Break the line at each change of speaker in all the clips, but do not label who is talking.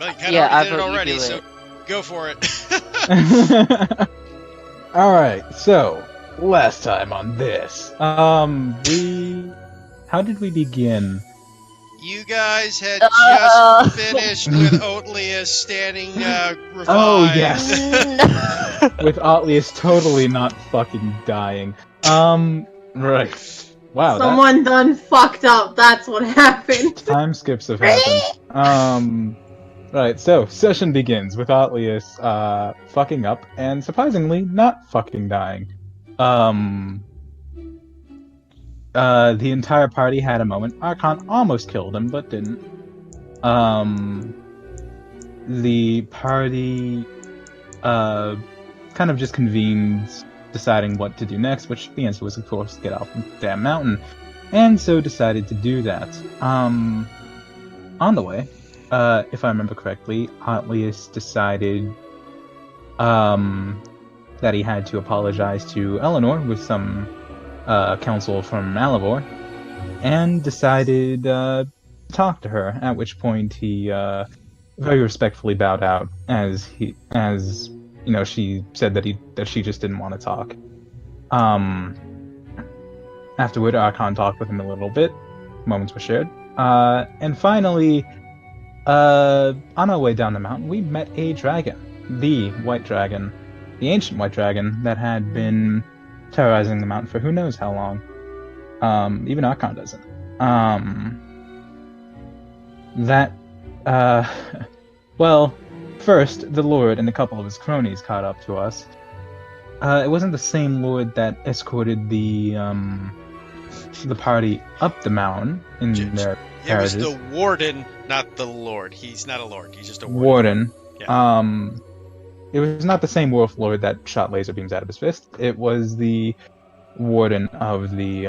Well, you kind of
Yeah, I
already did it
vote you
already,
do
so
it.
go for it.
Alright, so, last time on this, how did we begin?
You guys had
Uh,
just finished with Oatlius standing revived.
Oh, yes.
No.
With Otlius totally not fucking dying. Right. Wow,
Someone done fucked up. That's what happened.
time skips have happened. Right, so, session begins with Otlius, fucking up, and surprisingly, not fucking dying. The entire party had a moment. Archon almost killed him, but didn't. The party, kind of just convened, deciding what to do next, which the answer was, of course, get off the damn mountain. And so decided to do that. On the way, if I remember correctly, Atlius decided, that he had to apologize to Eleanor with some, counsel from Malivore, and decided, to talk to her, at which point he, very respectfully bowed out, as she said that she just didn't want to talk. Afterward, Archon talked with him a little bit. Moments were shared. And finally, on our way down the mountain, we met a dragon. The white dragon. The ancient white dragon that had been terrorizing the mountain for who knows how long. Even Archon doesn't. Well, first, the Lord and a couple of his cronies caught up to us. It wasn't the same Lord that escorted the party up the mountain in their
It was
carriages.
the warden, not the lord. He's not a lord. He's just a
Warden.
Yeah.
It was not the same wolf lord that shot laser beams out of his fist. It was the warden of the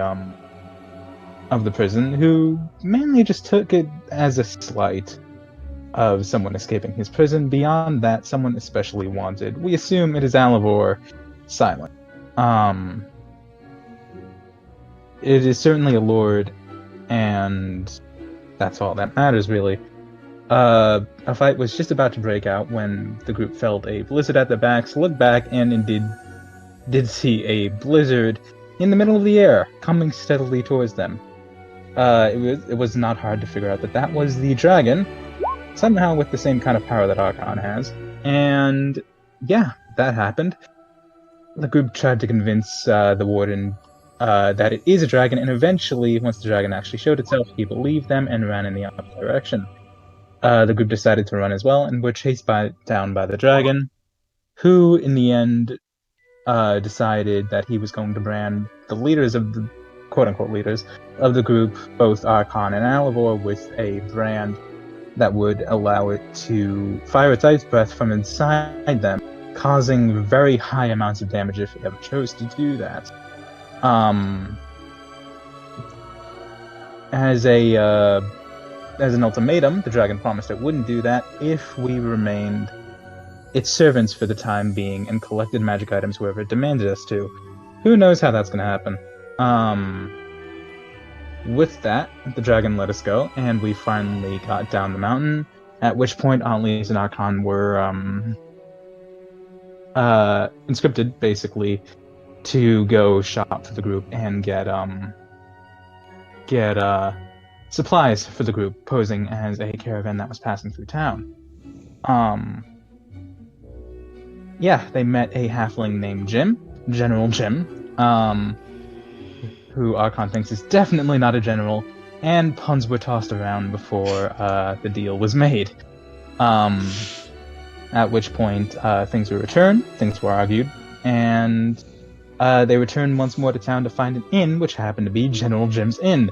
prison, who mainly just took it as a slight of someone escaping his prison. Beyond that, someone especially wanted. We assume it is Alivor Silent. It is certainly a lord, and that's all that matters, really. A fight was just about to break out when the group felt a blizzard at their backs, looked back, and indeed did see a blizzard in the middle of the air, coming steadily towards them. It was not hard to figure out that was the dragon, somehow with the same kind of power that Archon has. And yeah, that happened. The group tried to convince the warden that it is a dragon, and eventually, once the dragon actually showed itself, he believed them and ran in the opposite direction. The group decided to run as well, and were chased down by the dragon, who, in the end, decided that he was going to brand the leaders of the quote-unquote leaders of the group, both Archon and Alivor, with a brand that would allow it to fire its ice breath from inside them, causing very high amounts of damage if it ever chose to do that. As an ultimatum, the dragon promised it wouldn't do that if we remained its servants for the time being and collected magic items whoever it demanded us to. Who knows how that's going to happen. With that, the dragon let us go, and we finally got down the mountain, at which point Atlius and Archon were inscripted, basically, to go shop for the group and get supplies for the group, posing as a caravan that was passing through town. Yeah, they met a halfling named Jim, General Jim, who Archon thinks is definitely not a general, and puns were tossed around before the deal was made. At which point, things were returned, things were argued, and they returned once more to town to find an inn, which happened to be General Jim's Inn.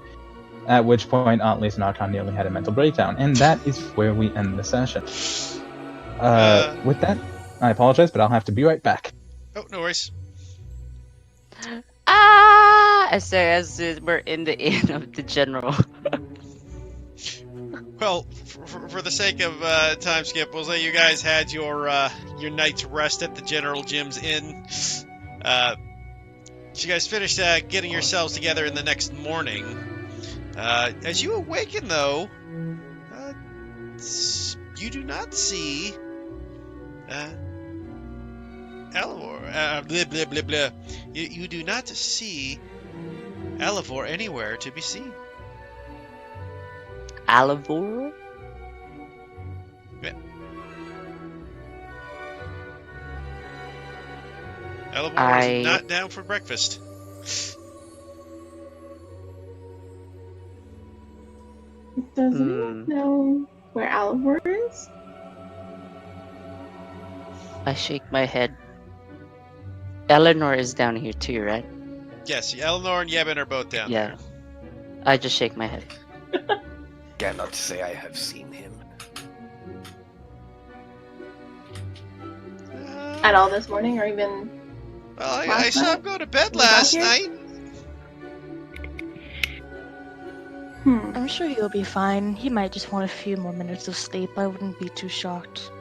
At which point, Atlius and Archon nearly had a mental breakdown, and that is where we end the session. With that, I apologize, but I'll have to be right back.
Oh, no worries.
As we're in the inn of the general.
Well, for the sake of time skip, we'll say you guys had your night's rest at the General Jim's Inn. So you guys finished getting yourselves together in the next morning. As you awaken, though, you do not see Alivor. Blah, blah, blah, blah. You do not see Alivor anywhere to be seen.
Alivor?
Alivor is not down for breakfast.
Does anyone know where Alivor is?
I shake my head. Eleanor is down here too, right?
Yes, Eleanor and Yevon are both down
Yeah. I just shake my head.
Cannot say I have seen him.
there.
At all this morning, or even...
Well, I
Last
saw
night?
him go to bed
Was that
last
here?
night.
I'm sure he'll be fine. He might just want a few more minutes of sleep. I wouldn't be too shocked.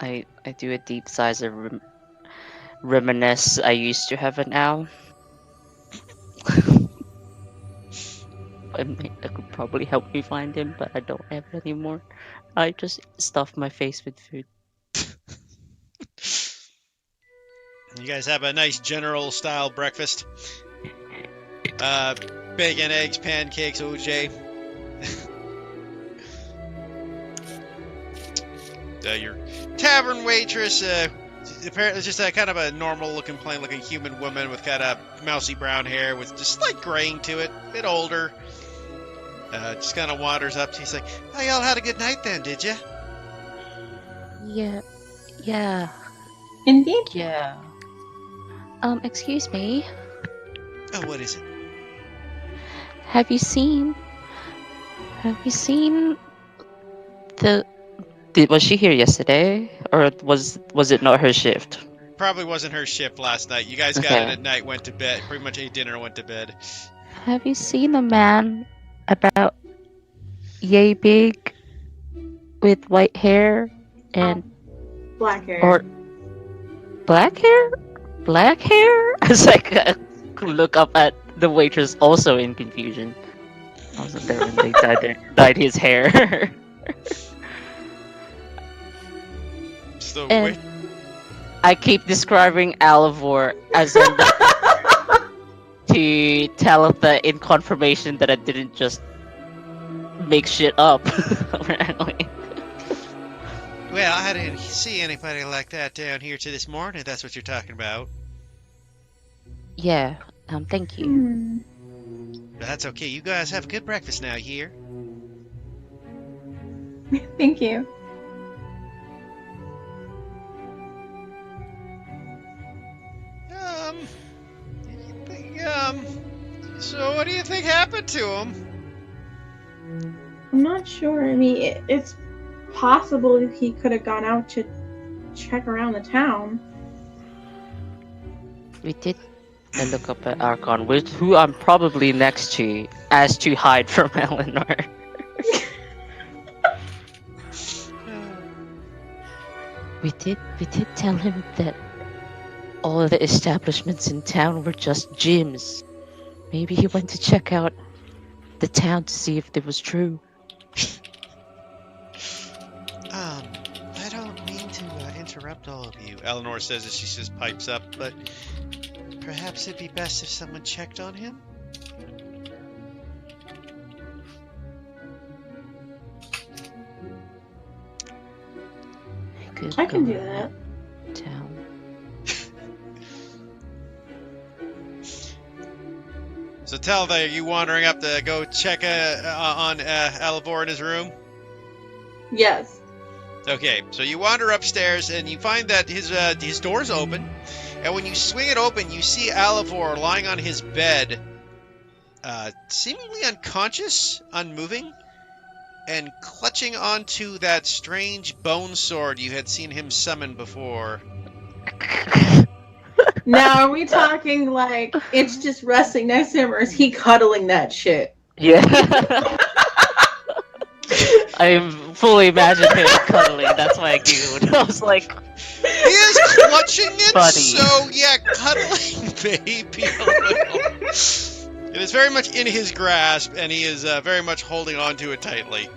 I do a deep sighs of reminisce. I used to have an owl. That could probably help me find him, but I don't have it anymore. I just stuff my face with food.
You guys have a nice general style breakfast. Bacon, eggs, pancakes, OJ. Your tavern waitress, apparently just a kind of a normal looking, plain looking human woman with kind of mousy brown hair with just slight graying to it, a bit older. Just kind of wanders up. She's like, "Oh, y'all had a good night then, did you?"
Yeah.
Indeed.
Yeah.
Excuse me.
Oh, what is it?
Have you seen the
Was she here yesterday, or was it not her shift?
Probably wasn't her shift last night. You guys got
Okay.
it at night, went to bed, pretty much ate dinner and went to bed.
Have you seen a man about yay big with white hair and
Black hair.
or black hair? Black hair?
I was like, look up at the waitress, also in confusion. I wasn't there when they dyed his hair.
So
And-
wait,
I keep describing Alivor as in to tell the in confirmation that I didn't just make shit up. Apparently.
well, I didn't see anybody like that down here to this morning. If that's what you're talking about.
Yeah. Thank you.
But that's okay. You guys have a good breakfast now here.
Thank you.
So what do you think happened to him?
I'm not sure. I mean, it's possible he could have gone out to check around the town.
We did. I look up at Archon, who I'm probably next to, as to hide from Eleanor. We did tell him that all of the establishments in town were just gyms. Maybe he went to check out the town to see if it was true.
I don't mean to interrupt all of you, Eleanor says as she just pipes up, but perhaps it'd be best if someone checked on him?
I can do that.
Town.
So tell are you wandering up to go check on Alivor in his room?
Yes.
Okay, so you wander upstairs and you find that his door's open, and when you swing it open, you see Alivor lying on his bed, seemingly unconscious, unmoving, and clutching onto that strange bone sword you had seen him summon before.
Now, are we talking like it's just resting next to him, or is he cuddling that shit?
Yeah. I fully imagined him cuddling. That's why I giggled. I was like,
He is clutching it,
Buddy.
so yeah, cuddling baby a little. It is very much in his grasp, and he is very much holding on to it tightly.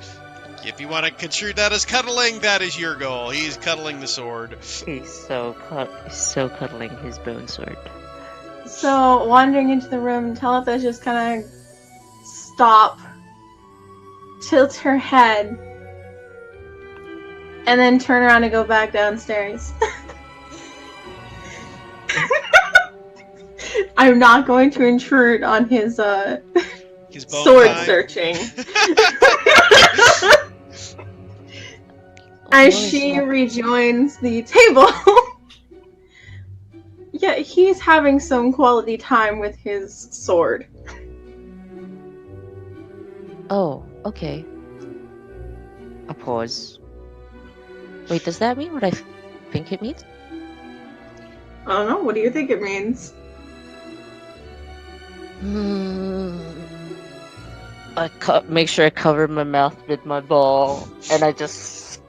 If you want to construe that as cuddling, that is your goal. He's cuddling the sword.
he's so cuddling his bone sword.
So, wandering into the room, Talitha just kind of stop, tilt her head, and then turn around and go back downstairs. I'm not going to intrude on his
His bone
sword
time.
searching. As she rejoins the table. Yeah, he's having some quality time with his sword.
Oh, okay. A pause. Wait, does that mean what I think it means?
I don't know, what do you think it means?
I make sure I cover my mouth with my ball, and I just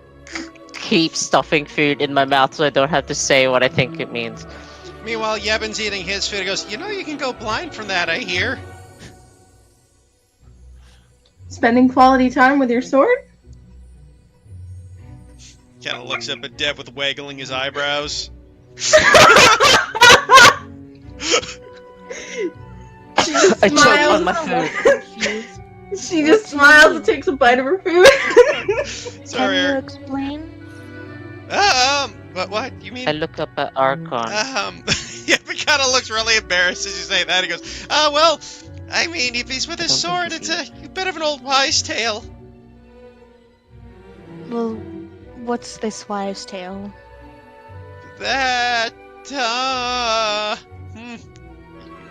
keep stuffing food in my mouth so I don't have to say what I think it means.
Meanwhile, Yebin's eating his food. He goes, you know you can go blind from that, I hear.
Spending quality time with your sword?
Kind of looks up at Deb with waggling his eyebrows.
She just
I choke
smiles.
on my food.
She just smiles and takes a bite of her food.
Sorry,
Can you
Eric.
explain?
What? You mean?
I look up at Archon.
Yebin kind of looks really embarrassed as you say that. He goes, well, I mean, if he's with his sword, it's a bit of an old wives' tale.
Well, what's this wives' tale?
That,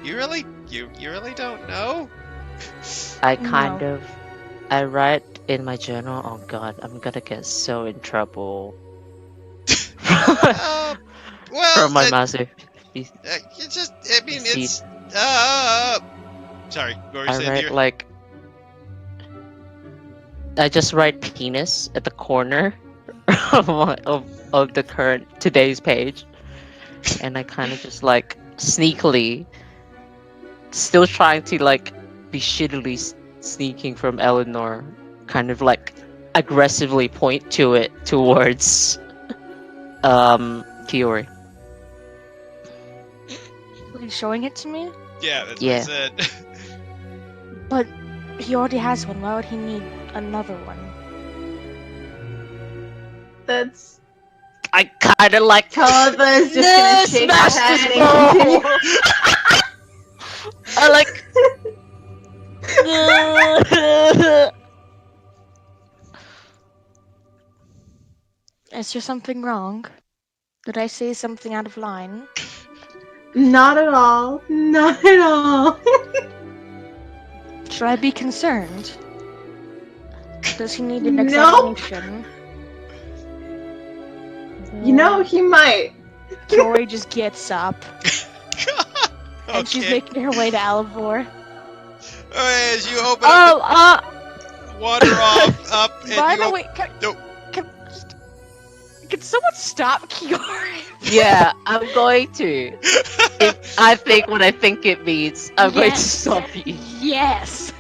you really don't know?
I kind of... I write in my journal, oh god, I'm gonna get so in trouble.
Well,
From my master.
it's,
See-
sorry, what were you
I
saying,
write
dear?
like... I just write penis at the corner of the today's page. And I kind of just like sneakily, still trying to like be shittily sneaking from Eleanor, kind of like aggressively point to it towards Kiori.
Are you showing it to me?
Yeah, that's
Yeah.
what I said.
But he already has one. Why would he need another one?
That's...
I kind of like
Talitha is just gonna shake her
smash
head
this
and continue.
ball. I like.
Is there something wrong? Did I say something out of line?
Not at all. Not at all.
Should I be concerned? Does he need an
Nope.
examination?
You know, he might.
Kiori just gets up, and she's
Okay.
making her way to Alivor.
Alright, as you open up, wander off, up, and
By
you
the
op-
way,
Nope.
can someone stop Kiori?
Yeah, I'm going to. If I think what I think it means, I'm going to
Yes.
stop you.
Yes!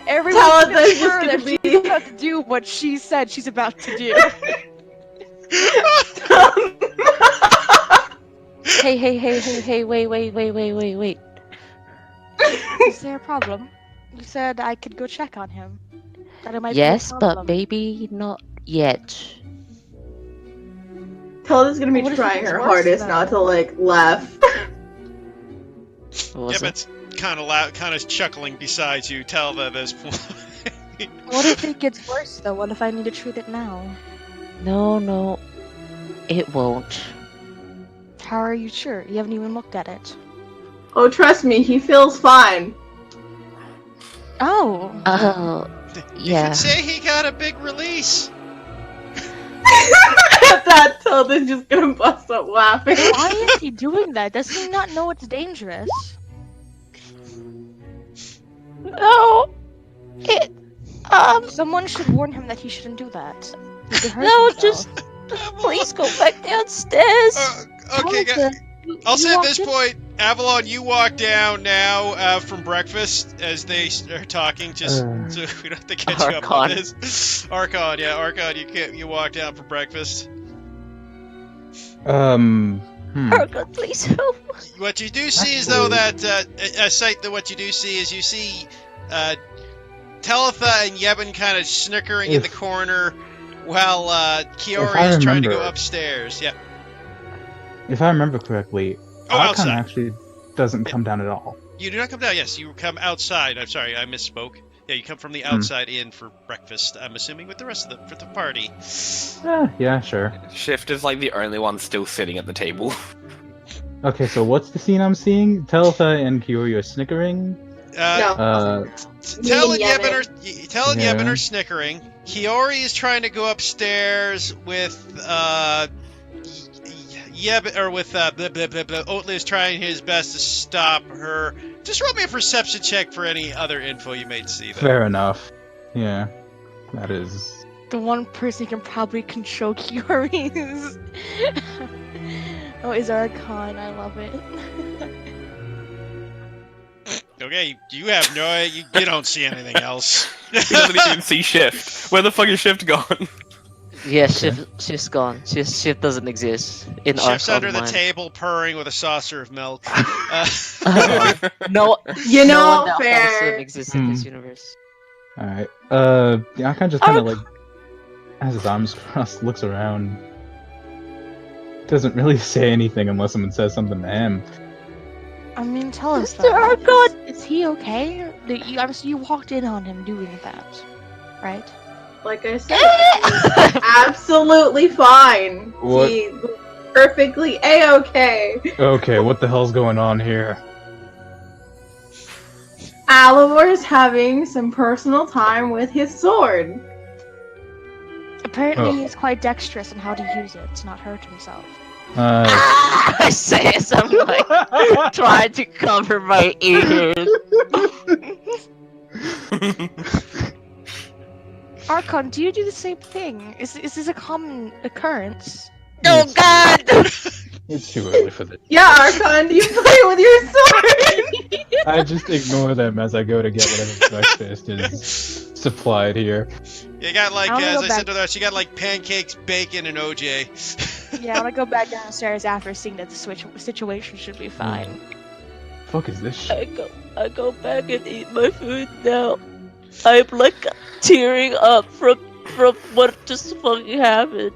Everyone
Talitha's
can
just
sure
gonna
that
be-
she's about to do what she said she's about to do. Hey, wait. Is there a problem? You said I could go check on him. That it might
Yes,
be a
but
problem.
maybe not yet.
Talitha's gonna be
What if it
trying
gets
her
worse,
hardest
though?
not to, like, laugh.
What was it?
Yebin's kind of loud, kind of chuckling beside you. Tell them at this point.
What if it gets worse though? What if I need to treat it now?
No, it won't.
How are you sure? You haven't even looked at it.
Oh, trust me, he feels fine.
Oh,
Oh,
You
yeah.
could say he got a big release.
At that, Talitha's just gonna bust up laughing.
why is he doing that? Does he not know it's dangerous?
No,
Someone should warn him that he shouldn't do that. He could hurt
No,
himself.
just please go back downstairs.
Okay,
Talitha,
I'll
you
say at
walked
this
in-
point, Avalon, you walk down now from breakfast as they are talking, just
Uh.
so we don't have to catch you up on
Archon.
this. Archon, you walk down from breakfast.
Argon, please help.
What you do see is though
Actually-
that a sight that what you do see is you see Talitha and Yevon kind of snickering in the
If-
corner while Kiori
I
is trying to go
remember-
upstairs. Yeah.
If I remember correctly,
Oh,
Archon
outside.
actually doesn't come down at all.
You do not come down. Yes, you come outside. I'm sorry, I misspoke. Yeah, you come from the outside in for breakfast. I'm assuming with the rest of the party.
Yeah, sure.
Shift is like the only one still sitting at the table.
Okay, so what's the scene I'm seeing? Talitha and Kiori are snickering.
No.
Tell and
Me and
Yevon
Yeah.
are snickering. Kiori is trying to go upstairs with Yevon, or with Oatly is trying his best to stop her. Just roll me a perception check for any other info you may see. Though.
Fair enough. Yeah, that is.
The one person who can probably control Kiori is... is Archon. I love it.
Okay, you have no. You don't see anything else.
He doesn't even see Shift. Where the fuck is Shift gone?
Yeah, Shift's gone. Shift doesn't exist in
Shift's
Archon
under the
mind.
table, purring with a saucer of milk.
No,
You
no
know,
one that
fair.
wholesome exists in this universe.
All right. Archon just kind of like has his arms crossed, looks around. Doesn't really say anything unless someone says something to him.
I mean, tell us
Mr.
that.
Archon!
Is he okay? Obviously, you walked in on him doing that, right?
Like I said, he's absolutely fine.
What?
He's perfectly a-okay.
Okay, what the hell's going on here?
Alivor's having some personal time with his sword.
Apparently,
Oh.
he's quite dexterous in how to use it to not hurt himself.
I say as I'm like trying to cover my ears.
Archon, do you do the same thing? Is this a common occurrence?
Oh God!
It's too early for this.
Yeah, Archon, you play with your sword!
I just ignore them as I go to get whatever breakfast is supplied here.
You got like,
I'm gonna
as
go
I
back-
said to her, she got like pancakes, bacon, and OJ.
Yeah, I'm gonna go back downstairs after seeing that the situation should be fine.
Fuck is this shit?
I go back and eat my food now. I'm like tearing up from what just fucking happened.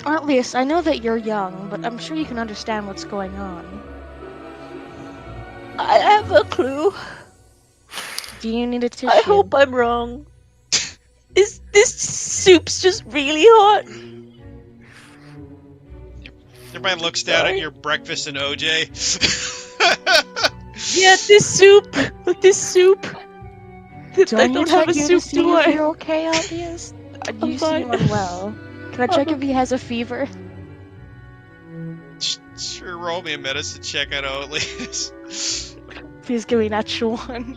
Or at least, I know that you're young, but I'm sure you can understand what's going on.
I have a clue.
Do you need a tissue?
I hope I'm wrong. This soup's just really hot.
Everybody looks down at
Sorry.
your breakfast and OJ.
Yeah, this soup. I
Do I
don't have a soup, do
If
I?
you're okay, obvious? You
fine.
seem unwell. Can I check if he has a fever?
Sure, roll me a medicine check on Oatly.
Please give me an actual one.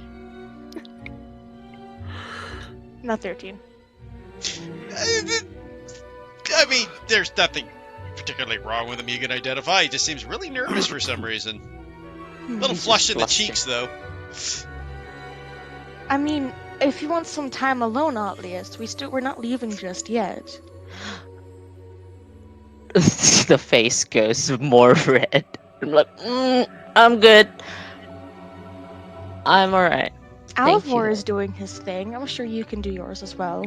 Not 13.
I mean, there's nothing particularly wrong with him you can identify. He just seems really nervous for some reason. A little
He's
flushed
just
in the
flushed.
cheeks, though.
I mean, if you want some time alone, obvious, we're not leaving just yet.
The face goes more red. I'm like, I'm good. I'm alright. Thank
Alvor
you.
is doing his thing. I'm sure you can do yours as well.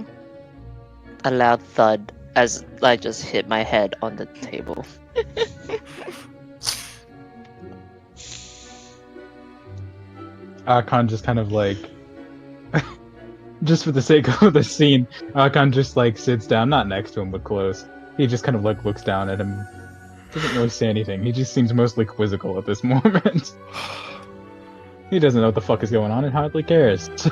A loud thud as I just hit my head on the table.
Archon just kind of like, just for the sake of the scene, Archon just like sits down, not next to him, but close. He just kind of like looks down at him. Doesn't really say anything. He just seems mostly quizzical at this moment. He doesn't know what the fuck is going on and hardly cares. So,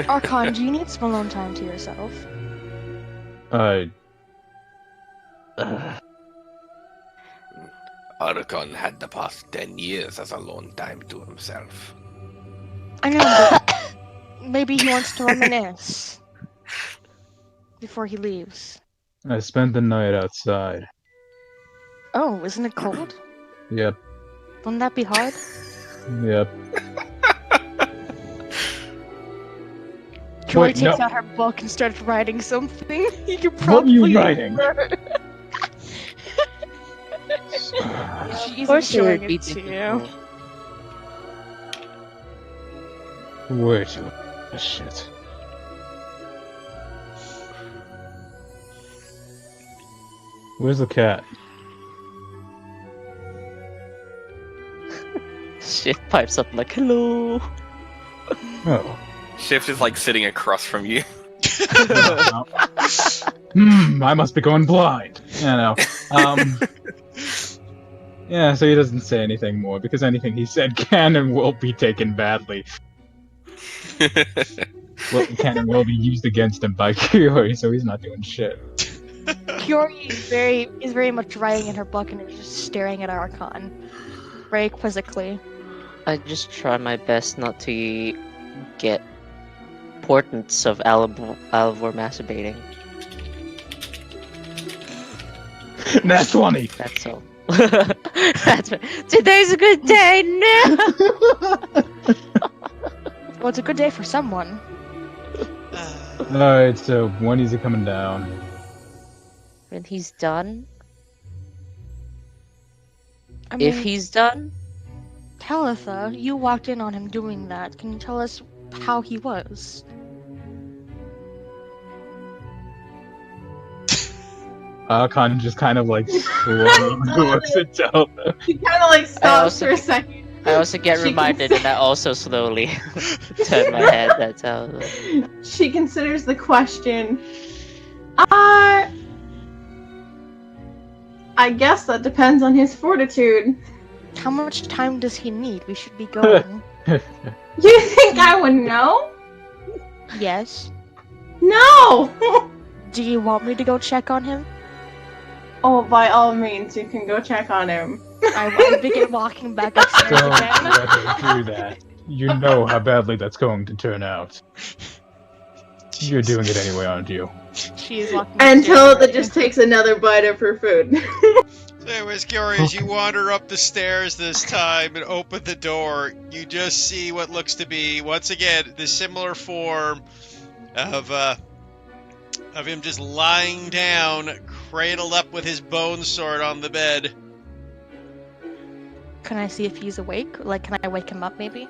Archon, do you need some alone time to yourself?
Archon had the past 10 years as a lone time to himself.
I know, but Maybe he wants to reminisce before he leaves.
I spent the night outside.
Oh, isn't it cold?
Yep,
Wouldn't that be hard?
yep.
Joy
Wait,
takes
no.
out her book and starts writing something. You could
What are
probably.
you writing?
She's
Of course, it
enjoying
would be
it too.
difficult.
Way too shit. Where's the cat?
Shit pipes up like, hello.
Oh.
Shift is like sitting across from you.
I must be going blind. Yeah, no. Yeah, so he doesn't say anything more because anything he said can and will be taken badly. Well, can and will be used against him by Kiori, so he's not doing shit.
Kiori is very much writing in her book and is just staring at Archon, very quizzically.
I just try my best not to get portents of Alivor masturbating.
That's 20!
That's all. Today's a good day now!
Well, it's a good day for someone.
Alright, so when is he coming down?
When he's done?
I mean,
If he's done?
Talitha, you walked in on him doing that. Can you tell us how he was?
Khan just kind of like slowly looks at Delta.
She kind of like stops
also-
for a second.
I also get
She
reminded,
can
and I also slowly turn my head. That's how.
She considers the question. I guess that depends on his fortitude.
How much time does he need? We should be going.
You think I would know?
Yes.
No!
Do you want me to go check on him?
Oh, by all means, you can go check on him.
I begin walking back upstairs
Don't
again.
let her do that. You know how badly that's going to turn out. You're doing it anyway, aren't you?
She is walking
And
upstairs
Talitha
again.
just takes another bite of her food.
So anyways, Kiori, as you wander up the stairs this time and open the door, you just see what looks to be, once again, the similar form of him just lying down, cradled up with his bone sword on the bed.
Can I see if he's awake? Like, can I wake him up, maybe?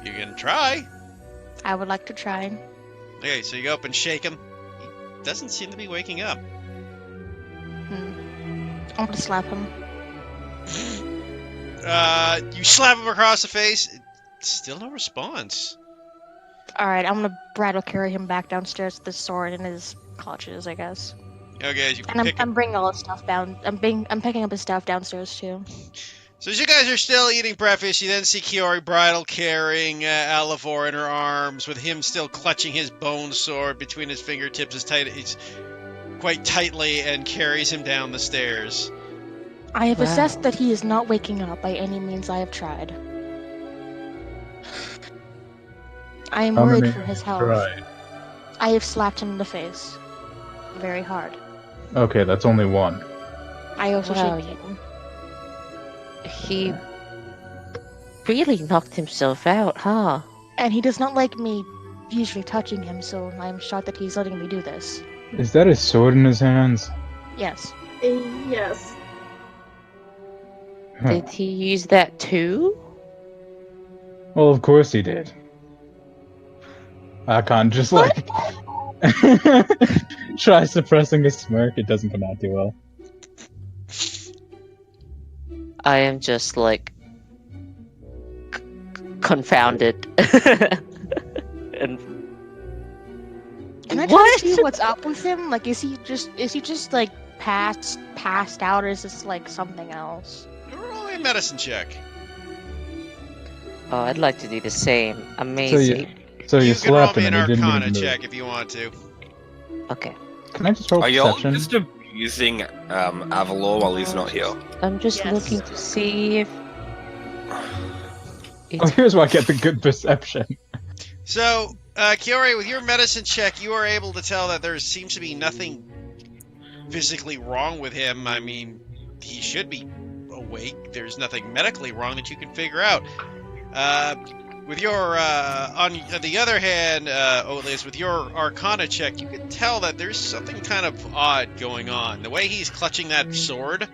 You can try.
I would like to try.
Okay, so you go up and shake him. He doesn't seem to be waking up.
I'm gonna slap him.
You slap him across the face. Still no response.
Alright, I'm gonna bridle carry him back downstairs with the sword in his clutches, I guess.
Okay, as you
And
pick
I'm bringing all his stuff down. I'm picking up his stuff downstairs too.
So as you guys are still eating breakfast, you then see Kiori bridle carrying Alivor in her arms, with him still clutching his bone sword between his fingertips quite tightly, and carries him down the stairs.
I have
Wow.
assessed that he is not waking up by any means I have tried. I am
How
worried
many
for his health.
Right.
I have slapped him in the face. Very hard.
Okay, that's only one.
I also
Wow,
should him.
He really knocked himself out, huh?
And he does not like me usually touching him, so I am shocked that he's letting me do this.
Is that his sword in his hands?
Yes.
Yes.
Huh.
Did he use that too?
Well, of course he did. Akon just like tries suppressing a smirk. It doesn't come out too well.
I am just like confounded. And
Can I try
What?
to see what's up with him? Like, is he just like passed out, or is this like something else?
Roll a medicine check.
oh, I'd like to do the same.
So
Amazing.
you
You can roll
slapped
me
him
an
and he didn't
Arcana
even move.
check if you want to.
Okay,
Can I just roll
Are you all
perception?
just abusing Avalor while he's not here?
I'm just
Yes.
looking to see if
Oh, here's why I get the good perception.
So, Kiori, with your medicine check, you are able to tell that there seems to be nothing physically wrong with him. I mean, he should be awake. There's nothing medically wrong that you can figure out. With your, on the other hand, Olis, with your Arcana check, you can tell that there's something kind of odd going on. The way he's clutching that sword,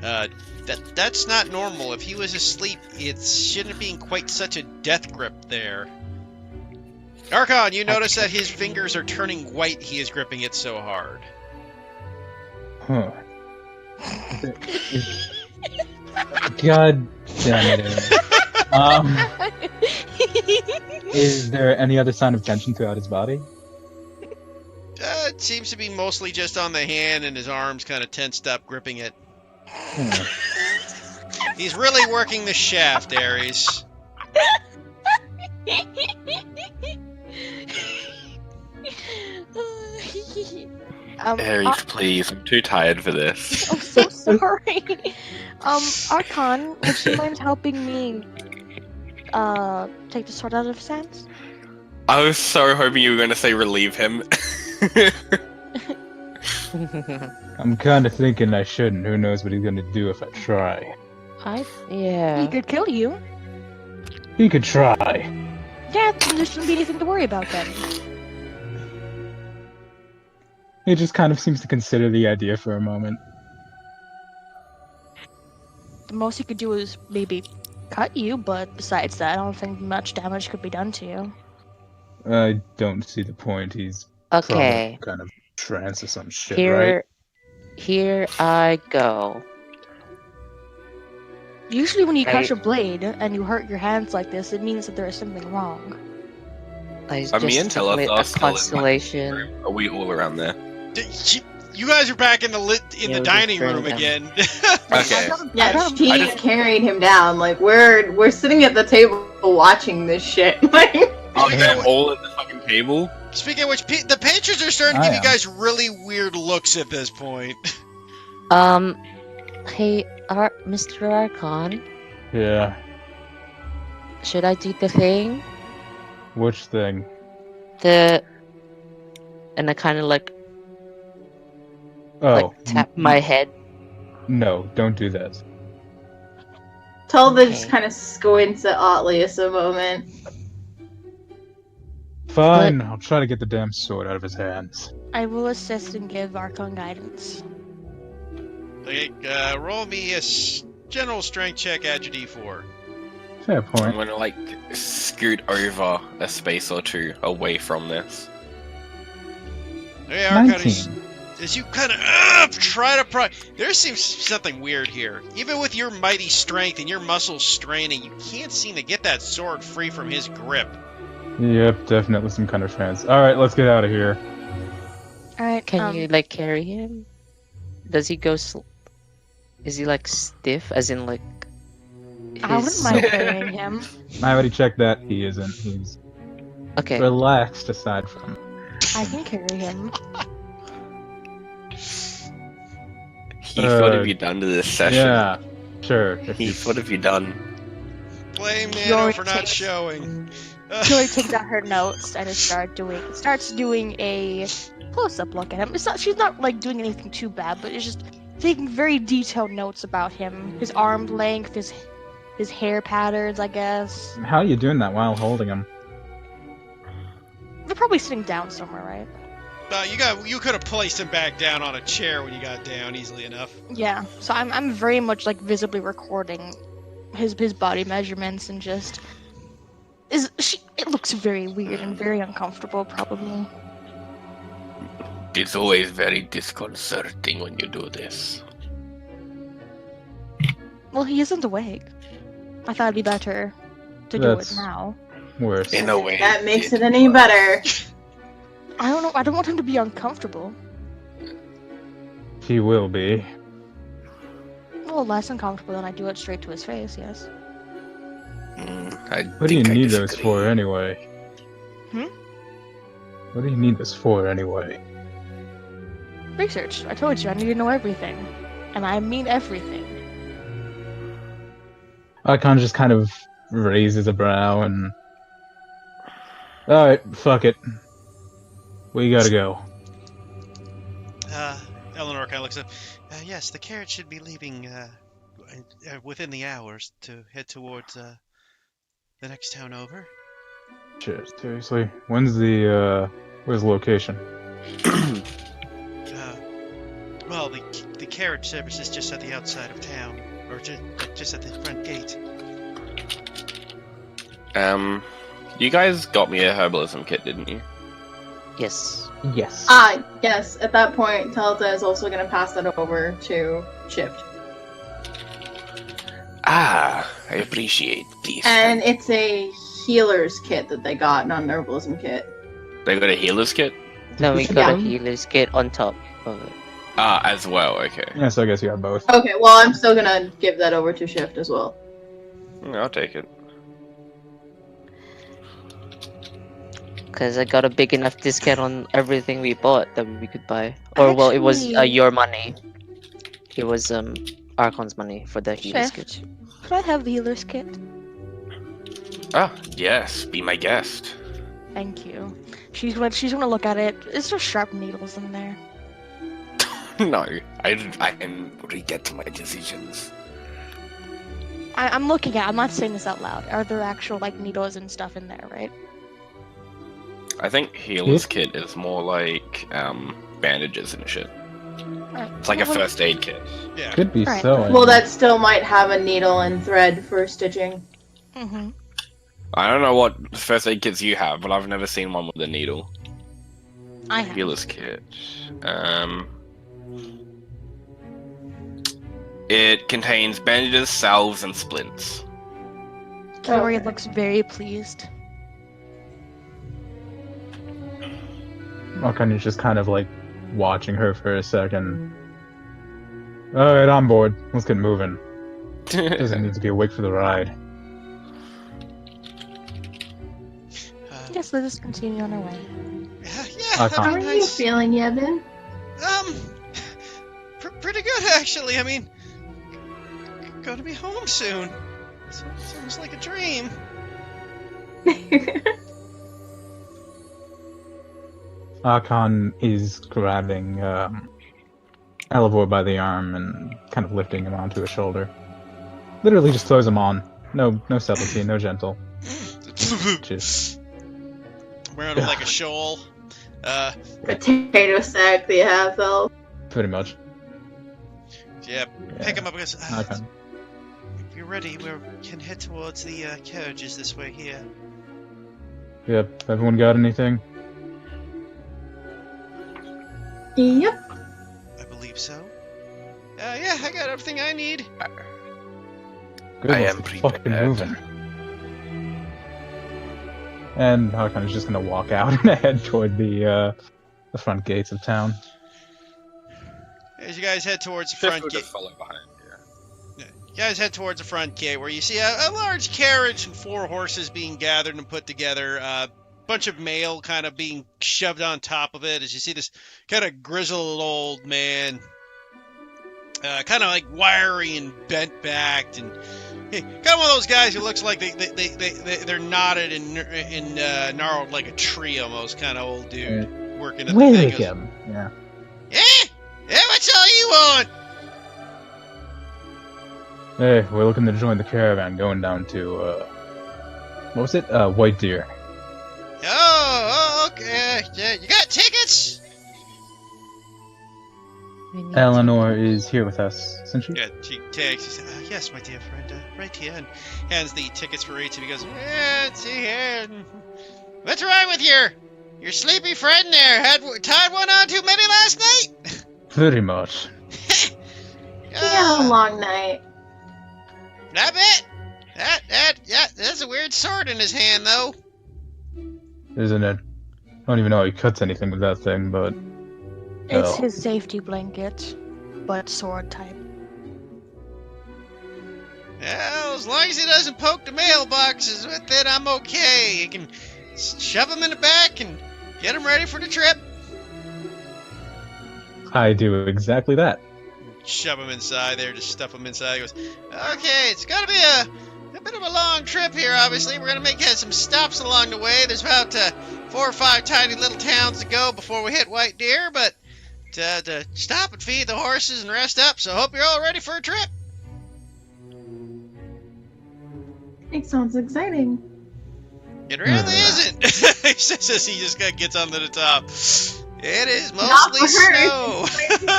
that's not normal. If he was asleep, it shouldn't be in quite such a death grip there. Archon, you notice that his fingers are turning white. He is gripping it so hard.
Huh. God damn it. Is there any other sign of tension throughout his body?
It seems to be mostly just on the hand and his arms kind of tensed up, gripping it. He's really working the shaft, Ares.
Aries, please. I'm too tired for this.
I'm so sorry. Archon, would you mind helping me take the sword out of his hands?
I was so hoping you were going to say relieve him.
I'm kind of thinking I shouldn't. Who knows what he's gonna do if I try?
Yeah.
He could kill you.
He could try.
Yeah, there shouldn't be anything to worry about then.
He just kind of seems to consider the idea for a moment.
The most he could do is maybe cut you, but besides that, I don't think much damage could be done to you.
I don't see the point. He's
Okay.
probably kind of trance or some shit, right?
Here I go.
Usually when you
Right.
catch a blade and you hurt your hands like this, it means that there is something wrong.
I
Are me and
gesticulate
Telethos
a
still in my
constellation.
room? Are we all around there?
You guys are back in the
Yeah,
the
we're
dining
just
room
burning
again.
Okay.
Yeah, she
I just-
carried him down. Like we're sitting at the table watching this shit. Like
Are they all at the fucking table?
Speaking of which, the patrons are starting to
I
give you
am.
guys really weird looks at this point.
Hey, Mr. Archon,
Yeah.
should I do the thing?
Which thing?
And I kind of like
Oh,
tap my head.
no! Don't do that.
Tulva just
Okay.
kind of squints at Atlius a moment.
Fine, I'll try to get the damn sword out of his hands.
I will assist and give Archon guidance.
Okay, roll me a general strength check, add your d4.
Fair
I'm
point.
gonna like scoot over a space or two away from this.
Okay, Archon,
19.
as you kind of try to pry, there seems something weird here. Even with your mighty strength and your muscles straining, you can't seem to get that sword free from his grip.
Yep, definitely some kind of trance. Alright, let's get out of here.
Alright,
Can you like carry him? Does he go? Is he like stiff? As in like?
I wouldn't
his-
mind carrying him.
I already checked that. He isn't. He's
Okay.
relaxed aside from.
I can carry him.
Heath, what have you done to this session?
Yeah, sure. If you
Heath, what have you done?
Blame Nano
Kiori
for not
takes-
showing.
Killy takes out her notes and starts doing a close-up look at him. She's not like doing anything too bad, but it's just taking very detailed notes about him, his arm length, his hair patterns, I guess.
How are you doing that while holding him?
They're probably sitting down somewhere, right?
You could have placed him back down on a chair when you got down easily enough.
Yeah. So I'm very much like visibly recording his body measurements and just it looks very weird and very uncomfortable, probably.
It's always very disconcerting when you do this.
Well, he isn't awake. I thought it'd be better to do
That's-
it now.
Worse.
In a way.
That makes it any better.
I don't know. I don't want him to be uncomfortable.
He will be.
Well, less uncomfortable than I do it straight to his face. Yes.
What do you
think I
need those
disagree.
for anyway?
Hmm?
What do you need this for anyway?
Research. I told you I need to know everything, and I mean everything.
Icon just kind of raises a brow and Alright, fuck it. We gotta go.
Eleanor kind of looks up. Yes, the carriage should be leaving within the hours to head towards the next town over.
Shit, seriously. Where's the location?
Well, the carriage service is just at the outside of town, or just at the front gate.
You guys got me a herbalism kit, didn't you?
Yes.
Yes.
Yes. At that point, Telta is also going to pass that over to Shift.
I appreciate this.
And it's a healer's kit that they got, not an herbalism kit.
They got a healer's kit?
No, we got a
Yeah.
healer's kit on top of it.
As well, okay.
Yeah, so I guess you have both.
Okay, well, I'm still going to give that over to Shift as well.
I'll take it.
Because I got a big enough discount on everything we bought that we could buy. Or, well, it was
Actually-
your money. It was Archon's money for the healer's
Shift.
kit.
Could I have the healer's kit?
Ah, yes, be my guest.
Thank you. She's gonna look at it. Is there sharp needles in there?
No, I can regret my decisions.
I'm looking at. I'm not saying this out loud. Are there actual like needles and stuff in there? Right?
I think healer's kit is more like bandages and shit.
Alright.
It's like a first aid kit.
Yeah.
Could be
Alright.
sewing.
Well, that still might have a needle and thread for stitching.
Mm-hmm.
I don't know what first aid kits you have, but I've never seen one with a needle.
I have.
Healer's kit. It contains bandages, salves, and splints.
Tori
Okay.
looks very pleased.
Archon just kind of like watching her for a second. Alright, on board. Let's get moving. Doesn't need to be awake for the ride.
Yes, let us continue on our way.
Yeah,
How
that'd
How
be
are you
nice.
feeling, Yevon?
Pretty good actually. I mean, gonna be home soon. Sounds like a dream.
Archon is grabbing Elivor by the arm and kind of lifting him onto his shoulder. Literally just throws him on. No subtlety, no gentle. Just
Wearing him like a shawl.
Potato sack that you have, though.
pretty much.
Yeah, pick him up because
Okay.
if you're ready, we can head towards the carriages this way here.
Yep. Everyone got anything?
Yep.
I believe so. Yeah, I got everything I need.
Good,
I
let's
am
get fucking
prepared.
moving. And Archon is just gonna walk out and head toward the front gates of town.
As you guys head towards the
Shift
front
will
gate,
just follow behind. Yeah.
you guys head towards the front gate where you see a large carriage and 4 horses being gathered and put together. Bunch of mail kind of being shoved on top of it as you see this kind of grizzled old man, kind of like wiry and bent backed and kind of one of those guys who looks like they're knotted and gnarled like a tree almost, kind of old dude working at the thing. Goes,
Welcome. Yeah.
yeah, what's all you want?
Hey, we're looking to join the caravan going down to what was it? White Deer.
Oh, okay. Yeah, you got tickets?
We need
Eleanor is here with us, isn't she?
Yeah, she takes. She says, yes, my dear friend, right here, and hands the tickets for each. And he goes, yeah, see here. What's wrong with your sleepy friend there? Tied one on too many last night?
Very much.
You had a long night.
I bet. Yeah, there's a weird sword in his hand, though.
Isn't it? I don't even know how he cuts anything with that thing, but
It's
Oh.
his safety blanket, but sword type.
Well, as long as he doesn't poke the mailboxes with it, I'm okay. You can shove him in the back and get him ready for the trip.
I do exactly that.
Shove him inside there, just stuff him inside. He goes, okay, it's gonna be a bit of a long trip here, obviously. We're going to make some stops along the way. There's about 4 or 5 tiny little towns to go before we hit White Deer, but to stop and feed the horses and rest up, so hope you're all ready for a trip.
It sounds exciting.
It really isn't. He says as he just gets onto the top. It is
Not
mostly
for her.
snow.
For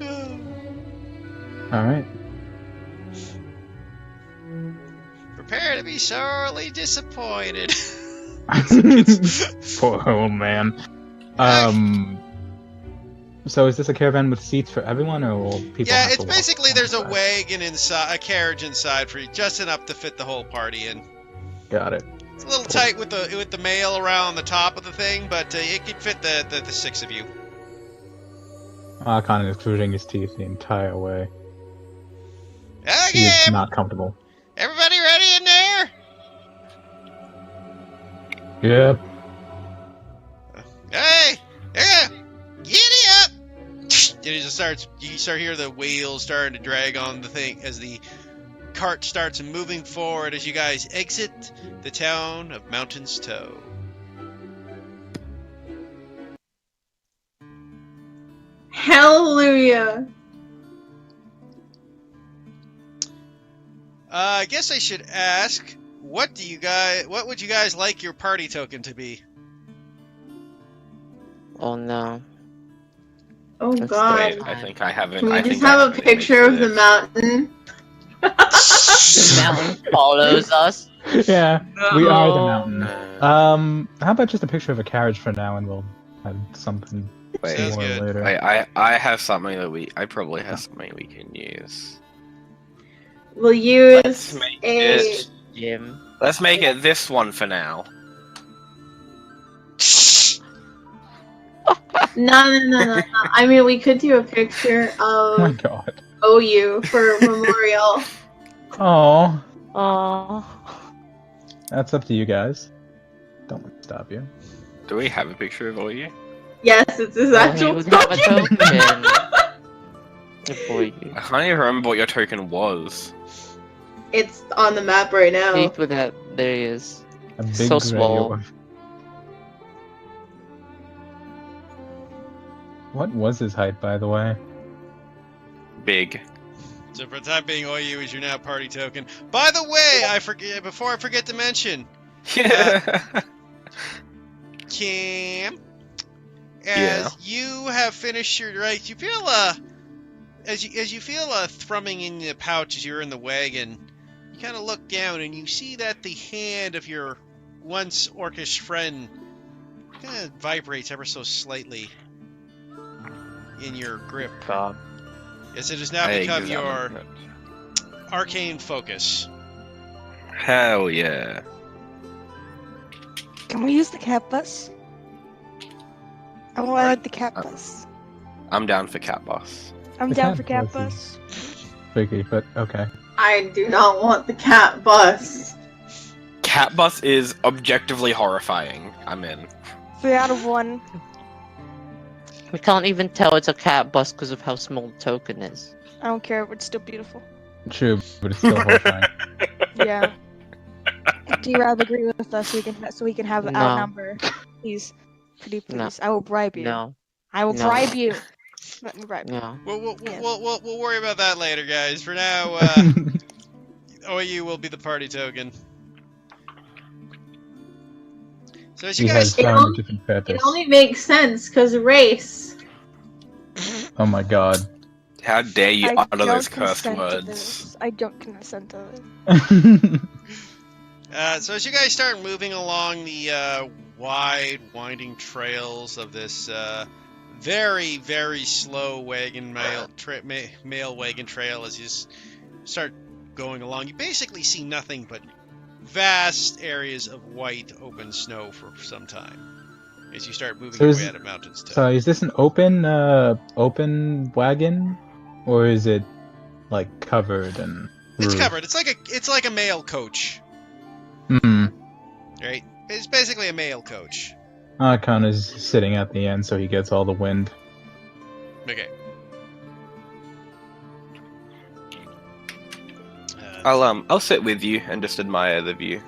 her.
Alright.
Prepare to be sorely disappointed.
Poor old man. So is this a caravan with seats for everyone, or will people
Yeah,
have
it's
to walk
basically there's a
alongside?
wagon inside, a carriage inside for you, just enough to fit the whole party in.
Got it.
It's a little tight with the mail around the top of the thing, but it could fit the 6 of you.
Archon is gritting his teeth the entire way. He
Okay,
is not comfortable.
everybody ready in there?
Yep.
Hey, giddy up! And it just starts. You start hear the wheels starting to drag on the thing as the cart starts moving forward as you guys exit the town of Mountain's Toe.
Hallelujah.
I guess I should ask, what would you guys like your party token to be?
Oh no.
Oh
That's
God.
Wait, I think I haven't.
Can we
I
just
think I
have a
haven't
picture of the
this.
mountain?
The mountain follows us.
Yeah, we are the
No.
mountain. How about just a picture of a carriage for now, and we'll have something
Wait,
Sounds
more
good.
later.
I have something that I probably have something we can use.
We'll
Let's
use
make
a.
it.
Jim.
Let's make it this one for now.
No. I mean, we could do a picture
Oh my
of
god.
OU for memorial.
Oh,
Oh.
that's up to you guys. Don't let me stop you.
Do we have a picture of all you?
Yes, it's his actual
We have a
token.
token. Good for you.
I can't even remember what your token was.
It's on the map right now.
Keep with that. There he is.
A big
So
gray
small.
orb. What was his height, by the way?
Big.
So for the time being, OU is your now party token. By the way, before I forget to mention, Cam, as you have finished your right, you feel as you feel a thrumming in the pouch as you're in the wagon. You kind of look down and you see that the hand of your once orcish friend kind of vibrates ever so slightly in your grip.
God.
Yes, it has now
I
become
examine
your
it.
arcane focus.
Hell yeah.
Can we use the cat bus? I like the cat bus.
I'm down for cat boss.
I'm
The
down
cat
for cat
bus
bus.
Tricky, but okay.
I do not want the cat bus.
Cat bus is objectively horrifying. I'm in.
3 out of 1.
We can't even tell it's a cat bus because of how small the token is.
I don't care. It's still beautiful.
True, but it's still horrifying.
Yeah. D-Rab agree with us so we can have
No.
our number. Please. Pretty please.
No.
I will bribe you.
No.
I will
No.
bribe you. Let me bribe you.
No.
We'll worry about that later, guys. For now, OU will be the party token. So as you
He
guys,
has found
It
a different
It
purpose.
only makes sense because race.
Oh my god.
How dare you
I
utter those
don't
cursed
consent to
words?
this. I don't consent to it.
so as you guys start moving along the wide, winding trails of this very, very slow mail wagon trail, as you start going along, you basically see nothing but vast areas of white, open snow for some time. As you start moving
So
your
is-
way out of Mountain's Toe.
So is this an open wagon, or is it like covered and?
It's
roof?
covered. It's like a mail coach,
Hmm.
right? It's basically a mail coach.
Archon is sitting at the end, so he gets all the wind.
Okay.
I'll sit with you and just admire the view.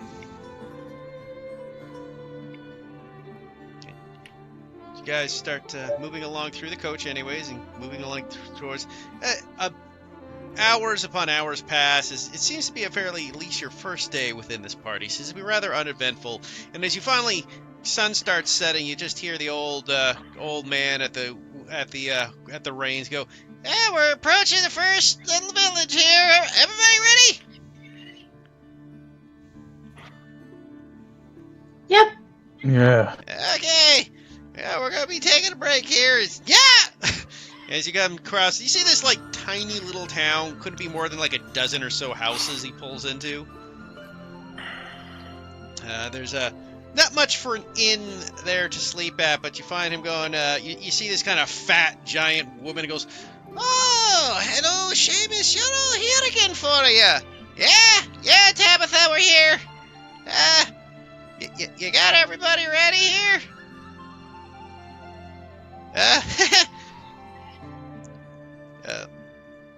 You guys start moving along through the coach anyways, and moving along towards... hours upon hours pass. It seems to be a fairly, at least your first day within this party, seems to be rather uneventful. And as you finally, sun starts setting, you just hear the old man at the reins go, "Yeah, we're approaching the first little village here. Everybody ready?"
Yep.
Yeah.
Okay. Yeah, we're gonna be taking a break here. Yeah. As you come across, you see this like tiny little town. Couldn't be more than like a dozen or so houses he pulls into. There's not much for an inn there to sleep at, but you find him going. You see this kind of fat giant woman who goes, "Oh, hello, Seamus. You're all here again for you. Yeah, Tabitha, we're here. You got everybody ready here?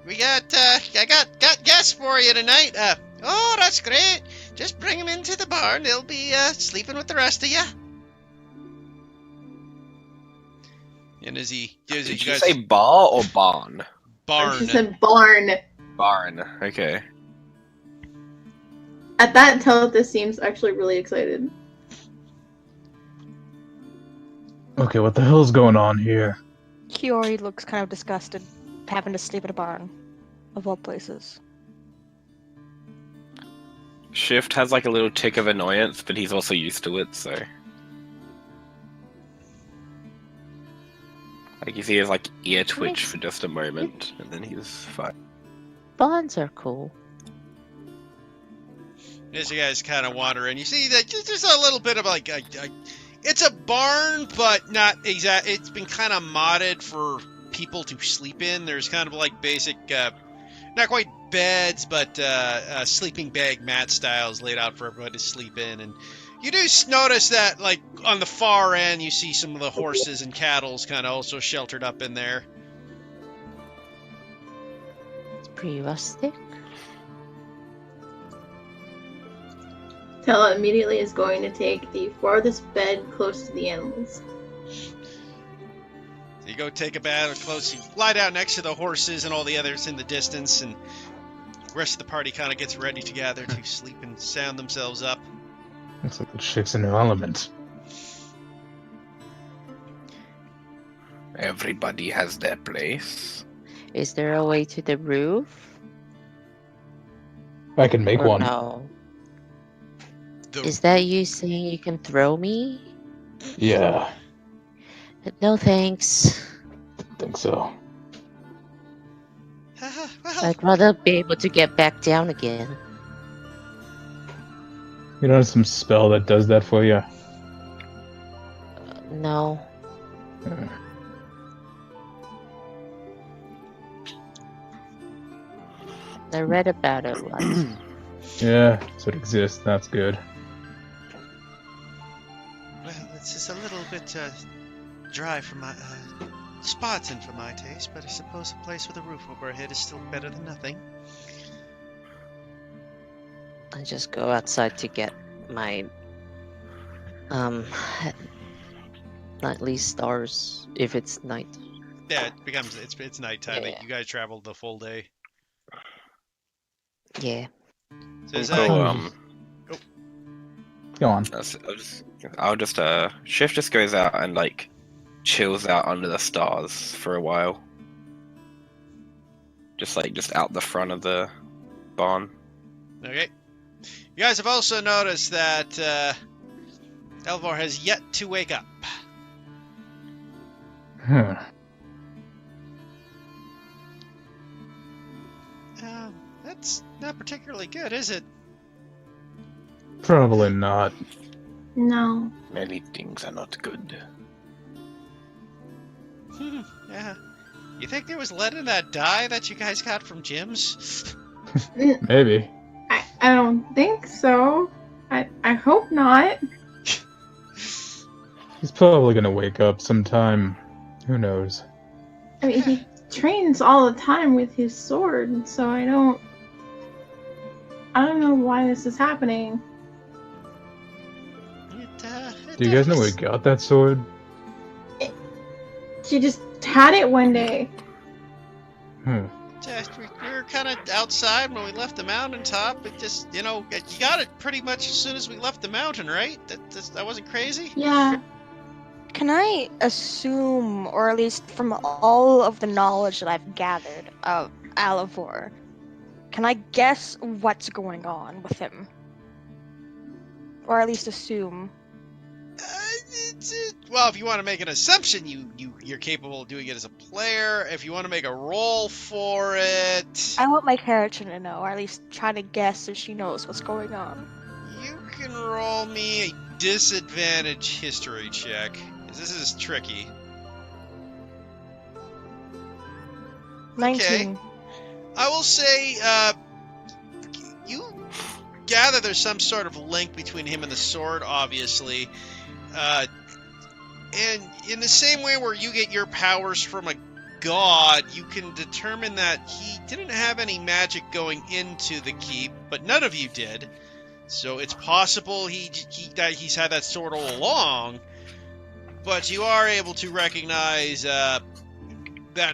I got guests for you tonight. Oh, that's great. Just bring them into the barn. They'll be sleeping with the rest of you." And as you
Did you
guys
say bar or barn?
barn,
She said barn.
Barn. Okay.
At that, Telethus seems actually really excited.
Okay, what the hell's going on here?
Kiori looks kind of disgusted, having to sleep at a barn, of all places.
Shift has like a little tick of annoyance, but he's also used to it, so. Like you see his like ear twitch for just a moment, and then he's fine.
Bonds are cool.
as you guys kind of wander in, you see that there's a little bit of like it's a barn, but not exact. It's been kind of modded for people to sleep in. There's kind of like basic, not quite beds, but sleeping bag mat styles laid out for everybody to sleep in. And you do notice that, like on the far end, you see some of the horses and cattle's kind of also sheltered up in there.
It's pretty rustic.
Tella immediately is going to take the farthest bed close to the animals.
So you go take a bed close, you lie down next to the horses and all the others in the distance, and the rest of the party kind of gets ready to gather to sleep and sound themselves up.
Looks like the chick's in her element.
Everybody has their place.
Is there a way to the roof?
I can make
Or
one.
no?
The-
Is that you saying you can throw me?
Yeah,
No thanks.
think so.
well,
I'd rather be able to get back down again.
You know some spell that does that for you?
No. I read about it once.
Yeah, so it exists. That's good.
well, it's just a little bit dry for my spots and for my taste, but I suppose a place with a roof over our head is still better than nothing.
I just go outside to get my nightly stars if it's night.
Yeah, it's nighttime.
Yeah.
You guys traveled the full day.
Yeah.
So is
So,
that,
Go on.
I'll just Shift just goes out and like chills out under the stars for a while. Just out the front of the barn.
okay. You guys have also noticed that Elvar has yet to wake up. That's not particularly good, is it?
Probably not.
No.
Many things are not good.
Yeah. You think there was lead in that dye that you guys got from Jim's?
Maybe.
I don't think so. I hope not.
He's probably gonna wake up sometime. Who knows?
I mean, he trains all the time with his sword, so I don't... I don't know why this is happening.
Do you guys know where he got that sword?
She just had it one day.
We were kind of outside when we left the mountaintop. It just, you got it pretty much as soon as we left the mountain, right? That wasn't crazy?
Yeah.
Can I assume, or at least from all of the knowledge that I've gathered of Alivor, can I guess what's going on with him? Or at least assume.
Well, if you want to make an assumption, you're capable of doing it as a player. If you want to make a roll for it,
I want my character to know, or at least try to guess if she knows what's going on.
you can roll me a disadvantage history check. 'Cause this is tricky.
19.
I will say, you gather there's some sort of link between him and the sword, obviously. And in the same way where you get your powers from a god, you can determine that he didn't have any magic going into the keep, but none of you did. So it's possible he's had that sword all along, but you are able to recognize that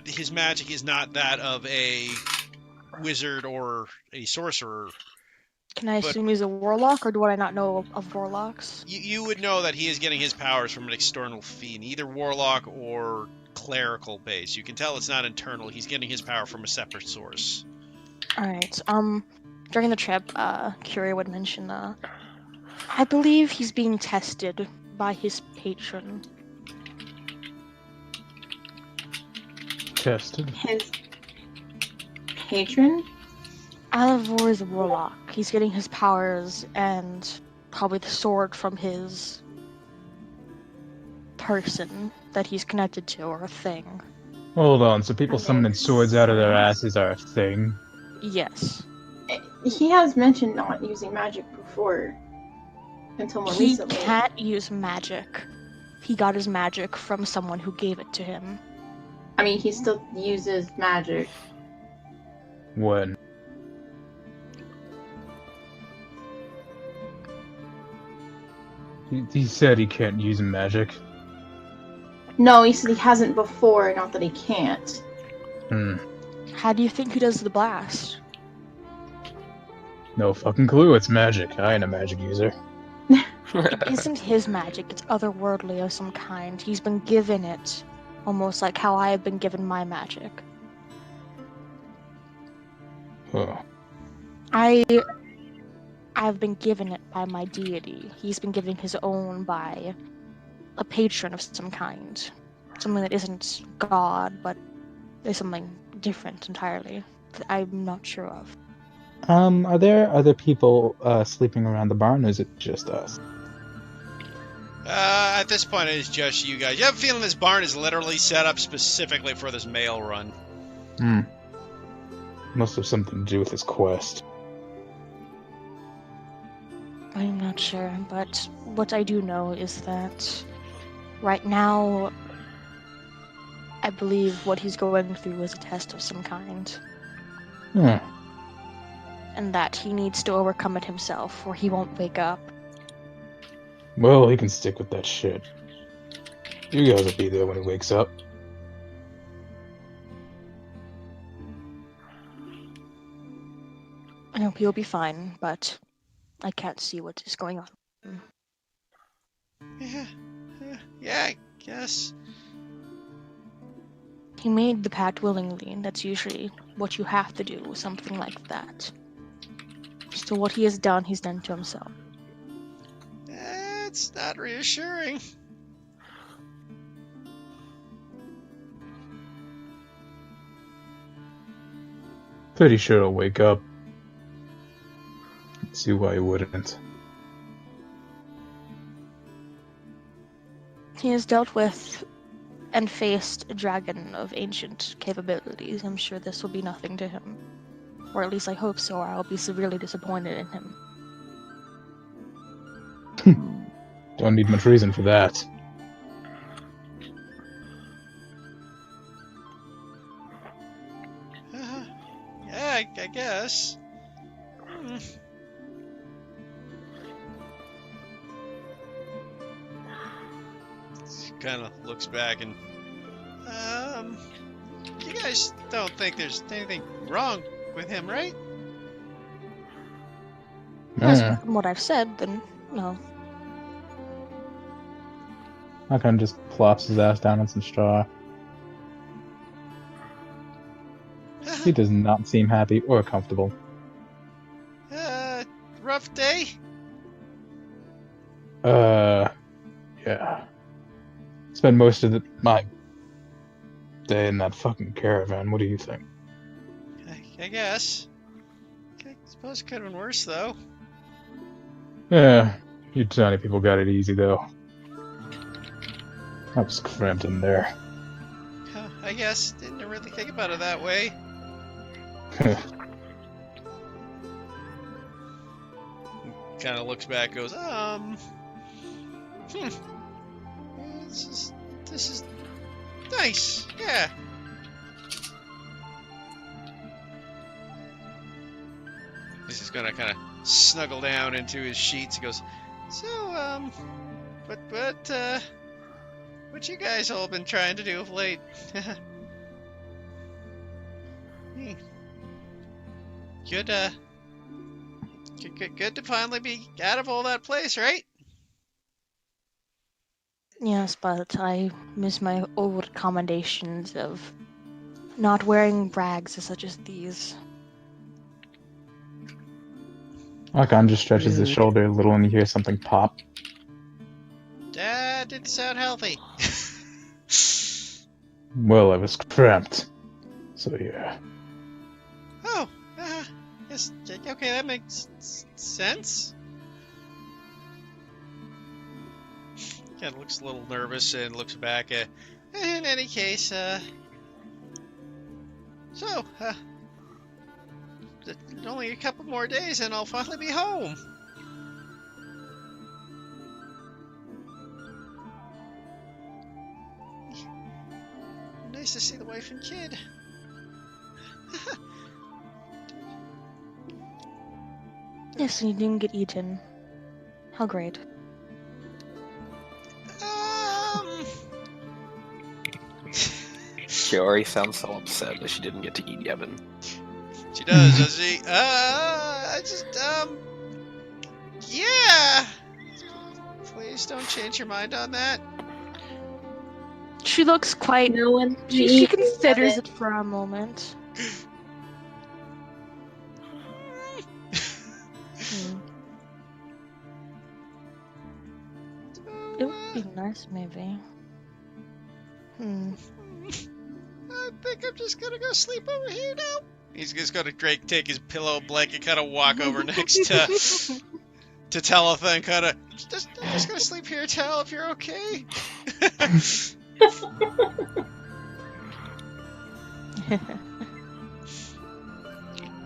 his magic is not that of a wizard or a sorcerer.
Can I assume he's a warlock, or do I not know of warlocks?
You would know that he is getting his powers from an external fiend, either warlock or clerical base. You can tell it's not internal. He's getting his power from a separate source.
Alright, during the trip, Curie would mention, I believe he's being tested by his patron.
Tested.
His patron?
Alivor is a warlock. He's getting his powers and probably the sword from his person that he's connected to, or a thing.
Hold on, so people summoning swords out of their asses are a thing?
Yes.
He has mentioned not using magic before. Until more
He
recently.
can't use magic. He got his magic from someone who gave it to him.
I mean, he still uses magic.
When? He said he can't use magic.
No, he said he hasn't before, not that he can't.
How do you think he does the blast?
No fucking clue, it's magic. I ain't a magic user.
It isn't his magic, it's otherworldly of some kind. He's been given it, almost like how I have been given my magic.
Oh.
I've been given it by my deity. He's been given his own by a patron of some kind. Something that isn't God, but is something different entirely that I'm not sure of.
Are there other people sleeping around the barn, or is it just us?
At this point, it is just you guys. You have a feeling this barn is literally set up specifically for this mail run.
Must have something to do with his quest.
I'm not sure, but what I do know is that right now, I believe what he's going through is a test of some kind. And that he needs to overcome it himself, or he won't wake up.
Well, he can stick with that shit. You guys will be there when he wakes up.
I hope he'll be fine, but I can't see what is going on.
Yeah, I guess.
He made the pact willingly, and that's usually what you have to do with something like that. So what he has done, he's done to himself.
It's not reassuring.
Pretty sure he'll wake up. Let's see why he wouldn't.
He has dealt with and faced a dragon of ancient capabilities. I'm sure this will be nothing to him. Or at least I hope so, or I'll be severely disappointed in him.
Don't need much reason for that.
Yeah, I guess. kind of looks back and, you guys don't think there's anything wrong with him, right?
Yeah.
From what I've said, then no.
Archon just plops his ass down on some straw. He does not seem happy or comfortable.
Rough day?
Yeah. Spend most of my day in that fucking caravan. What do you think?
I guess. I suppose it could have been worse, though.
Yeah, you tiny people got it easy, though. I was cramped in there.
I guess. Didn't really think about it that way. Kind of looks back, goes, this is nice, yeah. He's just gonna kind of snuggle down into his sheets. He goes, so, what you guys all been trying to do of late? Good, good to finally be out of all that place, right?
Yes, but I miss my old accommodations of not wearing rags such as these.
Archon just stretches his
Rude.
shoulder a little and you hear something pop.
That didn't sound healthy.
Well, I was cramped. So yeah.
Oh, yes, okay, that makes sense. Kind of looks a little nervous and looks back at. In any case, so, only a couple more days and I'll finally be home. Nice to see the wife and kid.
Yes, and you didn't get eaten. How great.
She already sounds so upset that she didn't get to eat Yevon.
She does she? Yeah. Please don't change your mind on that.
She looks quite.
No one.
She considers it for a moment. It would be nice, maybe.
I think I'm just gonna go sleep over here now. He's just gonna take his pillow blanket, kind of walk over next to Talitha and kind of I'm just gonna sleep here, Tal, if you're okay.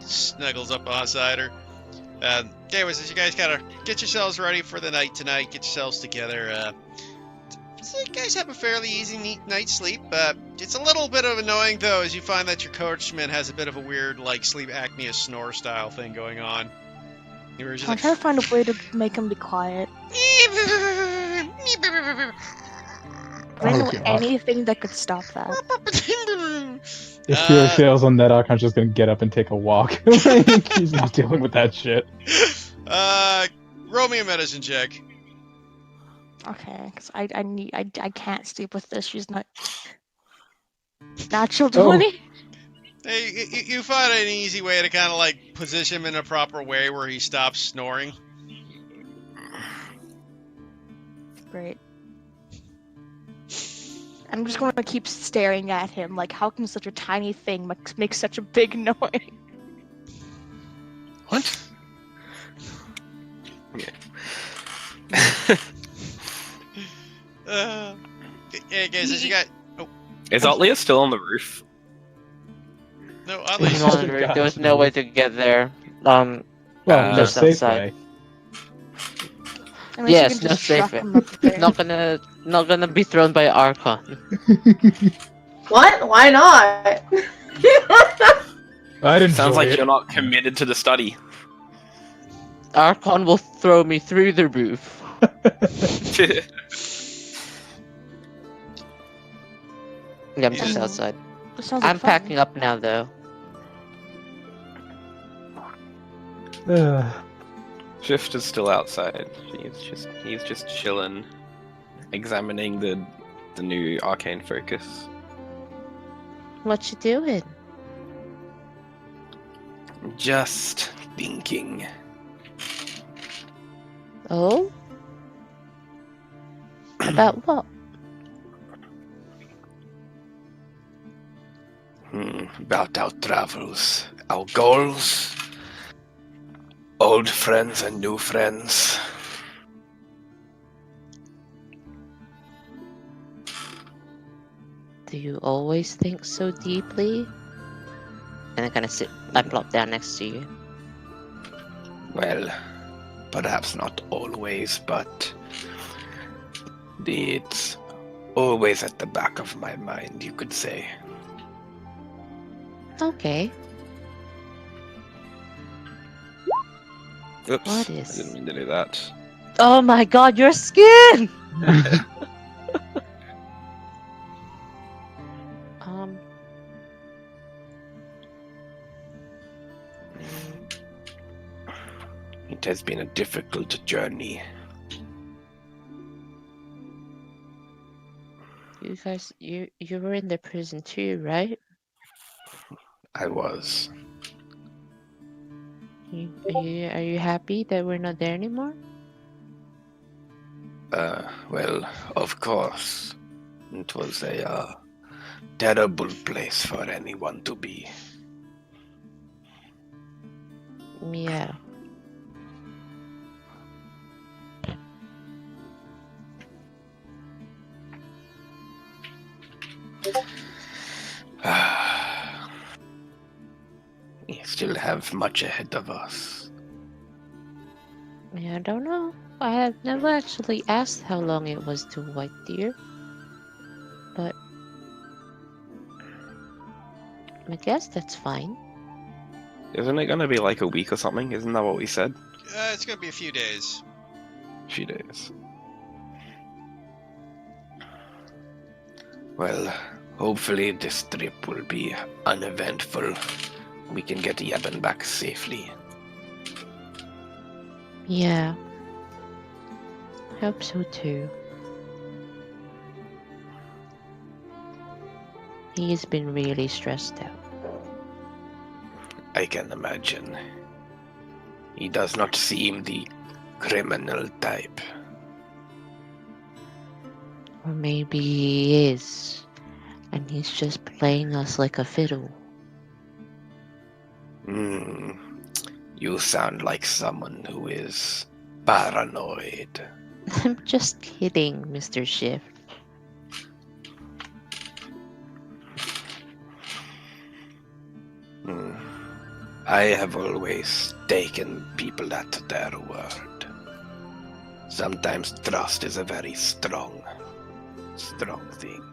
Snuggles up beside her. Anyways, as you guys kind of get yourselves ready for the night tonight, get yourselves together. So you guys have a fairly easy, neat night's sleep. It's a little bit of annoying though, as you find that your coachman has a bit of a weird, like, sleep apnea snore style thing going on. You're just
I'm trying to find a way to make him be quiet. I don't know
God.
anything that could stop that.
If Fury fails on that, Archon's just gonna get up and take a walk. Like, he's not dealing with that shit.
Roll me a medicine check.
Okay, because I can't sleep with this. She's not natural
Oh.
20.
Hey, you find an easy way to kind of like position him in a proper way where he stops snoring.
Great. I'm just going to keep staring at him. Like, how can such a tiny thing make such a big noise?
What?
Hey guys, as you got. Oh
Is Otlia still on the roof?
no, oddly.
He's
No,
such a
there was
god.
no way to get there.
Well, no
just
safe
outside.
way.
Unless you
Yes,
can
no
just chuck
safe.
him up there.
Not gonna be thrown by Archon.
What? Why not?
I'd enjoy
Sounds like
it.
you're not committed to the study.
Archon will throw me through the roof. Yeah, I'm
Yeah.
just
Mm.
outside.
It sounds like
I'm
fun.
packing up now, though.
Shift is still outside. He's just chilling, examining the new arcane focus.
What you doing?
Just thinking.
Oh? About what?
About our travels, our goals, old friends and new friends.
Do you always think so deeply? And I kind of I plop down next to you.
Well, perhaps not always, but it's always at the back of my mind, you could say.
Okay.
Oops,
What
I
is-
didn't mean to do that.
Oh my god, your skin! Um.
It has been a difficult journey.
You guys, you were in the prison too, right?
I was.
Are you happy that we're not there anymore?
Well, of course. It was a terrible place for anyone to be.
Yeah.
We still have much ahead of us.
Yeah, I don't know. I have never actually asked how long it was to White Deer, but I guess that's fine.
Isn't it gonna be like a week or something? Isn't that what we said?
It's gonna be a few days.
Few days. Well, hopefully this trip will be uneventful. We can get Yeben back safely.
Yeah. Hope so too. He's been really stressed out.
I can imagine. He does not seem the criminal type.
Or maybe he is, and he's just playing us like a fiddle.
You sound like someone who is paranoid.
I'm just kidding, Mr. Shift.
I have always taken people at their word. Sometimes trust is a very strong thing.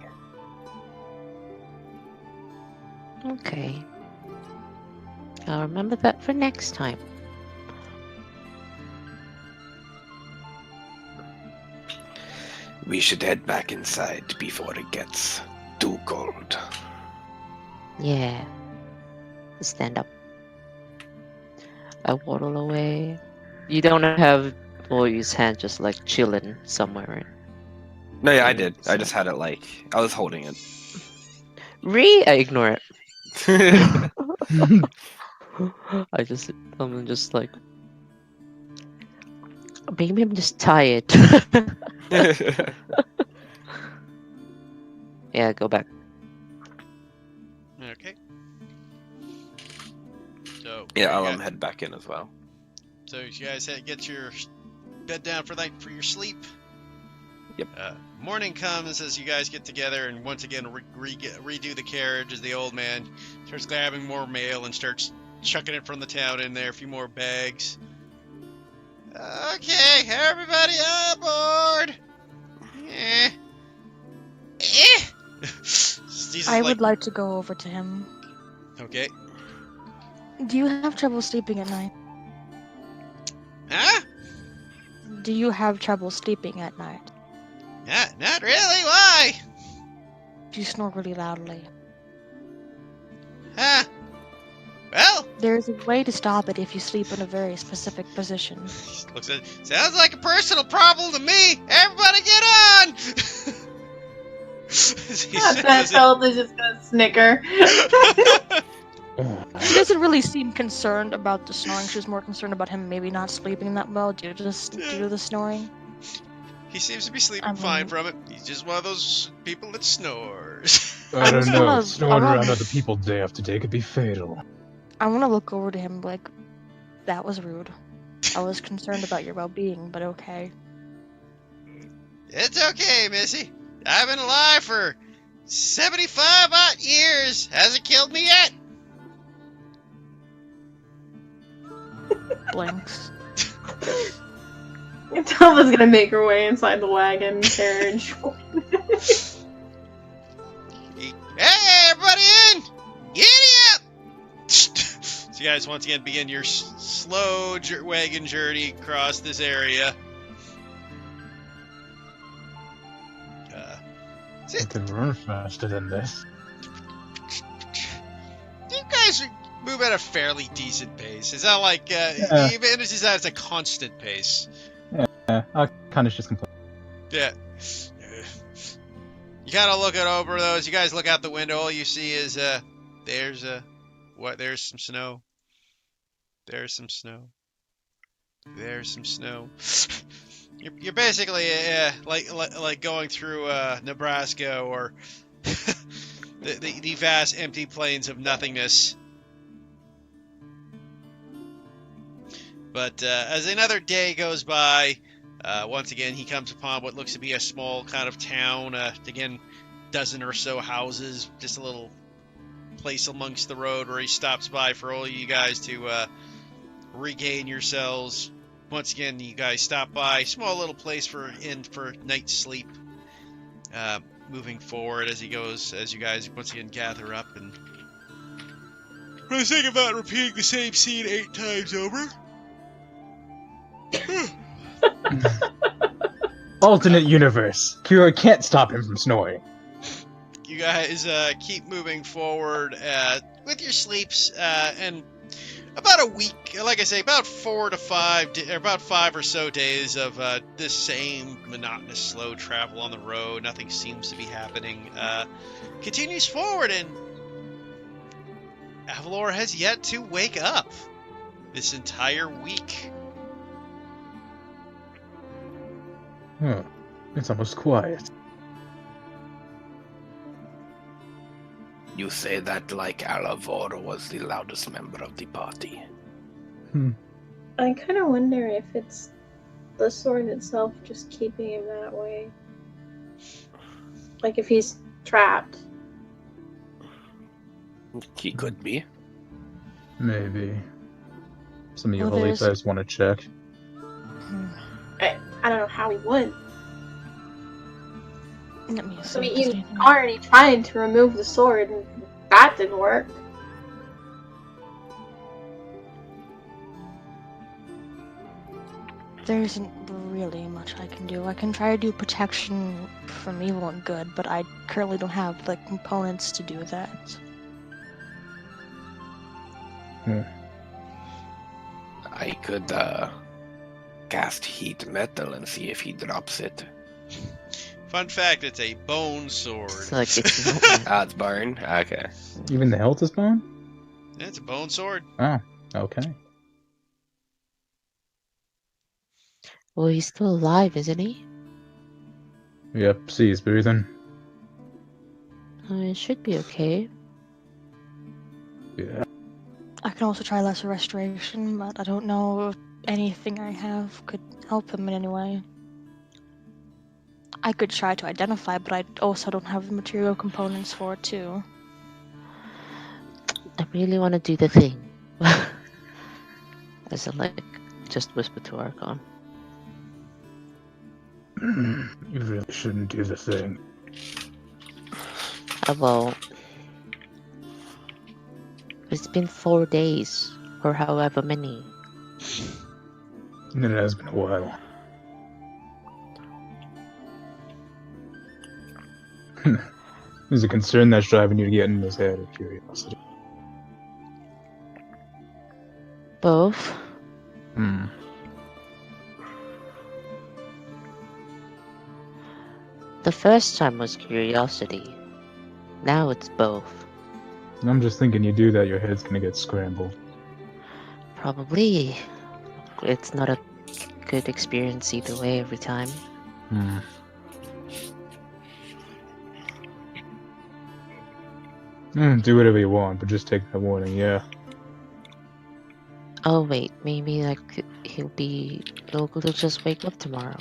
Okay. I'll remember that for next time.
We should head back inside before it gets too cold.
Yeah. Stand up. I waddle away. You don't have Boy's hand just like chilling somewhere, right?
No, yeah, I did. I just had it like I was holding it.
I ignore it. I'm just like, maybe I'm just tired. Yeah, go back.
Okay. So
Yeah,
you
I'll
got-
head back in as well.
So you guys get your bed down for night for your sleep.
Yep.
Morning comes as you guys get together and once again redo the carriage as the old man starts grabbing more mail and starts chucking it from the town in there, a few more bags. Okay, everybody aboard. Eh.
I would like to go over to him.
Okay.
Do you have trouble sleeping at night?
Huh?
Do you have trouble sleeping at night?
Not really. Why?
You snore really loudly.
Huh? Well,
There's a way to stop it if you sleep in a very specific position.
looks at sounds like a personal problem to me. Everybody get on.
Tenfold is just gonna snicker.
She doesn't really seem concerned about the snoring. She's more concerned about him maybe not sleeping that well due to the snoring.
He seems to be sleeping
I
fine
mean-
from it. He's just one of those people that snores.
I don't
just
know.
wanna-
Snoring
I wanna-
around other people day after day could be fatal.
I want to look over to him like, that was rude. I was concerned about your well-being, but okay.
It's okay, Missy. I've been alive for 75 odd years. Hasn't killed me yet.
Blinks.
Telva's gonna make her way inside the wagon carriage.
Hey, everybody in! Giddy up! So you guys once again begin your slow wagon journey across this area.
I can run faster than this.
You guys move at a fairly decent pace. It's not like
Yeah.
he manages that as a constant pace.
I'll kind of just complain.
Yeah. You kind of look it over though. As you guys look out the window, all you see is there's there's some snow. There's some snow. There's some snow. You're basically like going through Nebraska or the vast empty plains of nothingness. But as another day goes by, once again he comes upon what looks to be a small kind of town. Again, dozen or so houses, just a little place amongst the road where he stops by for all you guys to regain yourselves. Once again, you guys stop by, small little place for night sleep. Moving forward as you guys once again gather up, and for the sake of not repeating the same scene 8 times over.
Alternate universe. Kira can't stop him from snoring.
You guys keep moving forward with your sleeps, and about a week, like I say, about 4 to 5, about 5 or so days of this same monotonous, slow travel on the road. Nothing seems to be happening. Continues forward, and Avalor has yet to wake up this entire week.
Huh. It's almost quiet.
You say that like Alavor was the loudest member of the party.
I kind of wonder if it's the sword itself just keeping him that way. Like if he's trapped.
He could be.
Maybe. Some of you
Well,
holy
there's-
guys want to check.
I don't know how he would.
Let me
I
see.
mean,
if there's
you
anything-
already tried to remove the sword, and that didn't work.
There isn't really much I can do. I can try to do protection from evil and good, but I currently don't have the components to do that.
I could cast heat metal and see if he drops it.
Fun fact, it's a bone sword.
It's like it's not.
Ah, it's bone? Okay.
Even the hilt is bone?
Yeah, it's a bone sword.
Oh, okay.
Well, he's still alive, isn't he?
Yep, see, he's breathing.
It should be okay.
Yeah.
I can also try lesser restoration, but I don't know if anything I have could help him in any way. I could try to identify, but I also don't have the material components for it too.
I really want to do the thing. As in, like, just whisper to Archon.
You really shouldn't do the thing.
Well, it's been 4 days, or however many.
It has been a while. There's a concern that's driving you to get in his head, or curiosity?
Both.
Hmm.
The first time was curiosity. Now it's both.
I'm just thinking you do that, your head's gonna get scrambled.
Probably. It's not a good experience either way every time.
Hmm. Do whatever you want, but just take that warning, yeah.
Oh wait, maybe like he'll just wake up tomorrow.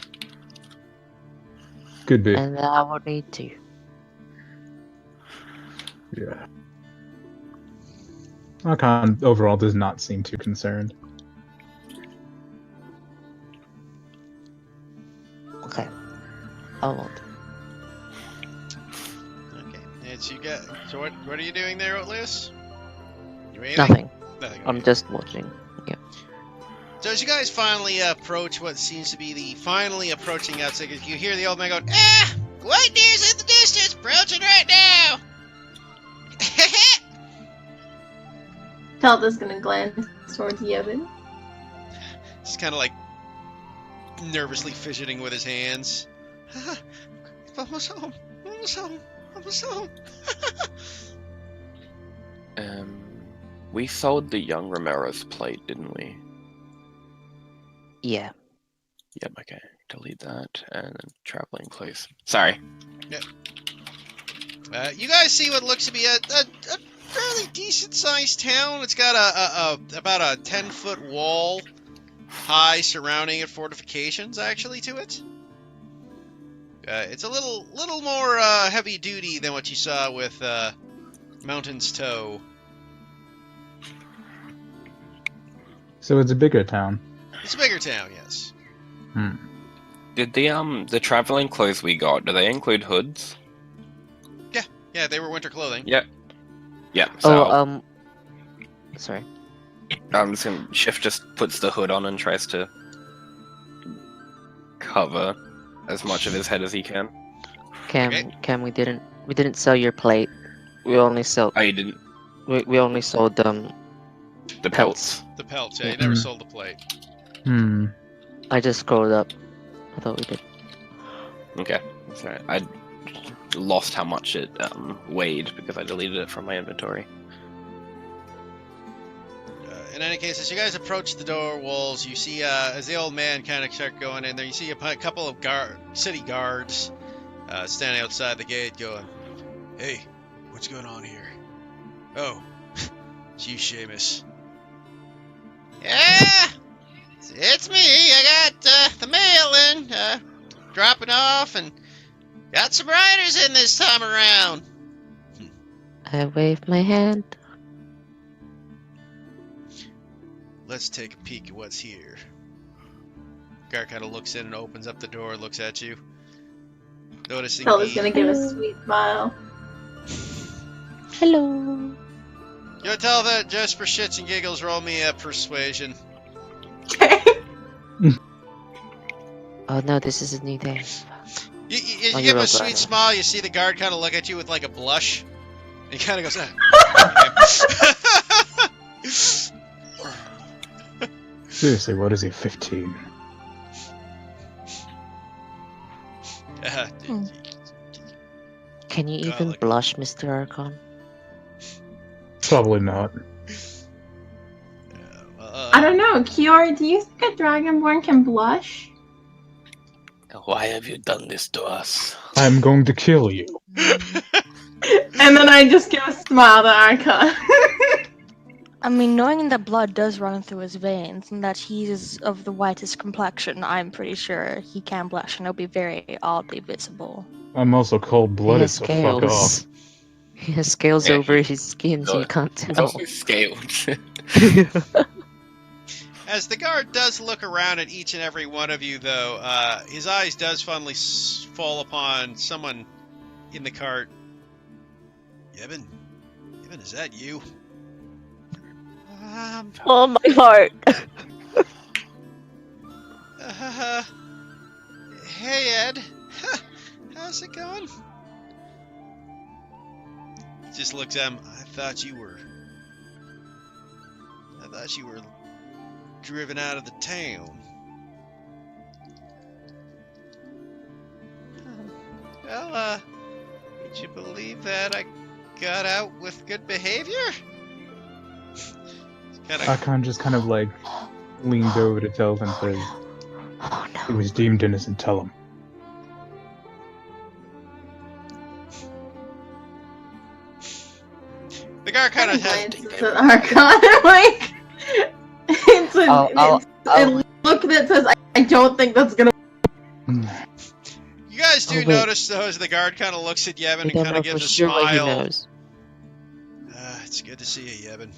Could be.
And I won't need to.
Yeah. Archon overall does not seem too concerned.
Okay. I won't.
Okay. It's you got. So what are you doing there, Atlas? You anything?
Nothing.
Nothing.
I'm
okay.
just watching.
So as you guys finally approach what seems to be the finally approaching outside, you hear the old man going, "Ah! White deer's in the distance, approaching right now."
Telda's gonna glance towards Yevon.
He's kind of like nervously fidgeting with his hands. Almost home. Almost home. Almost home.
We sold the young Romero's plate, didn't we?
Yeah.
Yep, okay. Delete that, and then traveling place. Sorry.
You guys see what looks to be a fairly decent-sized town. It's got about a 10-foot wall high surrounding it, fortifications actually to it. It's a little more heavy-duty than what you saw with Mountain's Toe.
So it's a bigger town.
It's a bigger town, yes.
Did the traveling clothes we got, do they include hoods?
Yeah, they were winter clothing.
Yeah. Yeah, so
sorry.
I'm just gonna Shift just puts the hood on and tries to cover as much of his head as he can.
Cam, we didn't sell your plate. We only sold
Oh, you didn't?
we only sold
The pelts.
The pelts, yeah, you never sold the plate.
I just scrolled up. I thought we did.
Okay, sorry. I lost how much it weighed because I deleted it from my inventory.
In any case, as you guys approach the door walls, you see, as the old man kind of start going in there, you see a couple of city guards standing outside the gate going, "Hey, what's going on here?" "Oh, it's you, Seamus." "Yeah, it's me. I got the mail in, dropping off, and got some riders in this time around."
I waved my hand.
"Let's take a peek at what's here." Guard kind of looks in and opens up the door, looks at you. Noticing
Telda's gonna give a sweet smile.
Hello.
You'll tell that just for shits and giggles, roll me a persuasion.
Okay.
Oh no, this is a new day.
You
Oh,
give
you're
him a
right,
sweet
right.
smile, you see the guard kind of look at you with like a blush. And he kind of goes, "Ah."
Seriously, what is he, 15?
Can you even
Garlic.
blush, Mr. Archon?
Probably not.
I don't know, Kiora, do you think a Dragonborn can blush?
Why have you done this to us?
I'm going to kill you.
And then I just give a smile to Archon.
I mean, knowing that blood does run through his veins and that he is of the whitest complexion, I'm pretty sure he can blush and it'll be very oddly visible.
I'm also cold-blooded, so fuck off.
Scales. He has scales
Yeah,
over his skin, so
no,
you can't
It's
tell.
also scaled.
As the guard does look around at each and every one of you, though, his eyes does finally fall upon someone in the cart. Yevon, is that you?
Oh, my heart.
Hey, Ed. How's it going? just looks at him. I thought you were driven out of the town. Well, would you believe that I got out with good behavior?
Archon just kind of like leans over to Telth and says,
Oh
he
no.
was deemed innocent, tell him.
The guard kind of has.
Glances at Archon, like it's a
I'll-
look that says, I don't think that's gonna.
You guys do
Oh, wait.
notice though, as the guard kind of looks at Yevon
We
and
don't
kind
know
of
for
gives a
sure what he
smile.
knows.
It's good to see you, Yevon.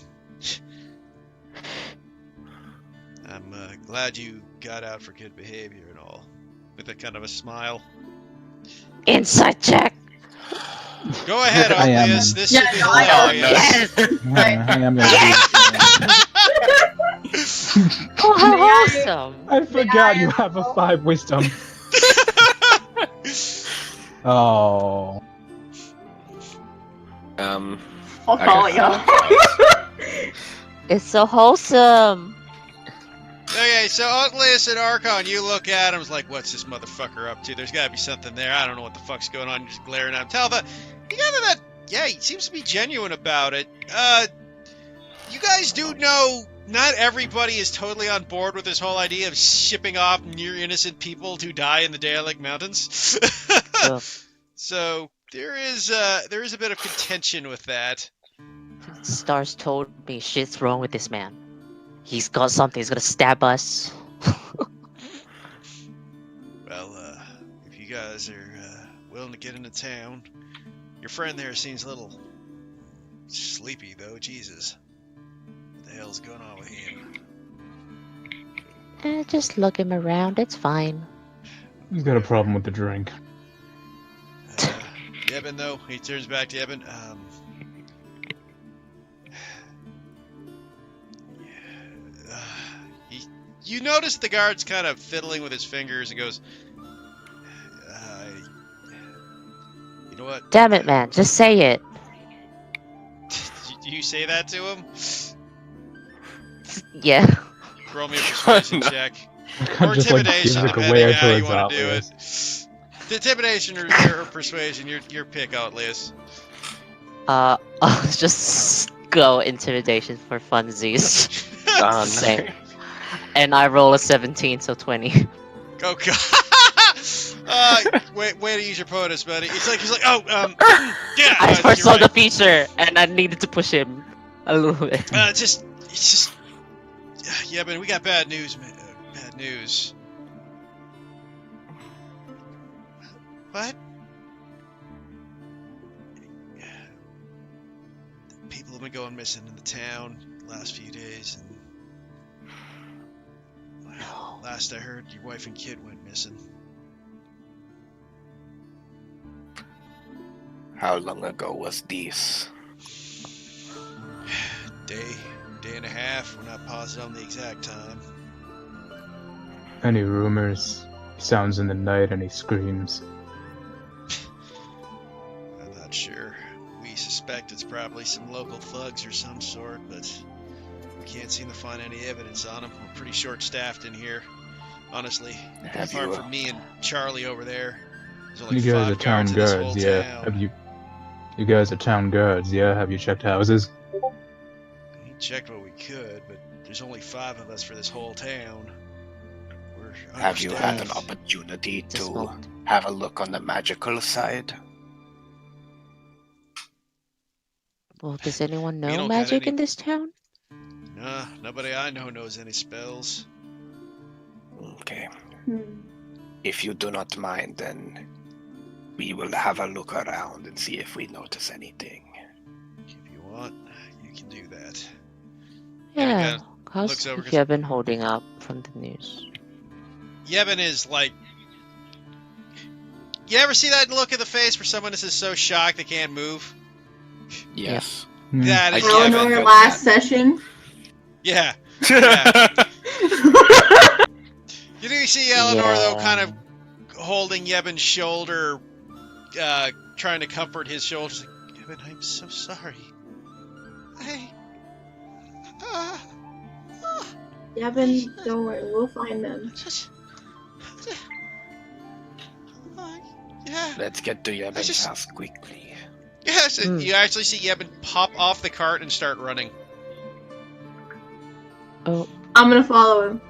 I'm glad you got out for good behavior and all. With a kind of a smile.
Insight check.
Go ahead,
I am
Obvious.
in.
This
Yeah,
should be
no, I
hilarious.
Yes.
I am gonna do it.
Oh, how
May I-
awesome.
I forgot you have a 5 wisdom. Oh.
I'll call it, y'all.
It's so wholesome.
Okay, so Outlius and Archon, you look at him, it's like, what's this motherfucker up to? There's gotta be something there. I don't know what the fuck's going on. You're just glaring at him. Tell the, you got that, yeah, he seems to be genuine about it. You guys do know not everybody is totally on board with this whole idea of shipping off near innocent people to die in the Dralick Mountains.
Ugh.
So there is a bit of contention with that.
Stars told me shit's wrong with this man. He's got something. He's gonna stab us.
Well, if you guys are willing to get into town, your friend there seems a little sleepy though. Jesus, what the hell's going on with him?
Just look him around. It's fine.
He's got a problem with the drink.
Yevon, though, he turns back to Yevon. You notice the guard's kind of fiddling with his fingers and goes, you know what?
Damn it, man. Just say it.
Do you say that to him?
Yeah.
Roll me a persuasion
No.
check.
Archon
Or
just like
intimidation,
gives like a
depending
wear
on how you
towards
want to do
Outlius.
it. The intimidation or persuasion, your pick, Outlius.
I'll just go intimidation for funsies.
Oh,
Same.
no.
And I roll a 17, so 20.
Oh god! Way to use your POTUS, buddy. He's like, oh, yeah.
I
you're
first saw
right.
the feature, and I needed to push him a little bit.
It's just, yeah, but we got bad news, man. Bad news. What? People have been going missing in the town the last few days, and last I heard, your wife and kid went missing.
How long ago was this?
Day and a half. We're not positive on the exact time.
Any rumors? He sounds in the night and he screams.
I'm not sure. We suspect it's probably some local thugs or some sort, but we can't seem to find any evidence on them. We're pretty short-staffed in here, honestly.
Have
Apart
you,
from me and Charlie over there, there's only
You guys
5
are town
guards in this whole
guards, yeah.
town.
Have you? You guys are town guards, yeah. Have you checked houses?
We checked what we could, but there's only 5 of us for this whole town. We're
have you had an
understaffed.
opportunity
Just
to
hold.
have a look on the magical side?
Well, does anyone
We
know
don't got
magic
any-
in this town?
Nah, nobody I know knows any spells.
Okay.
Hmm.
If you do not mind, then we will have a look around and see if we notice anything.
If you want, you can do that.
Yeah.
again,
How's
looks over,
you been holding up from the news?
Yevon is like... You ever see that look in the face where someone is just so shocked they can't move?
Yes.
Hmm.
That is
I can't
Yevon.
even-
Eleanor last session.
Yeah. You do see Eleanor, though, kind of holding Yevon's shoulder, trying to comfort his shoulder. She's like, Yevon, I'm so sorry.
Yevon, don't worry, we'll find them.
Yeah.
Let's get to Yevon's
just-
house quickly.
Yes, and you actually see Yevon pop off the cart and start running.
Oh,
I'm gonna follow him.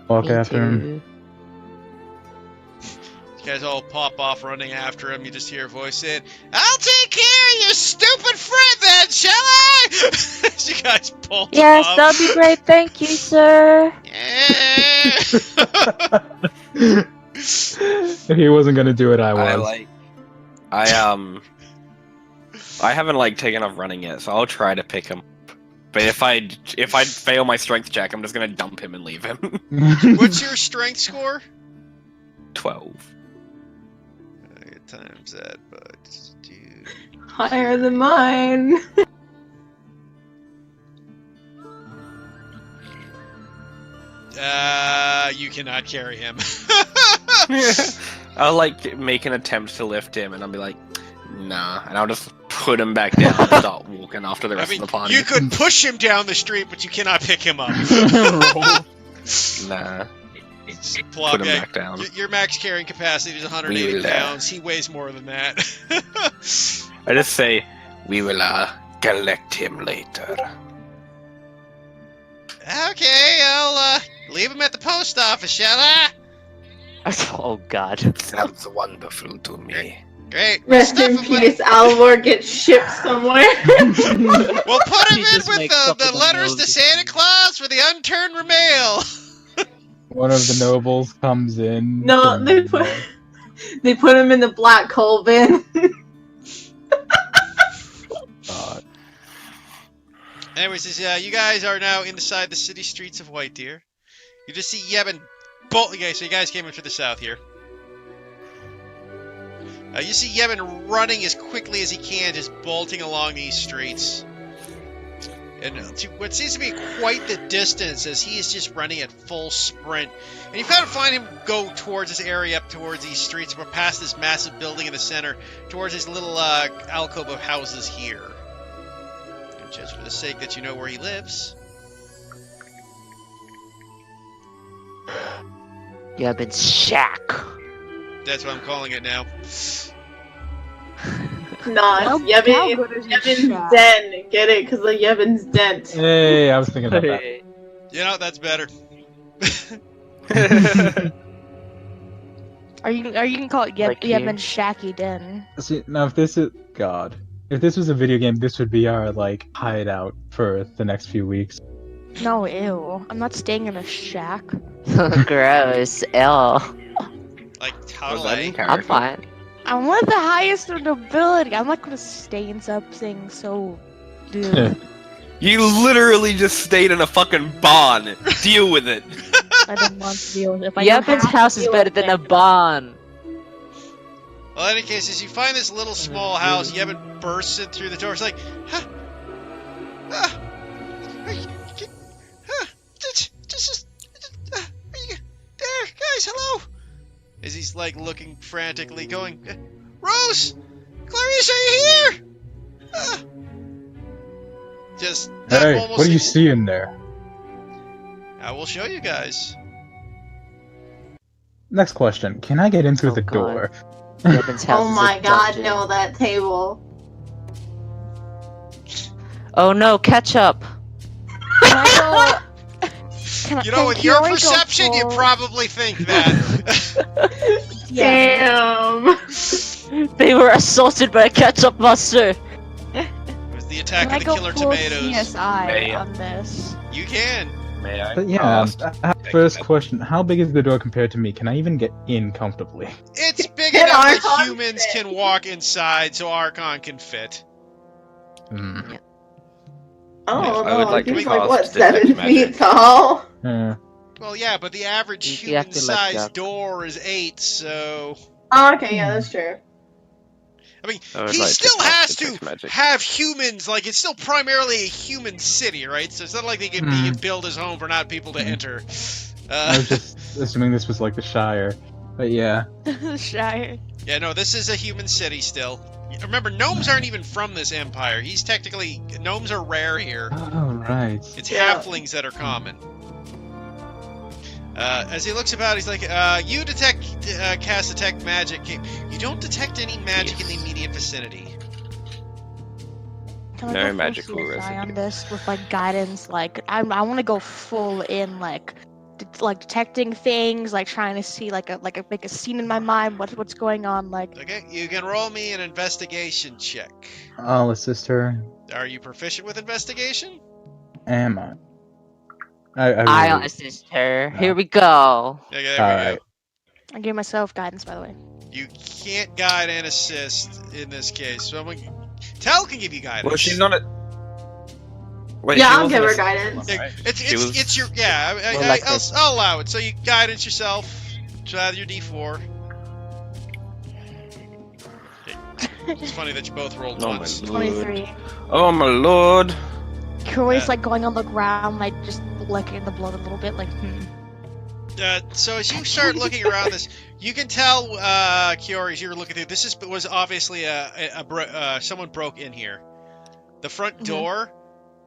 Walk
me
after him.
too.
You guys all pop off running after him. You just hear a voice saying, "I'll take care of your stupid friend then, shall I?" As you guys bolt
Yes,
off.
that'll be great. Thank you, sir.
Yeah.
If he wasn't gonna do it, I was.
I haven't like taken off running yet, so I'll try to pick him. But if I fail my strength check, I'm just gonna dump him and leave him.
What's your strength score?
12.
Times that, but dude.
Higher than mine.
You cannot carry him.
I'll like make an attempt to lift him, and I'll be like, nah, and I'll just put him back down and start walking after the
I
rest
mean,
of the party.
you could push him down the street, but you cannot pick him up.
Nah,
Plop,
put him
yeah,
back down.
Your max carrying capacity is 180
We'll,
pounds. He weighs more than that.
I just say, we will collect him later.
Okay, I'll leave him at the post office, shall I?
Oh God.
Sounds wonderful to me.
Great.
Rest
Stuff
in
him
peace, Alvor gets shipped somewhere.
We'll put him
He
in
just
with
makes up
the
his own
letters
rules.
to Santa Claus for the unturned mail.
One of the nobles comes in.
No,
and,
they put him in the black coal bin.
Anyways, you guys are now inside the city streets of White Deer. You just see Yevon bolt. Okay, so you guys came in through the south here. You see Yevon running as quickly as he can, just bolting along these streets. And to what seems to be quite the distance, as he is just running at full sprint. And you kind of find him go towards this area, up towards these streets, past this massive building in the center, towards this little alcove of houses here. And just for the sake that you know where he lives.
Yevon's shack.
That's what I'm calling it now.
Nah,
How
Yevon's
good is your shack?
den. Get it? Because of Yevon's dent.
Hey, I was thinking about that.
You know, that's better.
Are you gonna call it
Like here.
Yevon's Shacky Den?
See, now if this is if this was a video game, this would be our like hideout for the next few weeks.
No, ew. I'm not staying in a shack.
Gross. Ill.
Like,
Was that in
totally.
I'm fine.
I'm one of the highest in nobility. I'm not gonna stay in something so. Dude,
You literally just stayed in a fucking barn. Deal with it.
I don't want to deal with it. If I don't
Yevon's
have to
house is
deal
better
with
than
it.
a barn.
Well, in any case, as you find this little small house, Yevon bursts in through the door. It's like, huh? Are you there, guys? Hello. As he's like looking frantically, going, Rose, Clarice, are you here? Just
Hey,
almost.
what do you see in there?
I will show you guys.
Next question: can I get in through
Oh,
the
God.
door?
Yevon's house
Oh
is
my
a
god,
dungeon.
no, that table.
Oh no, ketchup.
Can I go?
You know, with your
Kiori go
perception, you
full-
probably think that.
Yeah.
Damn.
They were assaulted by a ketchup monster.
It was the attack
Can I
of the
go
killer
full
tomatoes.
CSI
May-
on this?
You can.
May I?
But yeah,
ask?
first question: how big is the door compared to me? Can I even get in comfortably?
It's big
Can
enough that
Archon
humans
fit?
can walk inside, so Archon can fit.
Hmm.
Oh
I
no,
would like to
he's
cast
like, what,
detect
7
magic.
feet tall?
Yeah.
Well, yeah, but the average
You have to, like,
human-sized door is 8, so...
Oh, okay, yeah, that's true.
I mean,
I would
he
like to
still
cast
has
detect
to
magic.
have humans, like, it's still primarily a human city, right? So it's not like he can build his home for not people to enter.
I was just assuming this was like the Shire, but yeah.
Shire.
Yeah, no, this is a human city still. Remember, gnomes aren't even from this empire. Gnomes are rare here.
Oh, right.
It's
Yeah.
halflings that are common. As he looks about, he's like, you cast detect magic. You don't detect any magic in the immediate vicinity.
Can I
No
go full
magical
CSI
residue.
on this with like guidance? Like I want to go full in, like detecting things, like trying to see like make a scene in my mind. What's going on? Like
Okay, you can roll me an investigation check.
I'll assist her.
Are you proficient with investigation?
Am I? I
I'll
really...
assist her.
No.
Here we go.
Okay, there we
Alright.
go.
I give myself guidance, by the way.
You can't guide and assist in this case. Tell can give you guidance.
Well, she's not a. Wait,
Yeah,
she
I'll
wasn't
give her
a-
guidance.
Yeah,
right?
it's
She was-
it's your
Well, like this.
I'll allow it. So you guidance yourself. Try your D4. It's funny that you both rolled
Oh my
once.
lord.
23.
Oh my lord.
Corey's
Yeah.
like going on the ground, like just licking the blood a little bit, like
So as you start looking around this, you can tell, Kiori, as you're looking through, was obviously someone broke in here. The front door,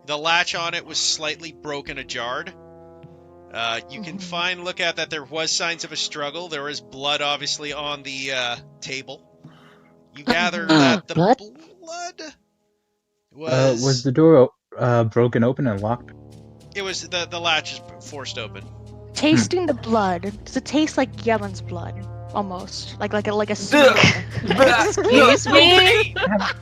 the latch on it was slightly broken, ajarred. You can look at that there was signs of a struggle. There was blood, obviously, on the table. You gather that the
Blood?
blood was...
was the door broken open and locked?
It was the latch is forced open.
tasting the blood. Does it taste like Yellen's blood? Almost like a
Ugh.
Excuse me?
I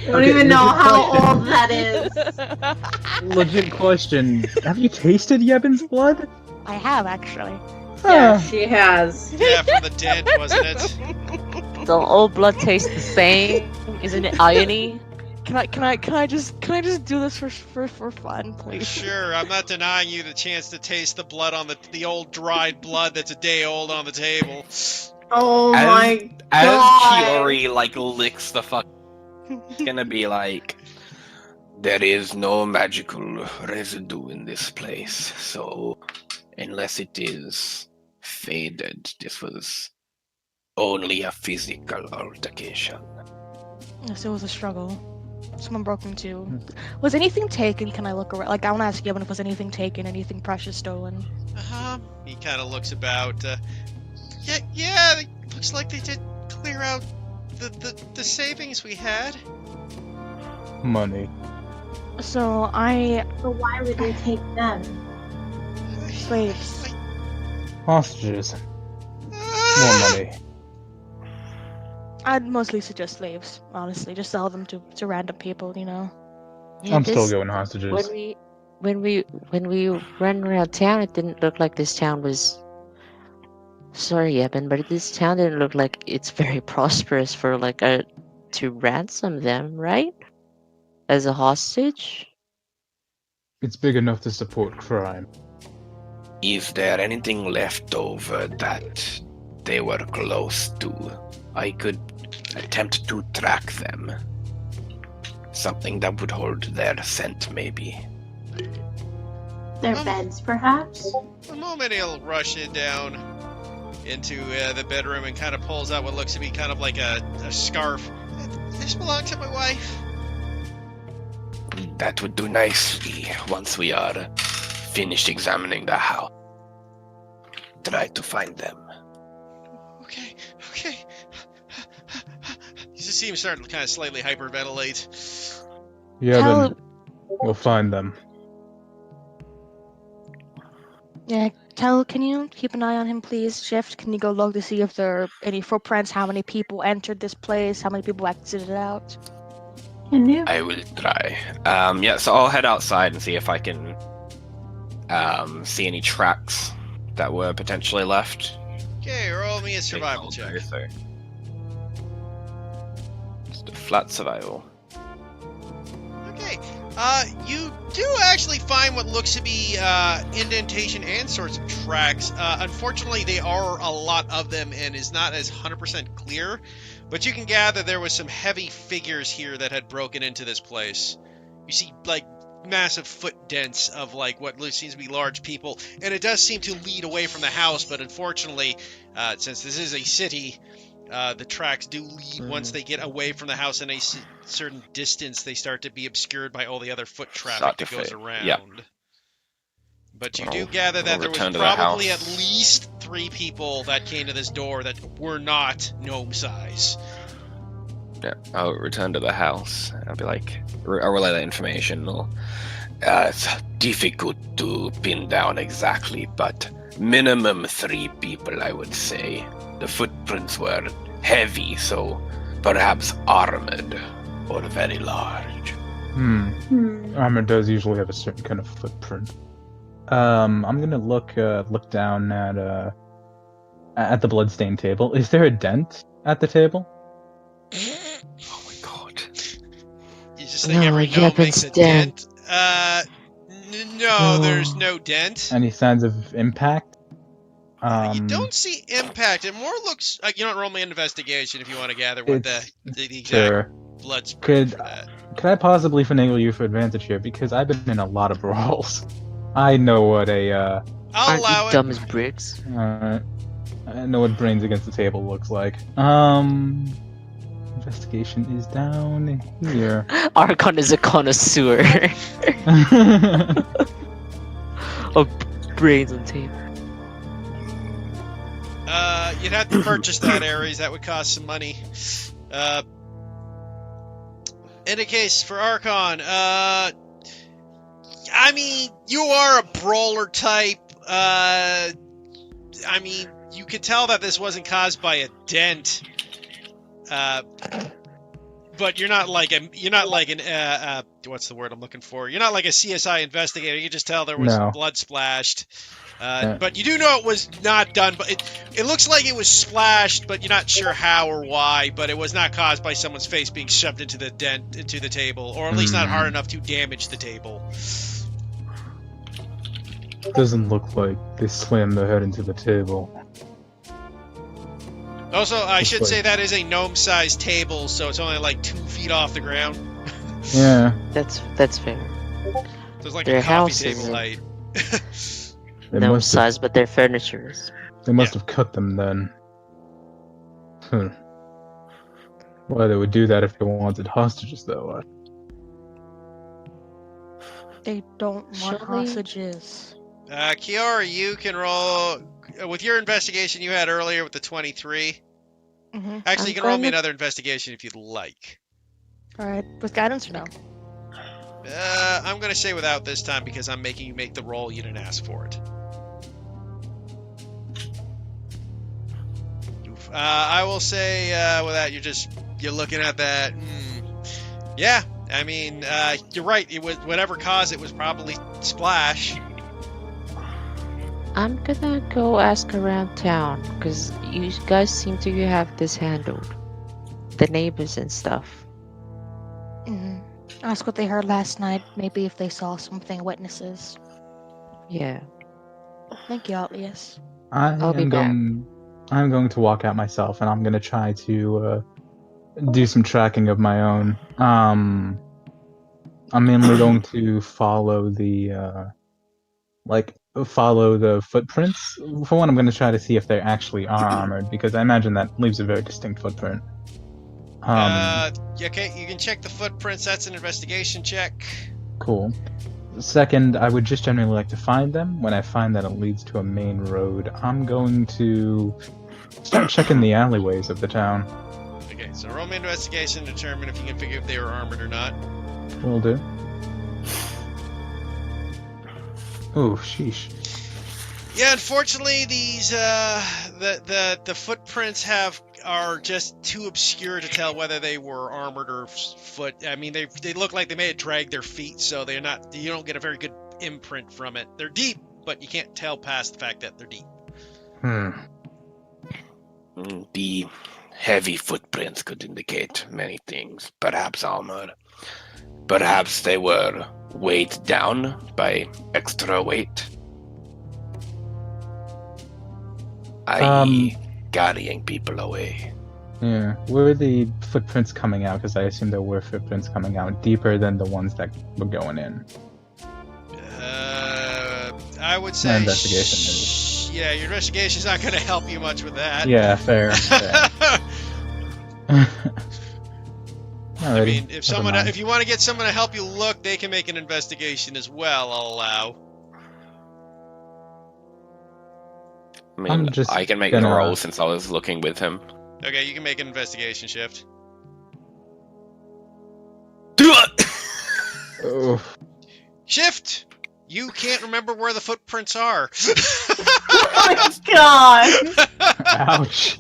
don't even know how old that is.
Legit question. Have you tasted Yebin's blood?
I have actually.
Yeah,
Huh.
she has.
Yeah, from the dent, wasn't it?
The old blood tastes the same. Isn't it irony?
Can I just do this for fun, please?
Sure, I'm not denying you the chance to taste the blood on the old dried blood that's a day old on the table.
Oh
As-
my
As
God.
Kiori like licks the fuck, it's gonna be like, there is no magical residue in this place, so unless it is faded, this was only a physical altercation.
Yes, it was a struggle. Someone broke into. Was anything taken? Can I look around? Like, I want to ask Yevon if was anything taken, anything precious stolen.
He kind of looks about. Yeah. It looks like they did clear out the savings we had.
Money.
So
why would they take them?
slaves.
Hostages. More money.
I'd mostly suggest slaves, honestly. Just sell them to random people, you know.
Yeah,
I'm still
this-
going hostages.
When we ran around town, it didn't look like this town was. Sorry, Evan, but this town didn't look like it's very prosperous for to ransom them, right? As a hostage.
It's big enough to support crime.
Is there anything left over that they were close to? I could attempt to track them. Something that would hold their scent, maybe.
Their beds, perhaps?
A moment, he'll rush it down into the bedroom and kind of pulls out what looks to be kind of like a scarf. This belongs to my wife.
That would do nicely once we are finished examining the house. Try to find them.
Okay. You just see him start to kind of slightly hyperventilate.
Yeah,
Tell-
then we'll find them.
Yeah, can you keep an eye on him, please? Shift, can you go look to see if there are any footprints, how many people entered this place, how many people exited out?
Can you?
I will try. Yeah, so I'll head outside and see if I can see any tracks that were potentially left.
Okay, roll me a survival check.
So. Just a flat survival.
Okay. You do actually find what looks to be indentation and sorts of tracks. Unfortunately, they are a lot of them and is not as 100% clear. But you can gather there was some heavy figures here that had broken into this place. You see, massive foot dents of what seems to be large people, and it does seem to lead away from the house. But unfortunately, since this is a city, the tracks do lead once they get away from the house in a certain distance. They start to be obscured by all the other foot traffic that goes around.
Yeah.
But you do gather that there was
return to the
probably at
house.
least 3 people that came to this door that were not gnome size.
Yeah, I'll return to the house. I'll be like, I'll relay that information. It's difficult to pin down exactly, but minimum 3 people, I would say. The footprints were heavy, so perhaps armored or very large.
Armor does usually have a certain kind of footprint. I'm gonna look down at the bloodstained table. Is there a dent at the table?
Oh my god.
You just think
No,
every
yeah,
gnome
but
makes a
dent.
dent? No, there's no dent.
Any signs of impact?
You don't see impact. It more looks like, roll me an investigation if you want to gather what the exact
Sure.
blood spread for that.
Could I possibly finagle you for advantage here? Because I've been in a lot of brawls. I know what
I'll
Aren't
allow
you
it.
dumb as bricks?
I know what brains against the table looks like. Investigation is down here.
Archon is a connoisseur of brains on tape.
You'd have to purchase that, Ares. That would cost some money. In a case for Archon, I mean, you are a brawler type. I mean, you could tell that this wasn't caused by a dent. But you're not like an what's the word I'm looking for? You're not like a CSI investigator. You can just tell there was blood splashed. But you do know it was not done. But it looks like it was splashed, but you're not sure how or why. But it was not caused by someone's face being shoved into the table, or at least not hard enough to damage the table.
Doesn't look like they slammed their head into the table.
Also, I should say that is a gnome-sized table, so it's only like 2 feet off the ground.
Yeah.
That's fair.
So it's like
Their
a coffee
house
table
is
height.
No size, but their furniture is.
They must have cut them then. Why they would do that if they wanted hostages, though?
They don't want
Surely-
hostages.
Kiara, you can roll with your investigation you had earlier with the 23.
Mm-hmm.
Actually, you
I'm
can roll me
going to-
another investigation if you'd like.
All right, with guidance or no?
I'm going to say without this time because I'm making you make the roll. You didn't ask for it. I will say without you're looking at that. Yeah, I mean, you're right. It was whatever caused it was probably splash.
I'm gonna go ask around town because you guys seem to have this handled. The neighbors and stuff.
Mm-hmm. Ask what they heard last night. Maybe if they saw something, witnesses.
Yeah.
Thank you, Atlius.
I'll be back.
I'm going to walk out myself, and I'm going to try to do some tracking of my own. I'm mainly going to follow the footprints. For one, I'm going to try to see if they actually are armored, because I imagine that leaves a very distinct footprint.
Okay, you can check the footprints. That's an investigation check.
Cool. Second, I would just generally like to find them. When I find that it leads to a main road, I'm going to start checking the alleyways of the town.
Okay, so roll me an investigation to determine if you can figure if they were armored or not.
Will do. Oh, sheesh.
Yeah, unfortunately, these the footprints are just too obscure to tell whether they were armored or foot. I mean, they look like they may have dragged their feet, so they're not. You don't get a very good imprint from it. They're deep, but you can't tell past the fact that they're deep.
The heavy footprints could indicate many things. Perhaps armored. Perhaps they were weighed down by extra weight. i.e. carrying people away.
Yeah. Where are the footprints coming out? Because I assume there were footprints coming out deeper than the ones that were going in.
I would say.
My investigation
yeah, your investigation's not going to help you much with that.
Yeah, fair.
I mean, if you want to get someone to help you look, they can make an investigation as well. I'll allow.
I mean,
just
I can make the roll since I was looking with him.
Okay, you can make an investigation shift.
Oh.
Shift! You can't remember where the footprints are.
Oh my god!
Ouch.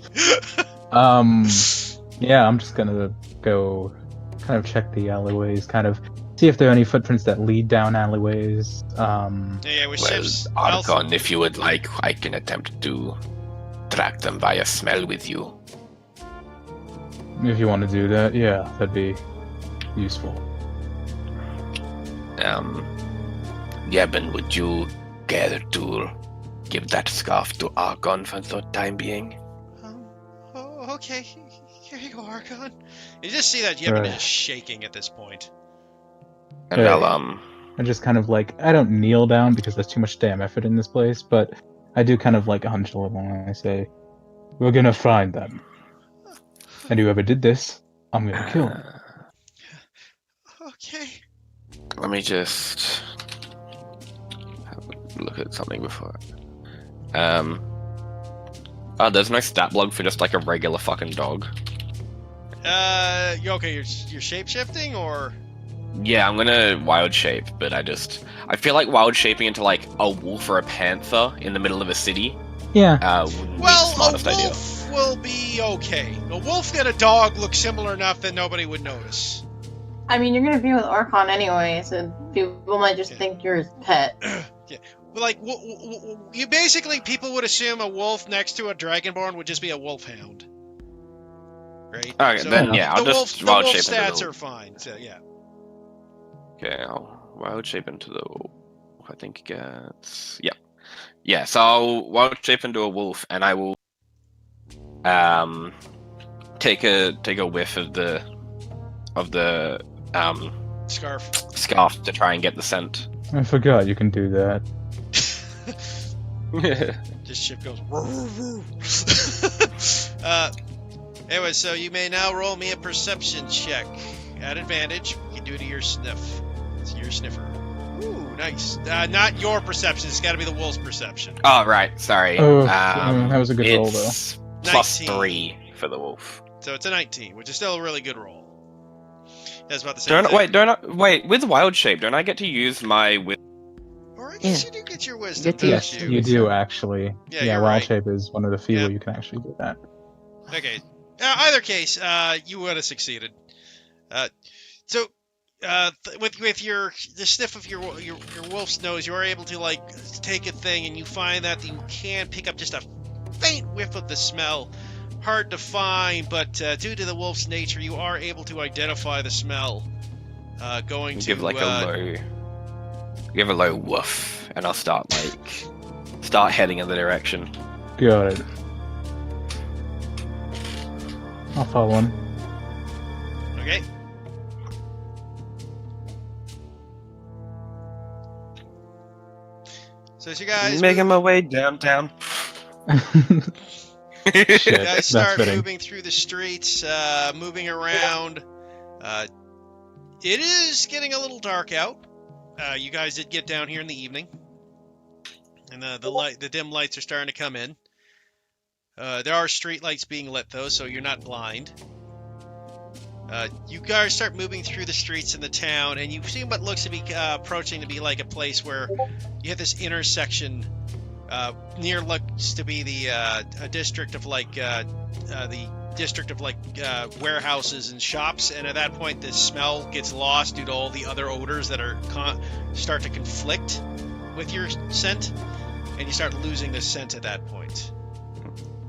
Yeah, I'm just gonna go kind of check the alleyways, kind of see if there are any footprints that lead down alleyways.
Yeah, with
Well,
shifts.
Archon, if you would like, I can attempt to track them via smell with you.
If you want to do that, yeah, that'd be useful.
Yeben, would you care to give that scarf to Archon for the time being?
Oh, okay. Here you go, Archon. You just see that Yeben
Right.
is just shaking at this point.
And
Hey.
I'll
I just kind of I don't kneel down because there's too much damn effort in this place, but I do kind of hunch a little and I say, we're gonna find them. And whoever did this, I'm gonna kill him.
Okay.
Let me just have a look at something before. Oh, there's no stat block for just a regular fucking dog.
Okay, you're shape shifting or?
Yeah, I'm gonna wild shape, but I feel like wild shaping into a wolf or a panther in the middle of a city.
Yeah.
Wouldn't be the
Well, a
smartest idea.
wolf will be okay. A wolf and a dog look similar enough that nobody would notice.
I mean, you're gonna be with Archon anyway, so people might just think you're his pet.
Yeah. You basically, people would assume a wolf next to a dragonborn would just be a wolfhound. Right?
Okay, then yeah, I'll
the
just
wolf
wild shape into
stats
the...
are fine, so yeah.
Okay, I'll wild shape into the wolf. I think it gets... Yeah. Yeah, so I'll wild shape into a wolf, and I will take a whiff of the scarf to try and get the scent.
I forgot you can do that.
Just ship goes. Anyway, so you may now roll me a perception check. At advantage, you can do it to your sniff. It's your sniffer. Ooh, nice. Not your perception. It's got to be the wolf's perception.
Oh, right. Sorry.
Oh, that was a good roll, though.
It's plus
19.
3 for the wolf.
So it's a 19, which is still a really good roll. That's about the same.
Wait, with wild shape, don't I get to use my
Or I guess you do get your wisdom,
Get the-
don't
Yes,
you?
you do actually.
Yeah,
Yeah,
you're
wild
right.
shape is one of the few
Yep.
where you can actually do that.
Okay. Either case, you would have succeeded. With the sniff of your wolf's nose, you are able to take a thing, and you find that you can pick up just a faint whiff of the smell. Hard to find, but due to the wolf's nature, you are able to identify the smell.
give a low woof, and I'll start heading in the direction.
Got it. I'll follow him.
Okay. So as you guys
Making my way downtown.
Shit,
You guys
that's
start
fitting.
moving through the streets, moving around. It is getting a little dark out. You guys did get down here in the evening, and the dim lights are starting to come in. There are street lights being lit though, so you're not blind. You guys start moving through the streets in the town, and you see what looks to be approaching to be like a place where you have this intersection. Near looks to be a district of warehouses and shops, and at that point the smell gets lost due to all the other odors that are start to conflict with your scent, and you start losing the scent at that point.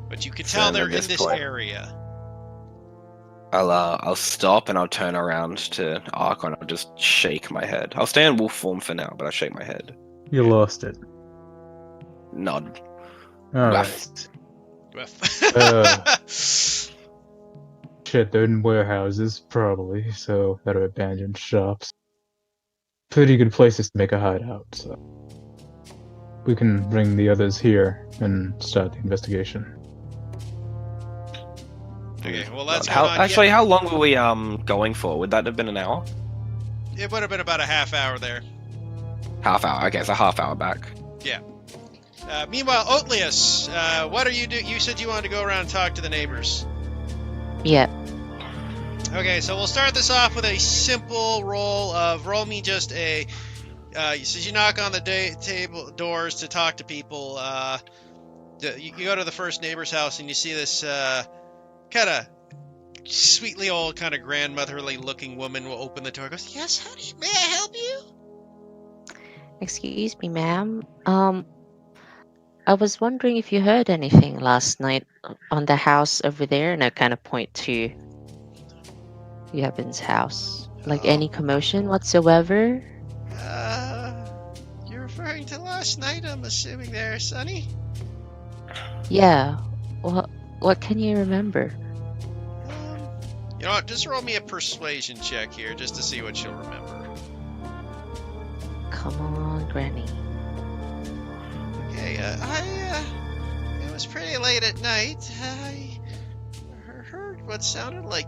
But you can tell
So
they're
at
in
this
this
point-
area.
I'll stop and I'll turn around to Archon. I'll just shake my head. I'll stay in wolf form for now, but I'll shake my head.
You lost it.
Nod.
Alright.
Whiff.
Shit, they're in warehouses, probably, so that are abandoned shops. Pretty good places to make a hideout, so. We can bring the others here and start the investigation.
Okay, well that's
How
going on.
actually? How long were we going for? Would that have been an hour?
It would have been about a half hour there.
Half hour. Okay, so half hour back.
Meanwhile, Oatlius, what are you do? You said you wanted to go around and talk to the neighbors.
Yeah.
Okay, so we'll start this off with a simple roll me just a. So you knock on the table doors to talk to people. You go to the first neighbor's house and you see this kind of sweetly old, kind of grandmotherly looking woman will open the door. Goes, yes, honey, may I help you?
Excuse me, ma'am. I was wondering if you heard anything last night on the house over there, and I kind of point to Yevon's house. Like
Oh.
any commotion whatsoever?
You're referring to last night, I'm assuming there, Sonny?
Yeah. What can you remember?
You know what, just roll me a persuasion check here, just to see what she'll remember.
Come on, Granny.
Okay, it was pretty late at night. I heard what sounded like,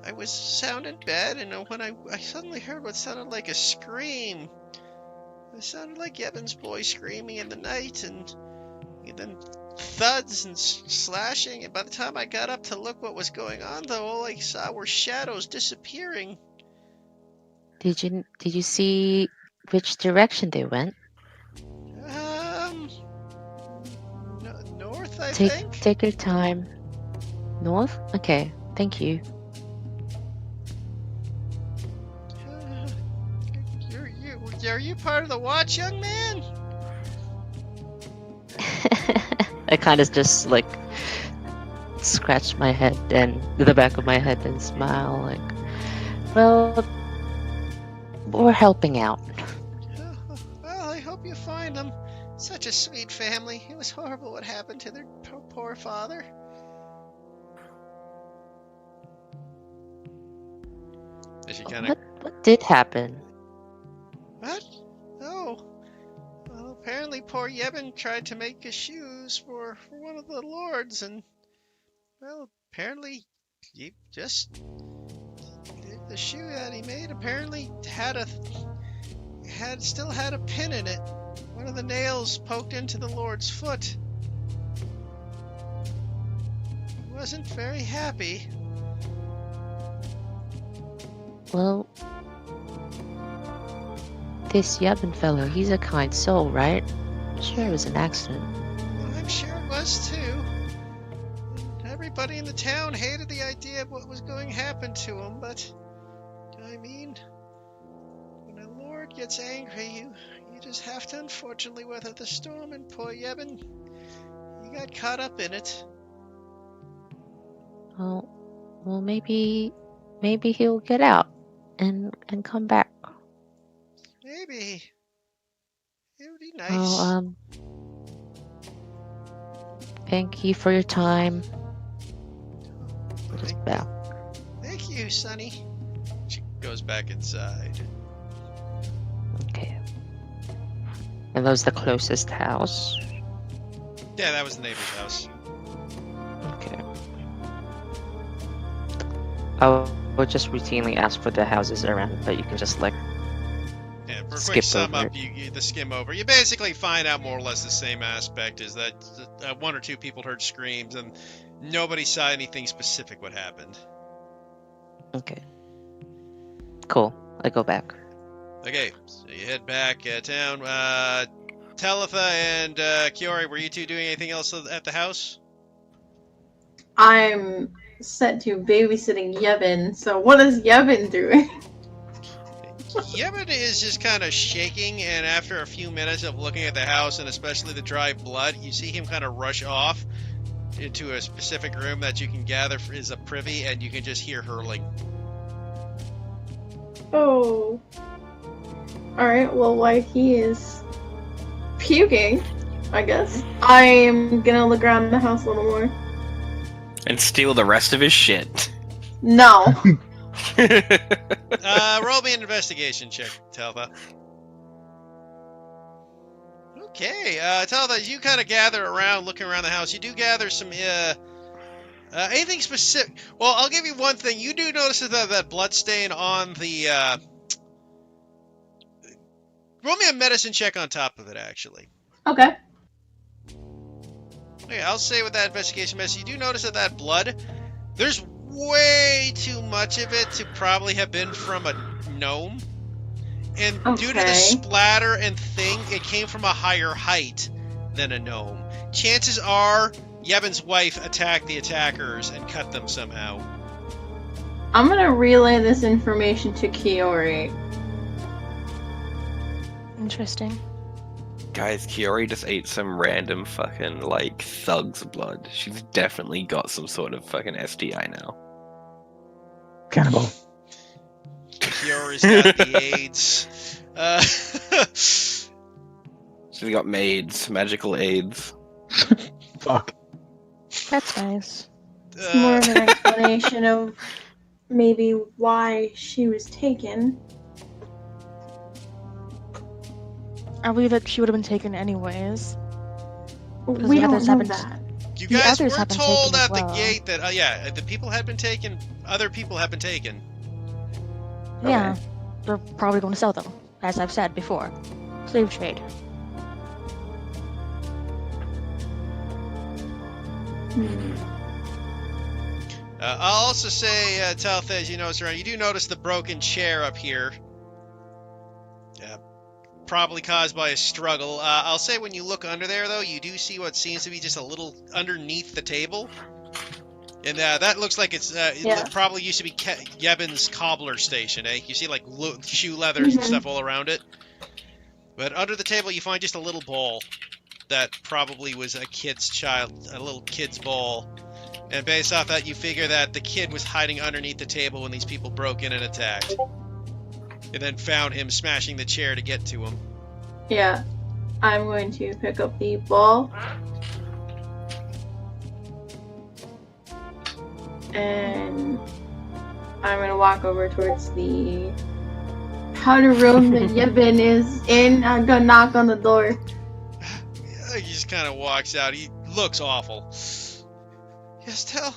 I was sound in bed, and when I suddenly heard what sounded like a scream. It sounded like Yevon's boy screaming in the night, and then thuds and slashing, and by the time I got up to look what was going on, though, all I saw were shadows disappearing.
Did you see which direction they went?
North, I think?
Take your time. North? Okay, thank you.
Are you part of the watch, young man?
I kind of just like scratch my head and the back of my head and smile like, well, we're helping out.
Well, I hope you find them. Such a sweet family. It was horrible what happened to their poor father. Is she kind of...
What did happen?
What? Oh. Well, apparently poor Yevon tried to make his shoes for one of the lords, and, well, apparently he just... The shoe that he made apparently still had a pin in it. One of the nails poked into the lord's foot. He wasn't very happy.
Well, this Yevon fellow, he's a kind soul, right? Sure, it was an accident.
Well, I'm sure it was too. Everybody in the town hated the idea of what was going to happen to him, but I mean, when a lord gets angry, you just have to unfortunately weather the storm, and poor Yevon, he got caught up in it.
Well, maybe he'll get out and come back.
Maybe. It would be nice.
Well, thank you for your time. Just bow.
Thank you, Sonny. She goes back inside.
Okay. And that was the closest house.
Yeah, that was the neighbor's house.
Okay. I would just routinely ask for the houses around, but you can just like
Yeah, for a quick
skip
sum
over
up, the skim over. You basically find out more or less the same aspect, is that one or two people heard screams and nobody saw anything specific what happened.
Okay. Cool. I go back.
Okay, so you head back town. Talitha and Kiori, were you two doing anything else at the house?
I'm set to babysitting Yevon, so what is Yevon doing?
Yevon is just kind of shaking, and after a few minutes of looking at the house, and especially the dry blood, you see him kind of rush off into a specific room that you can gather is a privy, and you can just hear hurling.
Oh. Alright, well, while he is puking, I guess, I'm gonna look around the house a little more.
And steal the rest of his shit.
No.
Roll me an investigation check, Talitha. Okay, Talitha, as you kind of gather around, looking around the house, you do gather some Anything specific? Well, I'll give you one thing. You do notice that blood stain on the. Roll me a medicine check on top of it, actually.
Okay.
Okay, I'll say with that investigation message, you do notice that blood, there's way too much of it to probably have been from a gnome. And due to the
Okay.
splatter and thing, it came from a higher height than a gnome. Chances are, Yevon's wife attacked the attackers and cut them somehow.
I'm gonna relay this information to Kiori.
Interesting.
Guys, Kiori just ate some random fucking, like, thug's blood. She's definitely got some sort of fucking STI now.
Cannibal.
Kiori's got the AIDS.
She's got maids, magical aids.
Fuck.
That's nice.
It's more of an explanation of maybe why she was taken.
I believe that she would have been taken anyways.
We
the
don't
others
know
haven't-
that.
You
The
guys were
others have been
told
taken as
at the
well.
gate that, yeah, the people had been taken, other people have been taken.
Yeah, they're probably going to sell them, as I've said before. Slave trade.
I'll also say, Talth, as you notice around, you do notice the broken chair up here. Probably caused by a struggle. I'll say when you look under there, though, you do see what seems to be just a little underneath the table. And that looks like it's
Yeah.
it probably used to be Yevon's cobbler station, eh? You see, like, shoe leathers and
Mhm.
stuff all around it. But under the table, you find just a little ball that probably was a little kid's ball. And based off that, you figure that the kid was hiding underneath the table when these people broke in and attacked. And then found him smashing the chair to get to him.
Yeah. I'm going to pick up the ball. And I'm going to walk over towards the powder room that Yevon is in. I'm going to knock on the door.
He just kind of walks out. He looks awful. Yes, Tell.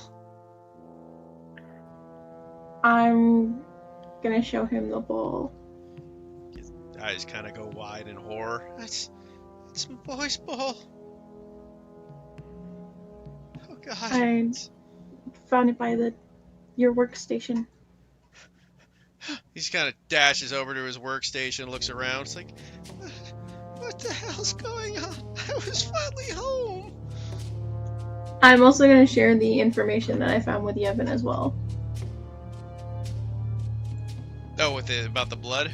I'm going to show him the ball.
His eyes kind of go wide in horror. It's my boy's ball. Oh, God.
I found it by your workstation.
He just kind of dashes over to his workstation, looks around. It's like, what the hell's going on? I was finally home.
I'm also going to share the information that I found with Yevon as well.
Oh, about the blood?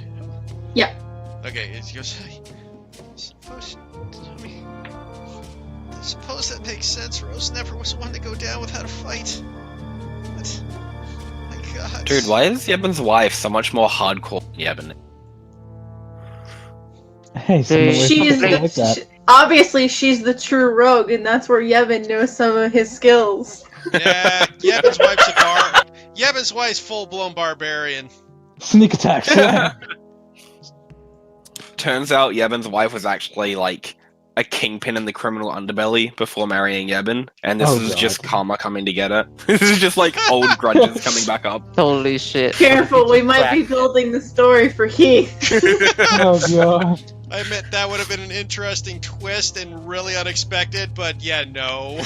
Yeah.
Okay, he goes, I suppose that makes sense. Rose never was one to go down without a fight. But, my God.
Dude, why is Yevon's wife so much more hardcore than Yevon?
Hey, someone
She's
like that.
obviously she's the true rogue, and that's where Yevon knows some of his skills.
Yeah, Yevon's wife's a Yevon's wife's full-blown barbarian.
Sneak attack. Yeah.
Turns out Yevon's wife was actually, like, a kingpin in the criminal underbelly before marrying Yevon, and this
Oh,
is
God.
just karma coming to get her. This is just, like, old grudges coming back up.
Holy shit.
Careful, we might be building the story for Heath.
Oh god.
I admit that would have been an interesting twist and really unexpected, but yeah, no.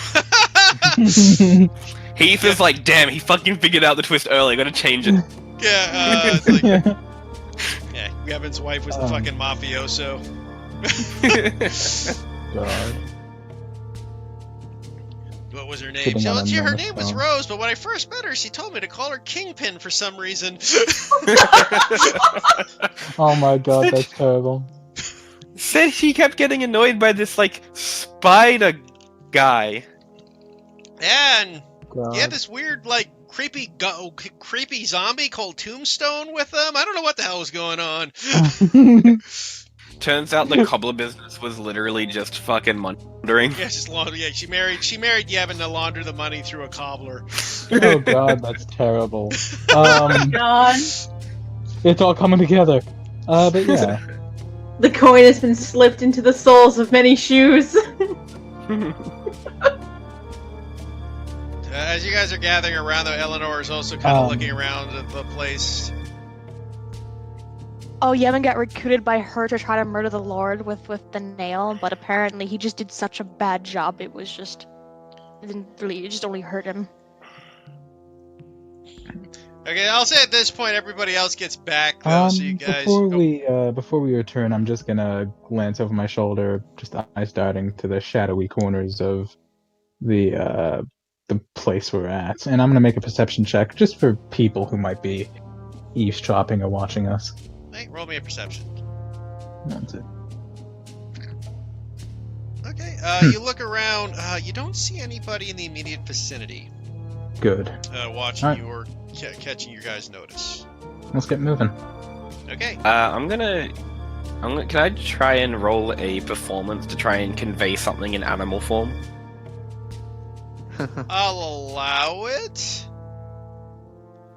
Heath is like, damn, he fucking figured out the twist early, gotta change it.
It's like, yeah, Yevon's wife was the
Um.
fucking mafioso.
God.
What was her name?
Sitting on a
Her
enormous
name was
stone.
Rose, but when I first met her, she told me to call her Kingpin for some reason.
Oh my god, that's terrible.
Said she kept getting annoyed by this, like, spider guy.
And
God.
he had this weird, like, creepy zombie called Tombstone with him. I don't know what the hell was going on.
Turns out the cobbler business was literally just fucking money laundering.
Yeah, just yeah, she married Yevon to launder the money through a cobbler.
Oh god, that's terrible.
God.
It's all coming together. But yeah.
The coin has been slipped into the soles of many shoes.
As you guys are gathering around, though, Eleanor is also kind of looking around at the place.
Oh, Yevon got recruited by her to try to murder the Lord with the nail, but apparently he just did such a bad job. It just only hurt him.
Okay, I'll say at this point everybody else gets back though, so you guys.
Before we return, I'm just gonna glance over my shoulder, just eyes darting to the shadowy corners of the place we're at, and I'm gonna make a perception check just for people who might be eavesdropping or watching us.
Hey, roll me a perception.
That's it.
Okay, you look around. You don't see anybody in the immediate vicinity.
Good.
Watching
Alright.
you or catching your guys' notice.
Let's get moving.
Okay.
Can I try and roll a performance to try and convey something in animal form?
I'll allow it.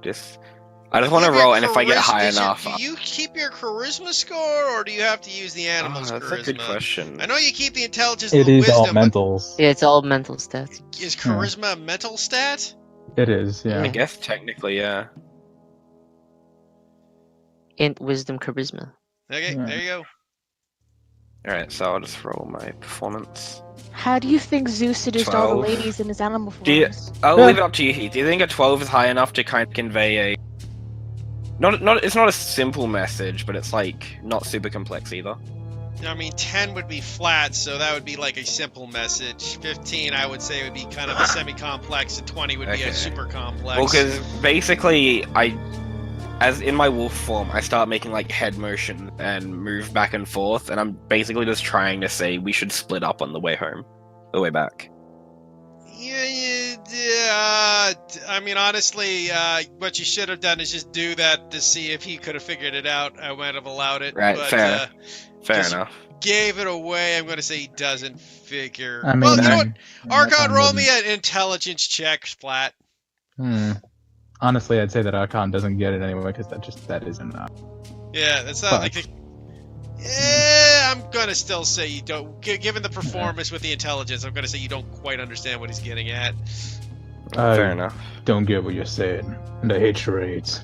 I just want to
Keep your
roll, and if I get high
charisma-
enough.
Do you keep your charisma score, or do you have to use the animal's
That's
charisma?
a good question.
I know you keep the intelligence and
It
the
is all
wisdom, but
mentals.
Yeah, it's all mental stats.
is charisma a mental stat?
It is, yeah.
I
Yeah.
guess technically, yeah.
Int, wisdom, charisma.
Okay,
Yeah.
there you go.
Alright, so I'll just roll my performance.
How do you think Zeus seduced all the
12.
ladies in his animal
Do you-
forms?
I'll
Yeah.
leave it up to you, Heath. Do you think a 12 is high enough to kind of convey a... It's not a simple message, but it's like not super complex either.
I mean, 10 would be flat, so that would be like a simple message. 15, I would say, would be kind of a semi-complex, and 20 would be
Okay.
a super complex.
Well, because basically, as in my wolf form, I start making like head motion and move back and forth, and I'm basically just trying to say we should split up on the way home, the way back.
Yeah, I mean, honestly, what you should have done is just do that to see if he could have figured it out. I might have allowed it,
Right,
but
fair
just
enough.
gave it away. I'm going to say he doesn't figure.
I mean,
well, you know what?
I'm
Archon, roll
wouldn't-
me an intelligence check, flat.
Honestly, I'd say that Archon doesn't get it anyway, because that isn't enough.
Yeah, that's not
Fuck.
like. Yeah, I'm gonna still say you don't. Given the performance with the intelligence, I'm gonna say you don't quite understand what he's getting at.
Fair enough.
Don't get what you're saying, and I hate charades.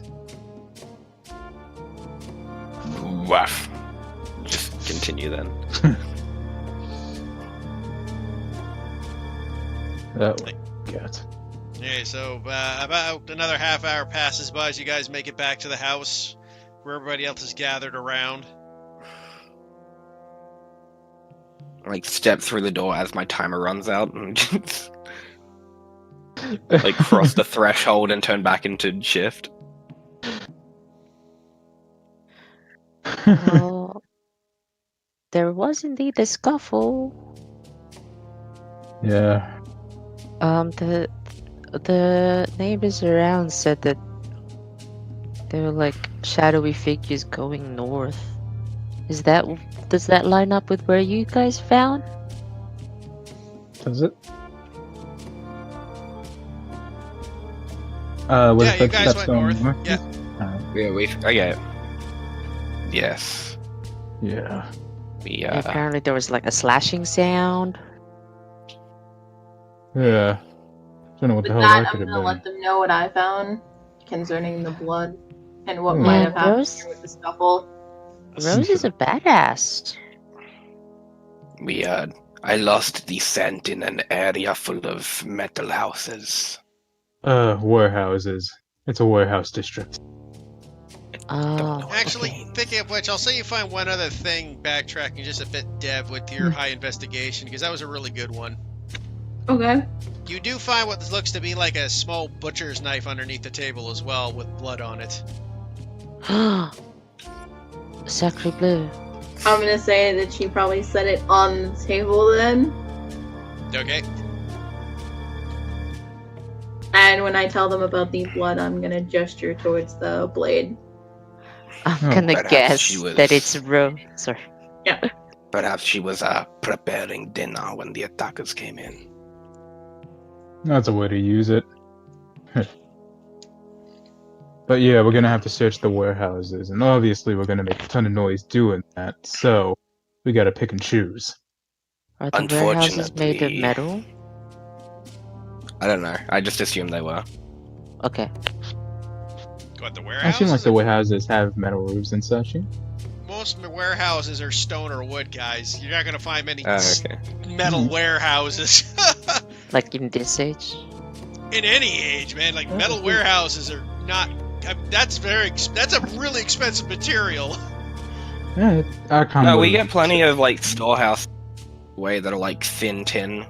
Waff. Just continue then.
That way, get.
Okay, so about another half hour passes by as you guys make it back to the house where everybody else is gathered around.
Like step through the door as my timer runs out, and just, like cross the threshold and turn back into shift.
Well, there was indeed a scuffle.
Yeah.
The neighbors around said that there were like shadowy figures going north. Does that line up with where you guys found?
Does it? Was
Yeah,
it
you
the
guys
steps
went
going
north. Yeah.
Alright.
Okay. Yes.
Yeah.
Apparently there was like a slashing sound.
Yeah. Don't know what
With
the hell
that,
that
I'm
could
gonna let
have been.
them know what I found concerning the blood and what
Hmm.
might
Yeah,
have happened
Rose-
here with the scuffle.
Rose is a badass.
I lost the scent in an area full of metal houses.
Warehouses. It's a warehouse district.
Oh,
Actually,
okay.
thinking of which, I'll say you find one other thing backtracking just a bit, Dev, with your high investigation, because that was a really good one.
Okay.
You do find what looks to be like a small butcher's knife underneath the table as well, with blood on it.
Sacre bleu.
I'm gonna say that she probably set it on the table then.
Okay.
And when I tell them about the blood, I'm gonna gesture towards the blade.
I'm
Oh,
gonna
perhaps
guess
she was-
that it's Rose. Sorry.
Perhaps she was preparing dinner when the attackers came in.
That's a way to use it. But yeah, we're gonna have to search the warehouses, and obviously we're gonna make a ton of noise doing that, so we gotta pick and choose.
Are the warehouses made of
Unfortunately-
metal?
I don't know. I just assumed they were.
Okay.
What, the
I
warehouses?
assume like the warehouses have metal roofs and such. Yeah?
Most warehouses are stone or wood, guys. You're not gonna find many
Okay.
metal warehouses.
Like in this age?
In any age, man. Like,
Oh,
metal
cool.
warehouses are not... that's a really expensive material.
Yeah, Archon
No, we
would-
get plenty of like storehouse way that are like thin tin,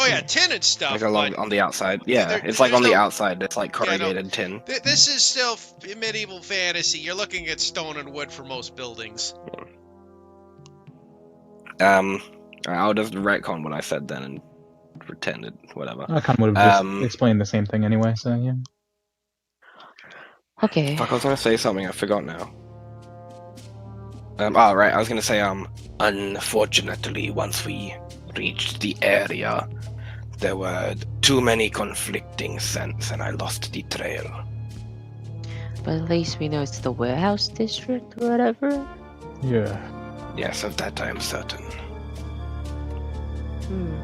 Oh yeah, tin and stuff,
like along
but
on the outside.
Yeah,
Yeah,
there-
it's like on
there's
the
no-
outside. It's like
Yeah, no.
corrugated tin.
this is still medieval fantasy. You're looking at stone and wood for most buildings.
I'll just retcon what I said then and pretend it, whatever.
Archon would have just
Um,
explained the same thing anyway. So yeah.
Okay.
Fuck, I was gonna say something. I forgot now. Oh right, I was gonna say unfortunately, once we reached the area, there were too many conflicting scents, and I lost the trail.
But at least we know it's the warehouse district or whatever.
Yeah.
Yes, of that I am certain.
Hmm.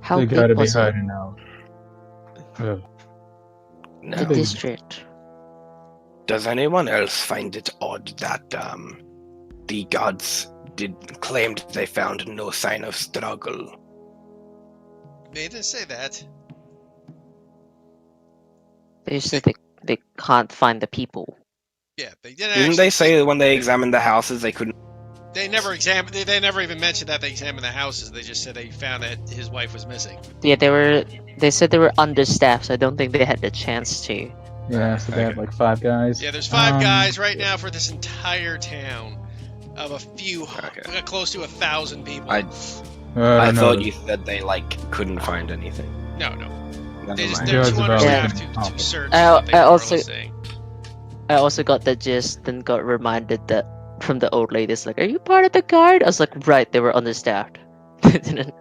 How
They
big
gotta be
was it?
hiding out.
The
Now,
big-
district.
does anyone else find it odd that the gods claimed they found no sign of struggle?
They didn't say that.
They said they can't find the people.
Yeah, they didn't.
Didn't
actually
they say that when they examined the houses they couldn't?
They never examined. They never even mentioned that they examined the houses. They just said they found that his wife was missing.
Yeah, they said they were understaffed, so I don't think they had the chance to.
Yeah. So they had
Okay.
like 5 guys.
Yeah, there's 5
Um,
guys right now for this entire town of a few,
Okay.
close to 1,000 people.
I
I
I
don't
thought
know.
you said they like couldn't find anything.
No.
Never
They just
mind.
they're
Guys
too
have
understaffed
already
to
been-
search.
I-
is what they
I
were
also-
saying.
I also got the gist and got reminded that from the old ladies, like, "Are you part of the guard?" I was like, "Right, they were understaffed." didn't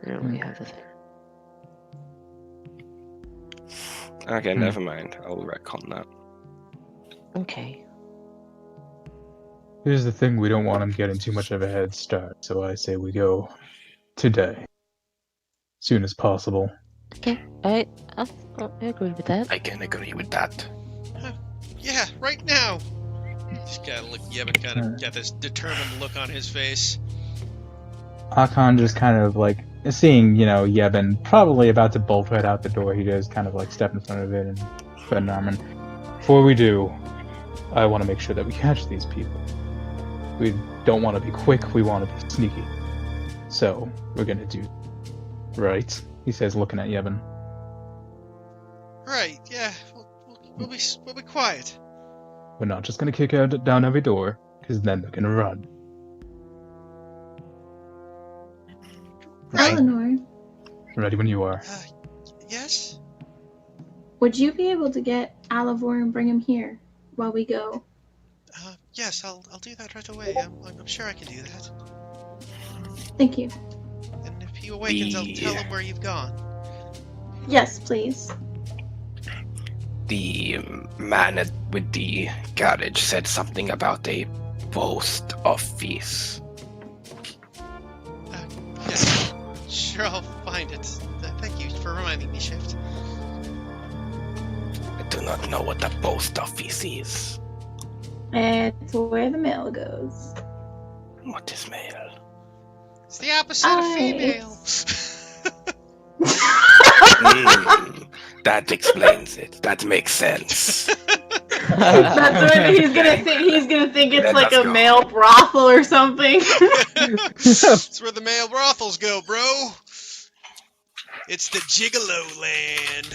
really have the thing.
Okay,
Hmm.
never mind. I'll retcon that.
Okay.
Here's the thing: we don't want him getting too much of a head start. So I say we go today, soon as possible.
Okay. I agree with that.
I can agree with that.
Yeah, right now. Just gotta look. Yevon kind of
Alright.
got this determined look on his face.
Archon just kind of like seeing, Yevon probably about to bolt right out the door. He does kind of like step in front of it and put an arm in. Before we do, I want to make sure that we catch these people. We don't want to be quick. We want to be sneaky. So we're gonna do right. He says, looking at Yevon.
Right? Yeah. We'll be quiet.
We're not just gonna kick out down every door, because then they're gonna run.
Right.
Eleanor,
Ready when you are.
Yes.
would you be able to get Alivor and bring him here while we go?
Yes. I'll do that right away. I'm sure I can do that.
Thank you.
And if he awakens, I'll
The-
tell him where you've gone.
Yes, please.
The man with the carriage said something about a post office.
Yes. Sure, I'll find it. Thank you for reminding me, Shift.
I do not know what a post office is.
It's where the mail goes.
What is mail?
It's the opposite of
I-
female.
That explains it. That makes sense.
That's what he's gonna think. He's gonna think it's
Then
like
let's
a
go.
male brothel or something.
It's where the male brothels go, bro. It's the gigolo land.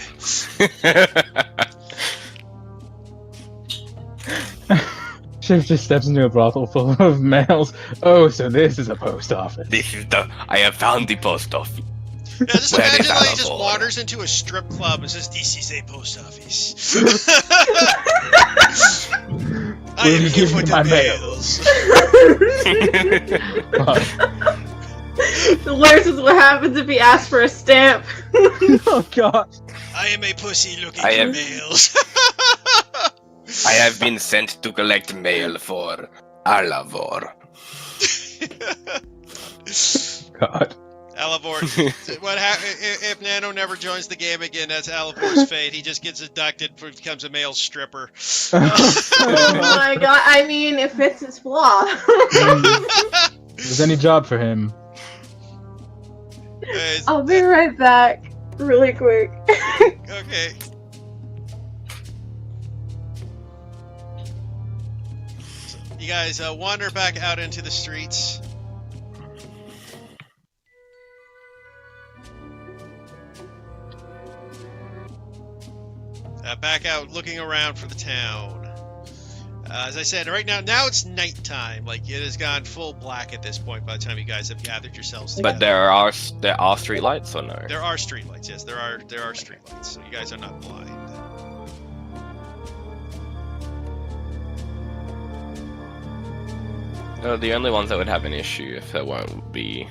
Shiv just steps into a brothel full of males. Oh, so this is a post office.
I have found the post office.
Yeah, just
Where
imagine
is
like he just
Alivor?
wanders into a strip club and says, "This is a post office." I am
you
here
give
for
me
the
my mail?"
mails.
The worst is what happens if he asks for a stamp.
Oh god.
I am a pussy looking
I
for
am-
mails.
I have been sent to collect mail for Alavor.
God.
Alivor, if Nano never joins the game again, that's Alivor's fate. He just gets abducted, becomes a male stripper.
Oh my god, I mean, it fits his flaw.
If there's any job for him.
I'll be right back, really quick.
Okay. So you guys wander back out into the streets. Back out looking around for the town. As I said, right now it's nighttime. Like, it has gone full black at this point by the time you guys have gathered yourselves together.
But there are streetlights or no?
There are streetlights, yes. There are streetlights, so you guys are not blind.
The only ones that would have an issue if there won't be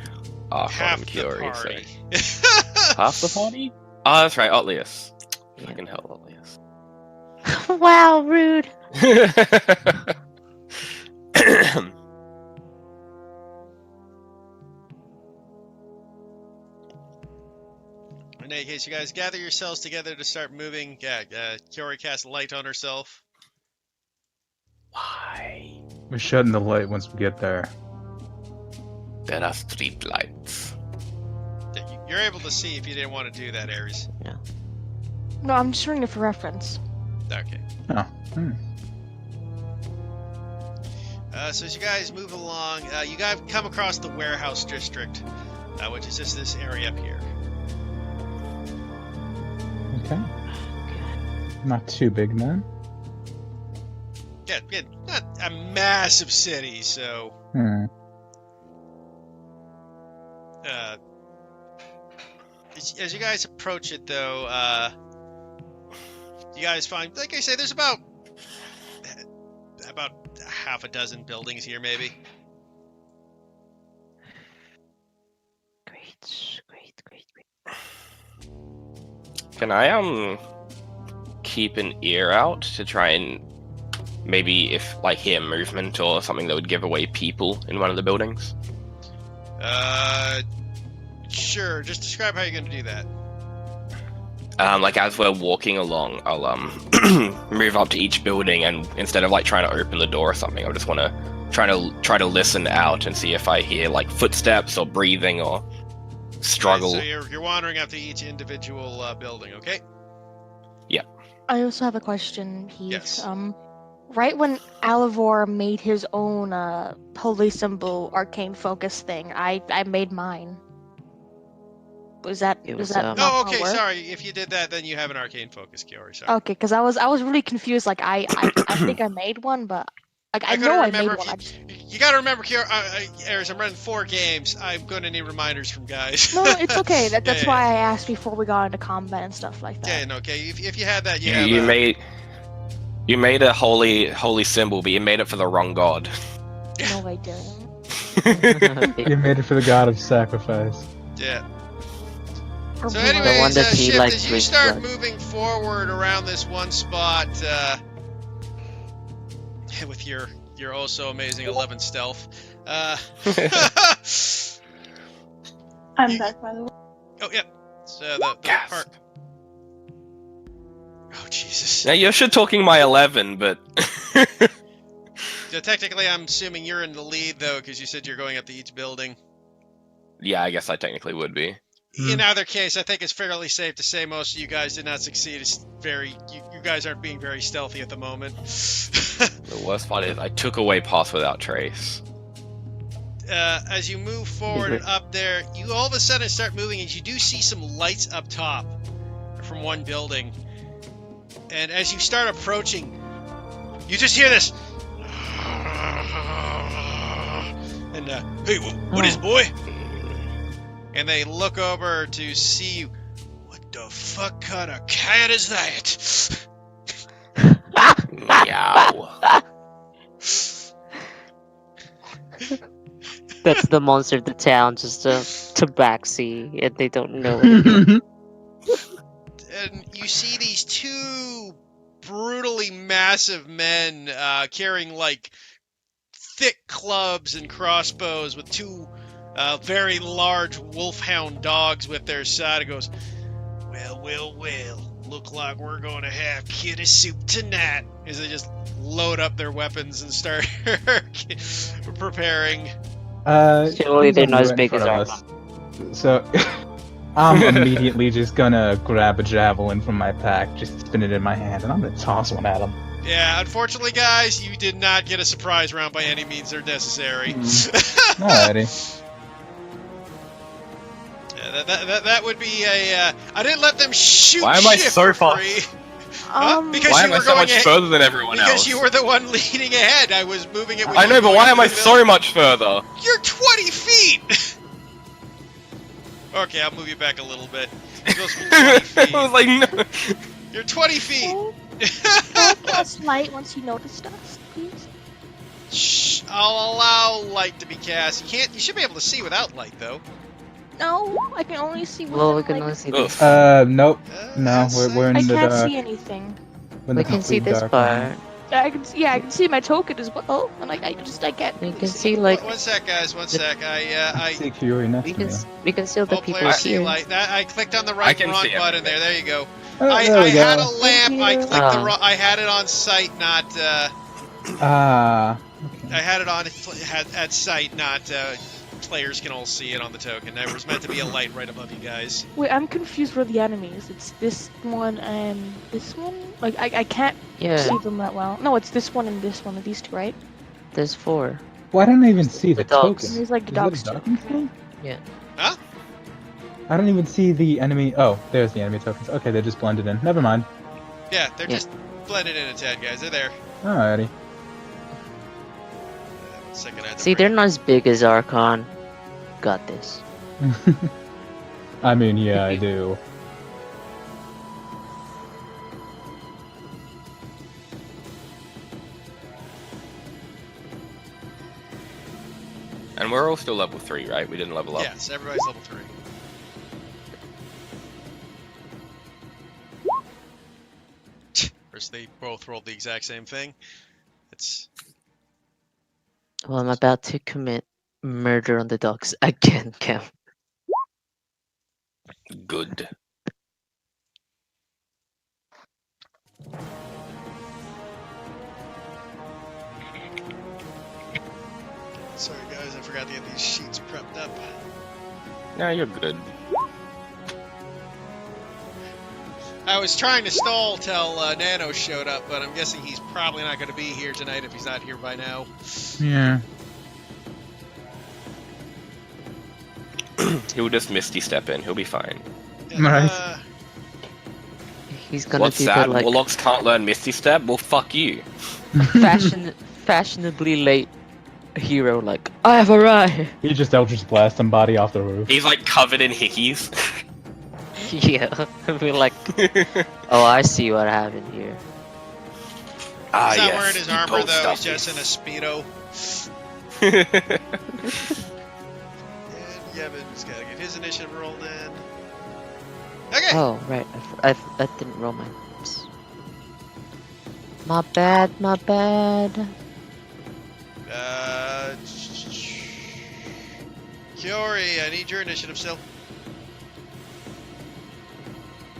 Archon
Half
and
the
Kiori.
party.
So. Half the party? Oh, that's right, Otlius. Fucking hell, Otlius.
Wow, rude.
In any case, you guys gather yourselves together to start moving. Kiori casts light on herself.
Why?
We're shutting the light once we get there.
There are street lights.
You're able to see if you didn't want to do that, Ares.
No, I'm just reading it for reference.
Okay.
Oh.
So as you guys move along, you guys come across the warehouse district, which is just this area up here.
Okay. Not too big, man.
Yeah, not a massive city, so... As you guys approach it, though, you guys find, like I say, there's about half a dozen buildings here, maybe.
Great.
Can I keep an ear out to try and maybe if like hear movement or something that would give away people in one of the buildings?
Sure. Just describe how you're going to do that.
Like as we're walking along, I'll move up to each building, and instead of like trying to open the door or something, I just want to try to listen out and see if I hear like footsteps or breathing or struggle.
Right, so you're wandering up to each individual building, okay?
I also have a question, Heath.
Yes.
Right when Alivor made his own holy symbol arcane focus thing, I made mine. Was that
It
does
was,
that
um,
not
Oh, okay,
work?
sorry. If you did that, then you have an arcane focus, Kiori. Sorry.
Okay, because I was really confused. Like I think I made one, but like I
couldn't
know I made
remember
one. I
if
just...
you got to remember, Kiori, Ares, I'm running 4 games. I'm going to need reminders from guys.
No, it's okay. That's
Yeah,
why I asked before we got into combat and stuff like that.
Yeah, no, okay. If you had that, you
You
have
you made a holy symbol, but you made it for the wrong god.
No, I didn't.
You made it for the god of sacrifice.
Yeah.
Or
So
blood.
anyways,
one that he
Shift,
likes
as you
with
start
blood.
moving forward around this one spot, with your oh so amazing 11 stealth,
I'm back, by the way.
oh yeah, so the
Yes.
part. Oh Jesus.
Now you're sure talking my 11, but
So technically, I'm assuming you're in the lead though, because you said you're going up to each building.
yeah, I guess I technically would be.
In either case, I think it's fairly safe to say most of you guys did not succeed. It's you guys aren't being very stealthy at the moment.
The worst part is I took away Pass Without Trace.
As you move forward up there, you all of a sudden start moving, and you do see some lights up top from one building. And as you start approaching, you just hear this. And hey, what is boy? And they look over to see you. What the fuck kind of cat is that?
Meow.
That's the monster of the town, just a tabaxi, and they don't know it.
And you see these 2 brutally massive men carrying like thick clubs and crossbows with two very large wolfhound dogs with their side. It goes, well, look like we're going to have kitty soup tonight. As they just load up their weapons and start preparing.
Surely they're
Hamza
not as
right in
big as
front of us. So I'm immediately just gonna grab a javelin from my pack, just spin it in my hand, and I'm gonna toss one at him.
Yeah, unfortunately, guys, you did not get a surprise round by any means necessary.
Alrighty.
Yeah, that would be a. I didn't let them shoot
Why am I
shit
so
for
far?
free. Huh? Because
Why
you
am I
were
so
going
much
ahead,
further than everyone
because
else?
you were the one leading ahead. I was moving it with
I
you
know, but
going
why am I
through the
so much further?
You're 20 feet! Okay, I'll move you back a little bit. You're supposed to be 20
I
feet.
was like, no.
You're 20 feet!
Can I cast light once you noticed us, please?
Shh, I'll allow light to be cast. You should be able to see without light, though.
No, I can only see within,
Well, we can
like,
only see
Ugh.
this.
Nope. No,
That's
we're in
I
the
can't
dark.
see anything.
We're in
We
the
can see
complete
this
dark
part.
now.
I can see my token as well, and I can't.
We can see like
One sec, guys. One sec. I
See Fury next
we
to
can
me.
we can see all the
all
people
players see
here.
light. I clicked on the
I
right
can
wrong
see
button
everything.
there. There you go.
Oh,
I
there we
had
go.
a lamp. I clicked the
Oh.
wrong. I had it on sight, not.
Ah.
I had it on at sight, not. Players can all see it on the token. There was meant to be a light right above you guys.
Wait, I'm confused where the enemies. It's this one and this one. Like I can't
Yeah,
see them that well. No, it's this one and this one. These two, right?
there's 4.
Well, I don't even see the
The dogs.
token.
There's like the
Is that
dogs
a
too.
docking thing?
Huh?
I don't even see the enemy. Oh, there's the enemy tokens. Okay, they're just blended in. Never mind.
Yeah, they're
Yeah.
just blended in a tad, guys. They're there.
Alrighty.
One second, I had to
See,
bring-
they're not as big as Archon. Got this.
I mean, yeah, I do.
And we're all still level 3, right? We didn't level up.
Yes, everybody's level 3. Of course, they both rolled the exact same thing. It's
Well, I'm about to commit murder on the dogs again, Cam.
Good.
sorry, guys. I forgot to get these sheets prepped up.
No, you're good.
I was trying to stall till Nano showed up, but I'm guessing he's probably not going to be here tonight if he's not here by now.
Yeah.
He'll just Misty step in. He'll be fine.
Right.
He's gonna
What's
do
that?
the like
Warlocks can't learn Misty step? Well, fuck you.
fashionably late hero. Like I have arrived.
He just Eldritch Blast somebody off the roof.
He's like covered in hickeys.
Yeah, we're like, oh, I see what happened here.
Ah,
He's not
yes.
wearing his
you
armor,
both
though. He's
stuff
just in a Speedo.
it.
And Yevin's got to get his initiative rolled in. Okay.
Oh, right. I didn't roll my. Oops. My bad. My bad.
Kiori, I need your initiative still.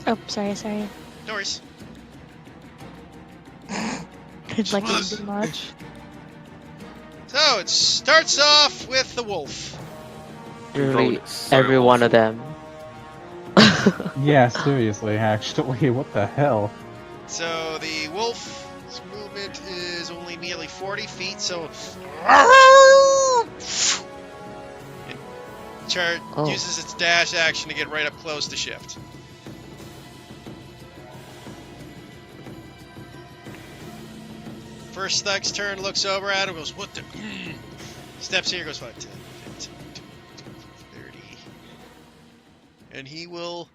Oh, sorry.
No worries.
It's like a bit much.
So it starts off with the wolf.
Literally
So
every one of
awful.
them.
Yeah, seriously, actually, what the hell?
So the wolf's movement is only nearly 40 feet, so... It
Oh.
uses its dash action to get right up close to shift. First thug's turn, looks over at him, goes, what the... Steps here, goes 5, 10, 15, 20, 30. And he will,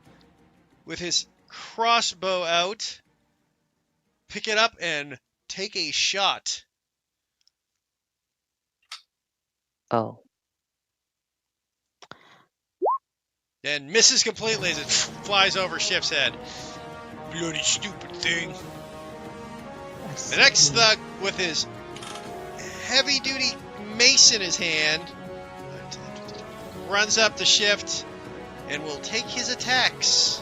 with his crossbow out, pick it up and take a shot.
Oh.
And misses completely as it flies over Shift's head. Bloody stupid thing. The next thug, with his heavy-duty mace in his hand, runs up to Shift, and will take his attacks.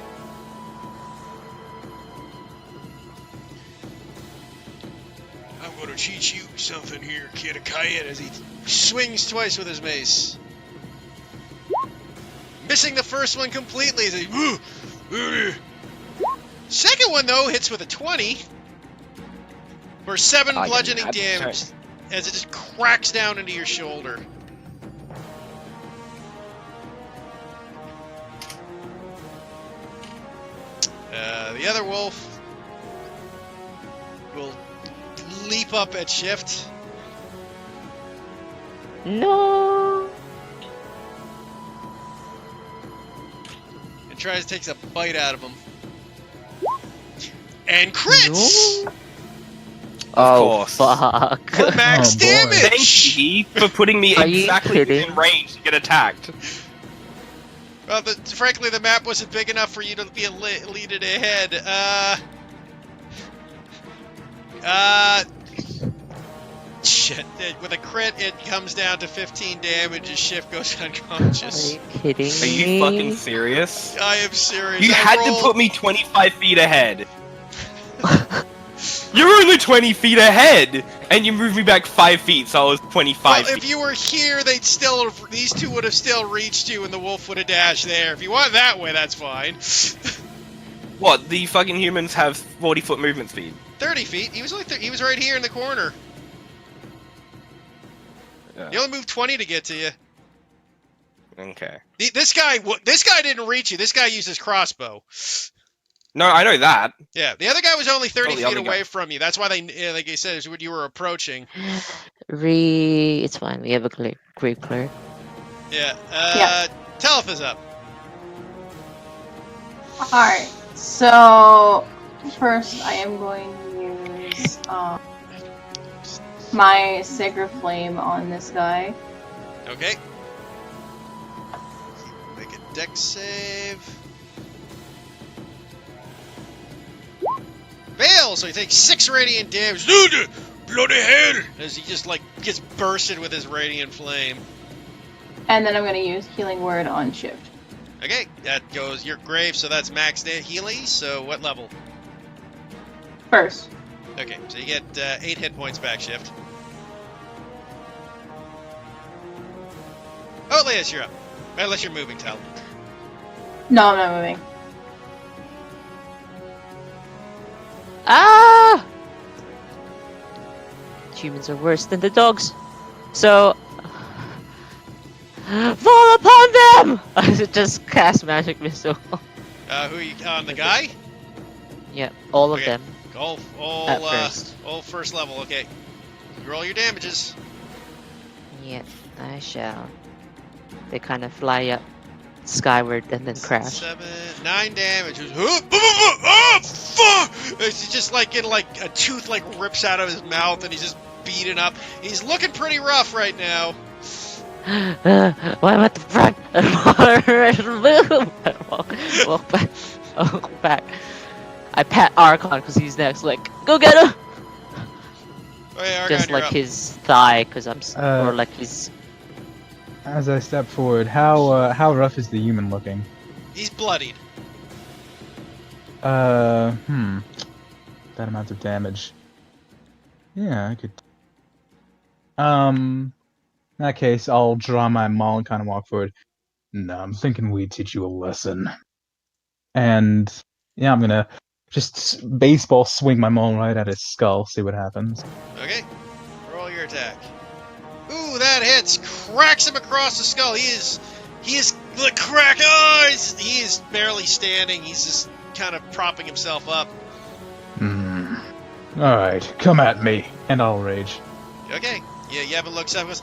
I'm going to teach you something here, Kid Akaya, as he swings twice with his mace. Missing the first one completely. As he, second one, though, hits with a 20 for 7 bludgeoning damage as it just cracks down into your shoulder. The other wolf will leap up at Shift.
No.
And tries to take a bite out of him. And crits!
No.
Oh,
Fuck.
For max
Oh, boy.
damage!
Thank you for putting me
Are you
exactly
kidding?
in range to get attacked.
Well, frankly, the map wasn't big enough for you to be lead it ahead. Shit. With a crit, it comes down to 15 damage as Shift goes
Are
unconscious.
you kidding
Are
me?
you fucking serious?
I am serious.
You
I
had
rolled-
to put me 25 feet ahead. You're only 20 feet ahead, and you moved me back 5 feet, so I was 25
Well,
feet.
if you were here, these two would have still reached you, and the wolf would have dashed there. If you want that way, that's fine.
What? The fucking humans have 40-foot movement speed.
30 feet. He was only he was right here in the corner.
Yeah.
He only moved 20 to get to you.
Okay.
This guy didn't reach you. This guy used his crossbow.
No, I know that.
Yeah, the other guy was only 30
Oh, the
feet
other
away
guy.
from you. That's why like I said, is when you were approaching.
It's fine. We have a great clear.
Yeah.
Yeah.
Teleth is up.
Alright, so first I am going to use my Sacred Flame on this guy.
Okay. Make a dex save. Fail, so he takes 6 radiant damage. Dude, bloody hell! As he just like gets bursted with his radiant flame.
And then I'm going to use Healing Word on Shift.
Okay, that goes your grave, so that's max Healy. So what level?
First.
Okay, so you get 8 hit points back, Shift. Oh, Leas, you're up. Unless you're moving, Tal.
No, I'm not moving.
Ah! Humans are worse than the dogs. So, fall upon them! I just cast magic missile.
Who you on the guy?
Yep, all of
Okay.
them.
All
At first.
all first level. Okay, you roll your damages.
Yep, I shall. They kind of fly up skyward and then crash.
7, 9 damage. Oh, fuck! It's just like getting like a tooth like rips out of his mouth, and he's just beaten up. He's looking pretty rough right now.
Why am I at the front? Walk back. Walk back. I pat Archon because he's next. Like, go get him!
Oh yeah, Argon,
Just
you're
like
up.
his thigh, because I'm or like his.
As I step forward, how rough is the human looking?
He's bloodied.
That amount of damage. Yeah, I could. In that case, I'll draw my maul and kind of walk forward. No, I'm thinking we'd teach you a lesson. And yeah, I'm gonna just baseball swing my maul right at his skull, see what happens.
Okay, roll your attack. Ooh, that hits! Cracks him across the skull. He is the crack. Oh, he is barely standing. He's just kind of propping himself up.
Alright, come at me, and I'll rage.
Okay, yeah, Yevon looks up and goes,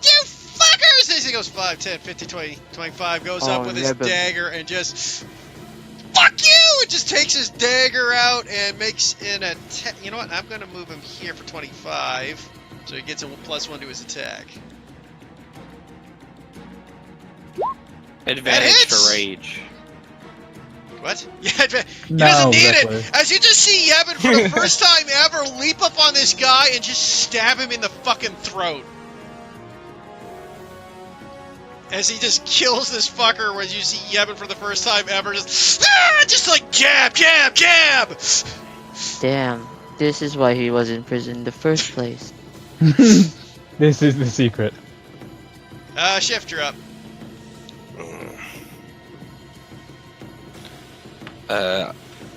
"You fuckers!" As he goes 5, 10, 15, 20, 25, goes up
Oh,
with his
Yevon.
dagger and just, fuck you! And just takes his dagger out and makes an attack. You know what? I'm going to move him here for 25, so he gets a +1 to his attack.
Advantage
hits!
for rage.
What? Yeah, he
No,
doesn't need
exactly.
it. As you just see Yevon for the first time ever leap up on this guy and just stab him in the fucking throat. as he just kills this fucker when you see Yevon for the first time ever, just like jab, jab, jab!
Damn, this is why he was in prison in the first place.
This is the secret.
Shift, you're up.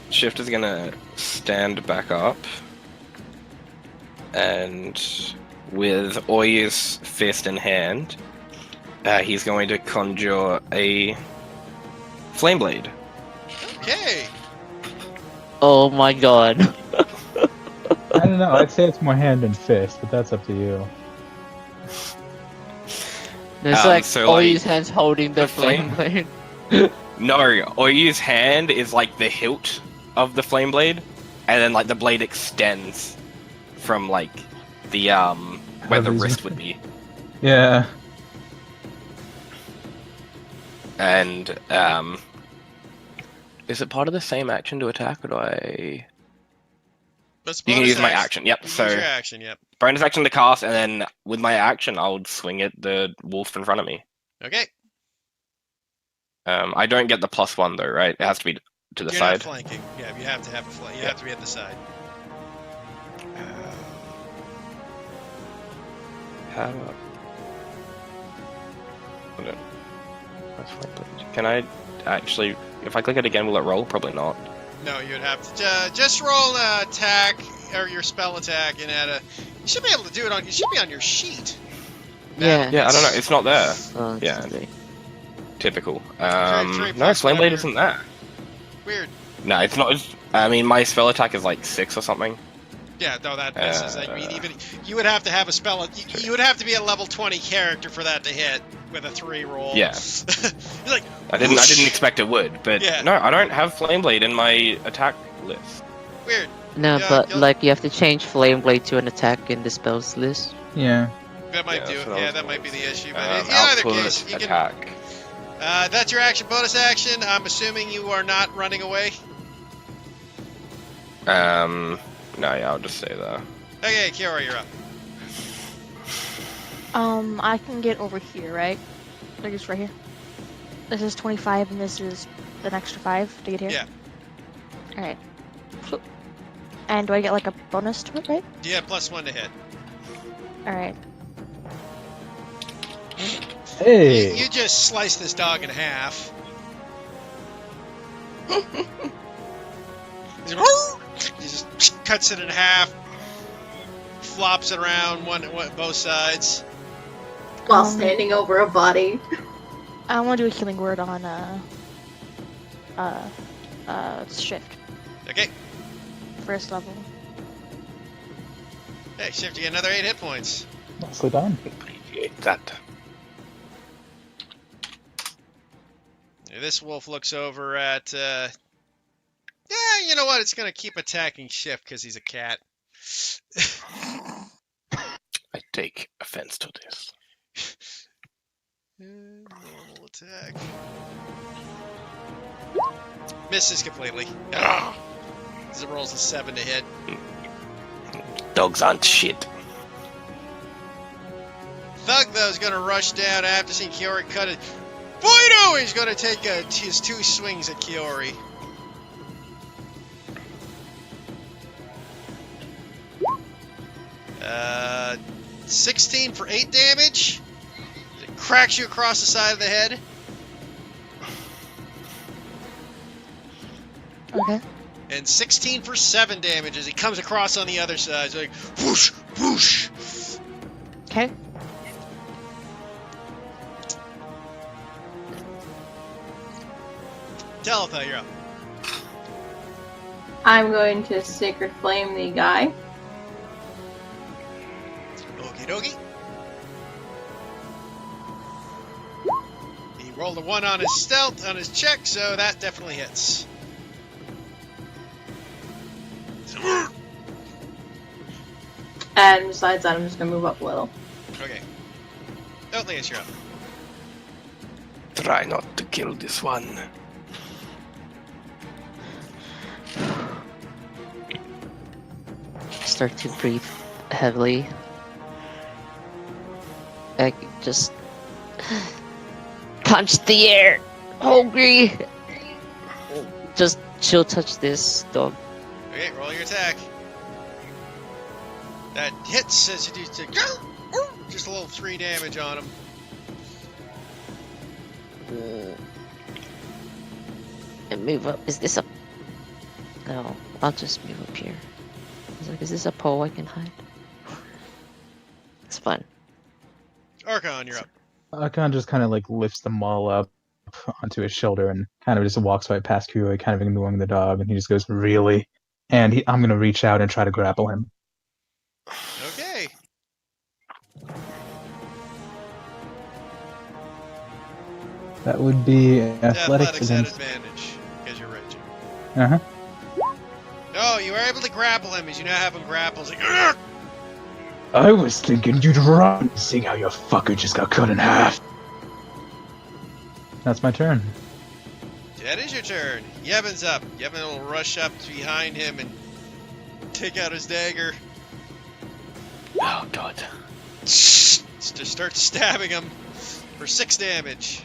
Shift is gonna stand back up, and with Oy's fist in hand, he's going to conjure a flame blade.
Okay.
Oh my god.
I don't know. I'd say it's more hand and fist, but that's up to you.
It's like
so,
all
like,
his hands holding the
the
flame
flame-
blade.
No, Oy's hand is like the hilt of the flame blade, and then like the blade extends from like the where the
these-
wrist would be.
Yeah.
And is it part of the same action to attack, or do I?
That's
You can
bonus
use my
action.
action. Yep.
You
So
use your action, yep.
bonus action to cast, and then with my action, I would swing at the wolf in front of me.
Okay.
I don't get the +1 though, right? It has to be to the
You're
side.
not flanking. Yeah, you have to have a flank. You have to be at the side.
How do I... Hold on. Can I actually, if I click it again, will it roll? Probably not.
No, you'd have to just roll an attack or your spell attack and add a. You should be able to do it on. You should be on your sheet.
Yeah.
Yeah, I don't know. It's not there.
Oh,
Yeah.
okay.
Typical.
Three
No,
plus
Flame Blade
whatever.
isn't there.
Weird.
No, it's not. I mean, my spell attack is like 6 or something.
Yeah, no, that misses. I mean, even you would have to have a spell. You would have to be a level 20 character for that to hit with a 3 roll.
Yeah.
You're like,
I didn't expect it would, but
Yeah.
no, I don't have Flame Blade in my attack list.
weird.
No,
Yeah,
but
you'll-
like you have to change Flame Blade to an attack in the spells list.
Yeah.
That might
Yeah,
do
that's
it.
what I
Yeah,
was
that
going
might be the issue. But in
Output,
either case, you can.
attack.
That's your action. Bonus action. I'm assuming you are not running away.
No, yeah, I'll just stay there.
Okay, Kiora, you're up.
I can get over here, right? Like just right here. This is 25, and this is an extra 5 to get here.
Yeah.
All right. And do I get like a bonus to it, right?
You have +1 to hit.
All right.
Hey.
You just slice this dog in half. He just cuts it in half, flops it around both sides.
While
Um,
standing over a body.
I want to do a healing word on shift,
Okay.
first level.
Hey, Shift, you get another 8 hit points.
Nicely done.
Appreciate that.
This wolf looks over at. Yeah, you know what? It's gonna keep attacking Shift because he's a cat.
I take offense to this.
Normal attack. Misses completely. Ah! As it rolls a 7 to hit.
Dogs aren't shit.
Thug, though, is going to rush down after seeing Kiori cut it. Boy, he's going to take his 2 swings at Kiori. Uh, 16 for 8 damage. It cracks you across the side of the head.
Okay.
And 16 for 7 damage as he comes across on the other side. It's like, whoosh, whoosh.
Okay.
Talitha, you're up.
I'm going to Sacred Flame the guy.
Okie dokie. He rolled a 1 on his stealth, on his check, so that definitely hits.
And besides that, I'm just gonna move up a little.
Okay. Oh, Leas, you're up.
Try not to kill this one.
Start to breathe heavily. Like just punch the air. Hungry. Just she'll touch this dog.
Okay, roll your attack. That hits as you do just a little 3 damage on him.
And move up. Is this a... No, I'll just move up here. I was like, is this a pole I can hide? It's fun.
Archon, you're up.
Akon just kind of like lifts them all up onto his shoulder and kind of just walks right past Kuro, kind of ignoring the dog, and he just goes, "Really?" And I'm gonna reach out and try to grapple him.
Okay.
That would be
Athletics at
against.
advantage, because you're raging.
Uh-huh.
Oh, you were able to grapple him, as you now have him grappled. Like, "Ugh!"
I was thinking you'd run, seeing how your fucker just got cut in half. That's my turn.
That is your turn. Yevon's up. Yevon will rush up behind him and take out his dagger.
Oh god.
Just start stabbing him for 6 damage.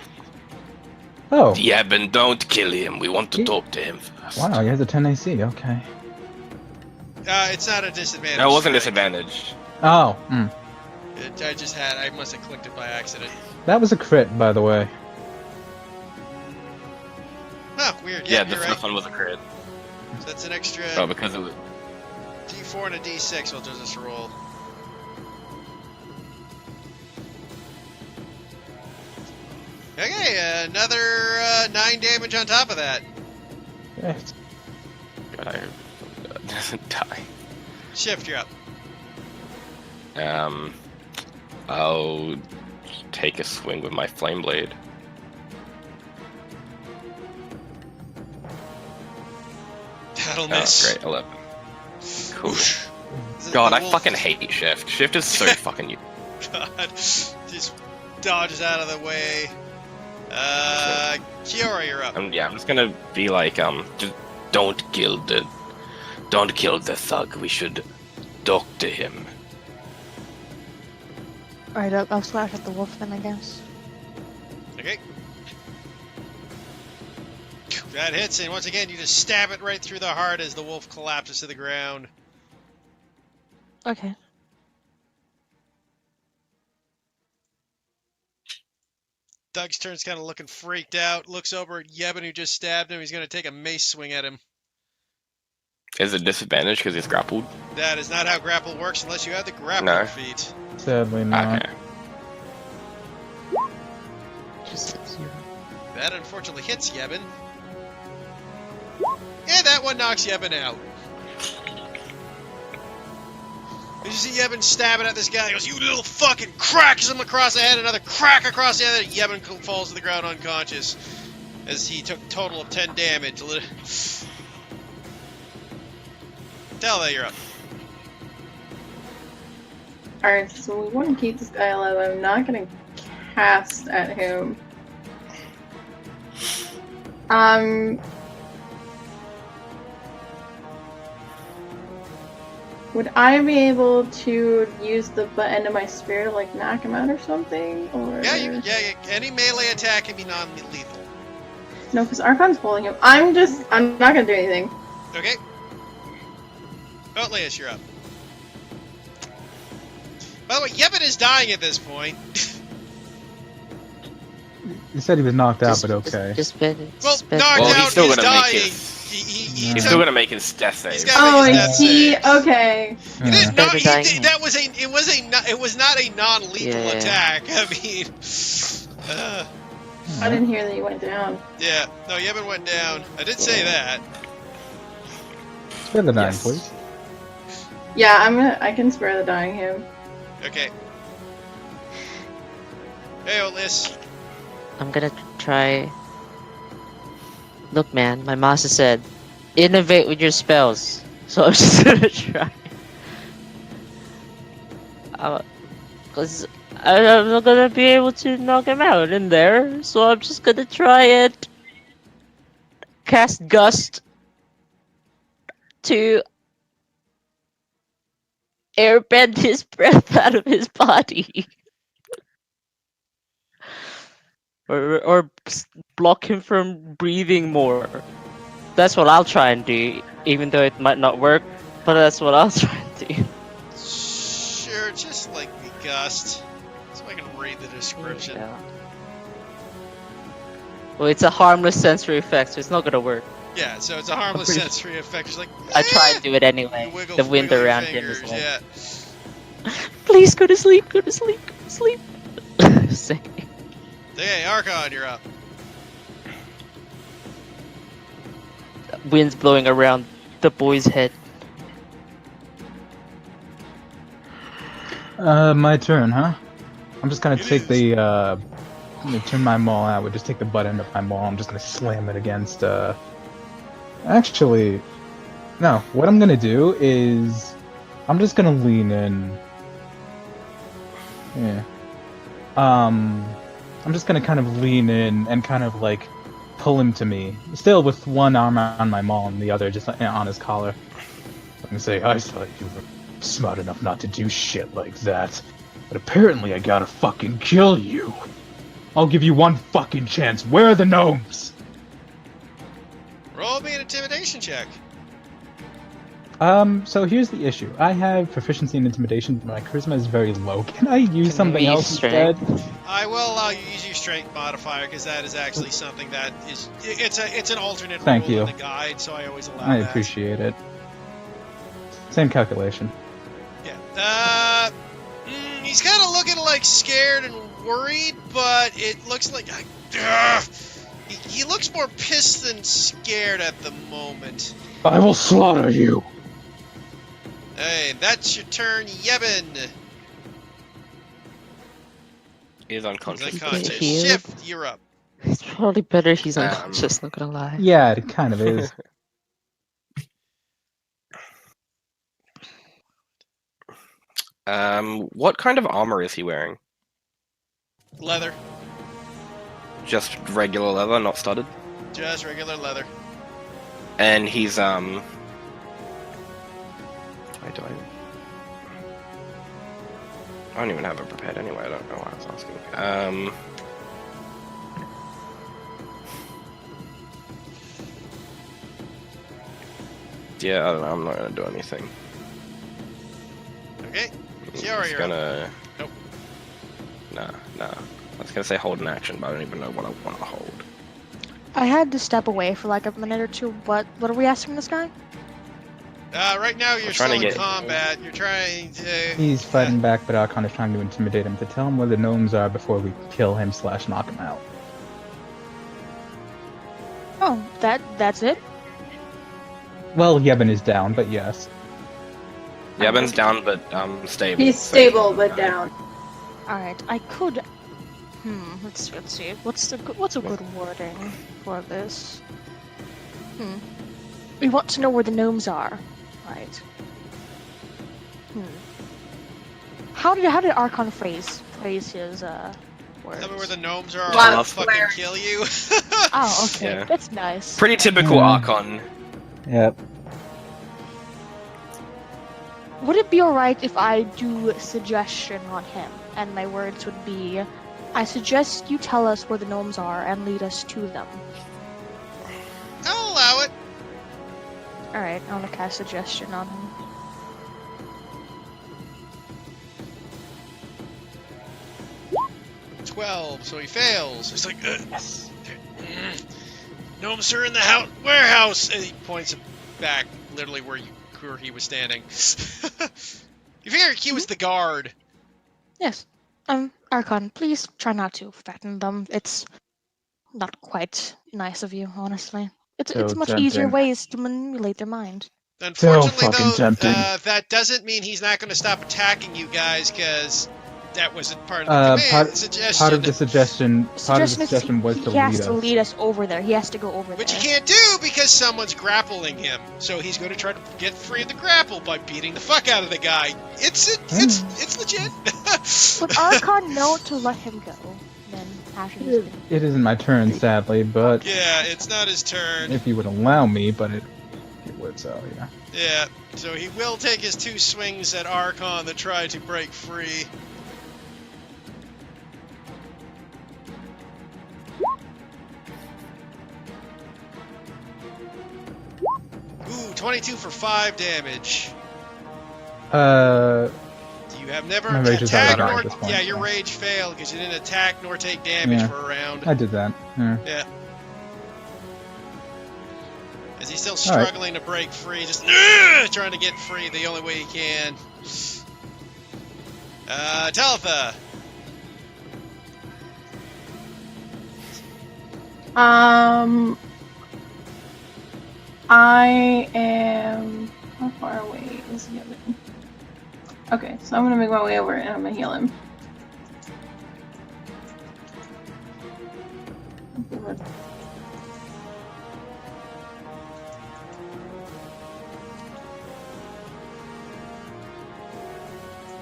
Oh,
Yevon, don't kill him. We want to talk to him first.
wow, he has a 10 AC, okay.
It's not a disadvantage.
That wasn't
strike.
disadvantage.
Oh,
I must have clicked it by accident.
that was a crit, by the way.
Oh, weird.
Yeah,
Yeah,
the
you're
first
right.
one was a crit.
So that's an extra
Oh, because it was...
D4 and a D6 we'll do this roll. Okay, another 9 damage on top of that.
Eh,
God, I doesn't die.
Shift, you're up.
I'll take a swing with my flame blade.
That'll
Oh,
miss.
great, 11. Cool.
Whoosh.
God,
The
I
wolf-
fucking hate Shift. Shift is so fucking you.
God. Just dodges out of the way. Kiora, you're up.
Yeah, I'm just gonna be like, just don't kill the thug. We should talk to him.
Alright, I'll slash at the wolf then, I guess.
Okay. That hits, and once again, you just stab it right through the heart as the wolf collapses to the ground.
Okay.
Doug's turn's kind of looking freaked out. Looks over at Yevon, who just stabbed him. He's going to take a mace swing at him.
Is it disadvantage because he's grappled?
That is not how grapple works unless you have the grappling
No.
feat.
sadly not.
Okay.
Just hit 0.
That unfortunately hits Yevon. And that one knocks Yevon out. You see Yevon stabbing at this guy. He goes, "You little fucking cracks him across the head." Another crack across the other. Yevon falls to the ground unconscious as he took a total of 10 damage. Tell that you're up.
Alright, so we want to keep this guy alive. I'm not gonna cast at him. Would I be able to use the butt end of my spear to like knock him out or something? Or
Yeah, any melee attack can be non-lethal.
no, because Archon's holding him. I'm not gonna do anything.
Okay. Oh, Leas, you're up. By the way, Yevon is dying at this point.
He said he was knocked out, but okay.
Just spend it.
Well,
spend
knocked
Well,
out,
he's still
he's
gonna make
dying.
his-
He
Yeah.
He's
took-
still gonna make his death save.
He's got-
Oh,
make his
and
death
he
save.
okay.
It is
Yeah.
not,
Better
he
dying
did,
him.
it was not a non-lethal
Yeah.
attack. I mean,
I didn't hear that he went down.
yeah, no, Yevon went down. I did say that.
Spare the 9,
Yes.
please.
Yeah, I can spare the dying him.
Okay. Hey, Olis.
I'm gonna try. Look, man, my master said, innovate with your spells. So I'm just gonna try. Cause I'm not gonna be able to knock him out in there, so I'm just gonna try and cast Gust to airbend his breath out of his body. or block him from breathing more. That's what I'll try and do, even though it might not work. But that's what I'll try and do.
Sure, just like the gust. So I can read the description.
Yeah. Well, it's a harmless sensory effect, so it's not gonna work.
Yeah, so it's a harmless
pretty-
sensory effect. Just like,
I try and
"Eh."
do it anyway.
You wiggle,
The wind
wiggle your
around him
fingers,
is like,
yeah.
please go to sleep, go to sleep, go to sleep. Say.
Hey, Archon, you're up.
Wind's blowing around the boy's head.
My turn, huh? I'm just gonna
It
take
is.
the, I'm gonna turn my maul out. We'll just take the butt end of my maul. I'm just gonna slam it against, Actually, no. What I'm gonna do is, I'm just gonna lean in. Yeah. I'm just gonna kind of lean in and kind of like pull him to me, still with one arm on my maul and the other just on his collar. I'm gonna say, I thought you were smart enough not to do shit like that, but apparently I gotta fucking kill you. I'll give you one fucking chance. Where are the gnomes?
Roll me an intimidation check.
So here's the issue. I have proficiency in intimidation, but my charisma is very low. Can I use
Can
something
we
else
strength?
instead?
I will allow you to use your strength modifier because that is actually something that is it's an alternate
Thank
rule
you.
in the guide, so I always allow
I
that.
appreciate it. Same calculation.
Yeah. He's kind of looking like scared and worried, but it looks like he looks more pissed than scared at the moment.
I will slaughter you.
Hey, that's your turn, Yebin.
He is unconscious.
He's unconscious.
Healed.
Shift, you're up.
It's probably better he's
Um,
unconscious, not gonna lie.
Yeah, it kind of is.
What kind of armor is he wearing?
Leather.
Just regular leather, not studded?
Just regular leather.
And he's, I don't even have it prepared anyway, I don't know why I was asking. Yeah, I don't know, I'm not gonna do anything.
Okay.
I'm
Kiara,
just
you're
gonna...
Nope.
Nah. I was gonna say hold an action, but I don't even know what I want to hold.
I had to step away for like a minute or two. What are we asking this guy?
Right now you're
I'm
still
trying
in
to get-
combat. You're trying to...
He's fighting back, but Archon is trying to intimidate him to tell him where the gnomes are before we kill him / knock him out.
Oh, that's it?
Well, Yevon is down, but yes.
Yevon's down, but stable.
He's
so-
stable but down.
All right, I could. Let's see. What's a good wording for this? We want to know where the gnomes are, right? How did Archon phrase his words?
Tell me where the gnomes are, or
Lot
I'll
of
fucking
swearing.
kill you.
Oh, okay,
Yeah.
that's nice.
Pretty typical Archon.
Yep.
Would it be alright if I do a suggestion on him? And my words would be, I suggest you tell us where the gnomes are and lead us to them.
I'll allow it.
Alright, I want to cast suggestion on him.
$12, so he fails. He's like, gnomes are in the warehouse. And he points back, literally where he was standing. You figure he was the guard.
Yes. Archon, please try not to fatten them. It's not quite nice of you, honestly. It's
So
much easier
tempting.
ways to manipulate their mind.
Unfortunately,
fucking
though,
tempting.
that doesn't mean he's not going to stop attacking you guys, because that wasn't part of the command
Part
suggestion.
of the suggestion
Suggestion
was
is
to
he has
lead
to
us.
lead us over there. He has to go over
Which
there.
he can't do because someone's grappling him. So he's going to try to get free of the grapple by beating the fuck out of the guy. It's legit.
Would Archon know to let him go? Then after he's been...
It isn't my turn, sadly, but
Yeah, it's not his turn.
if you would allow me, but it would, so yeah.
Yeah, so he will take his 2 swings at Archon to try to break free. 22 for 5 damage.
Uh,
You have never
My rage is
attacked
out of
nor...
at this point,
Yeah, your
so.
rage failed because you didn't attack nor take damage
Yeah.
for a round.
I did that. Yeah.
Yeah. As he's still
All right.
struggling to break free, just trying to get free the only way he can. Talitha.
I am. How far away is Yevon? Okay, so I'm gonna make my way over and I'm gonna heal him.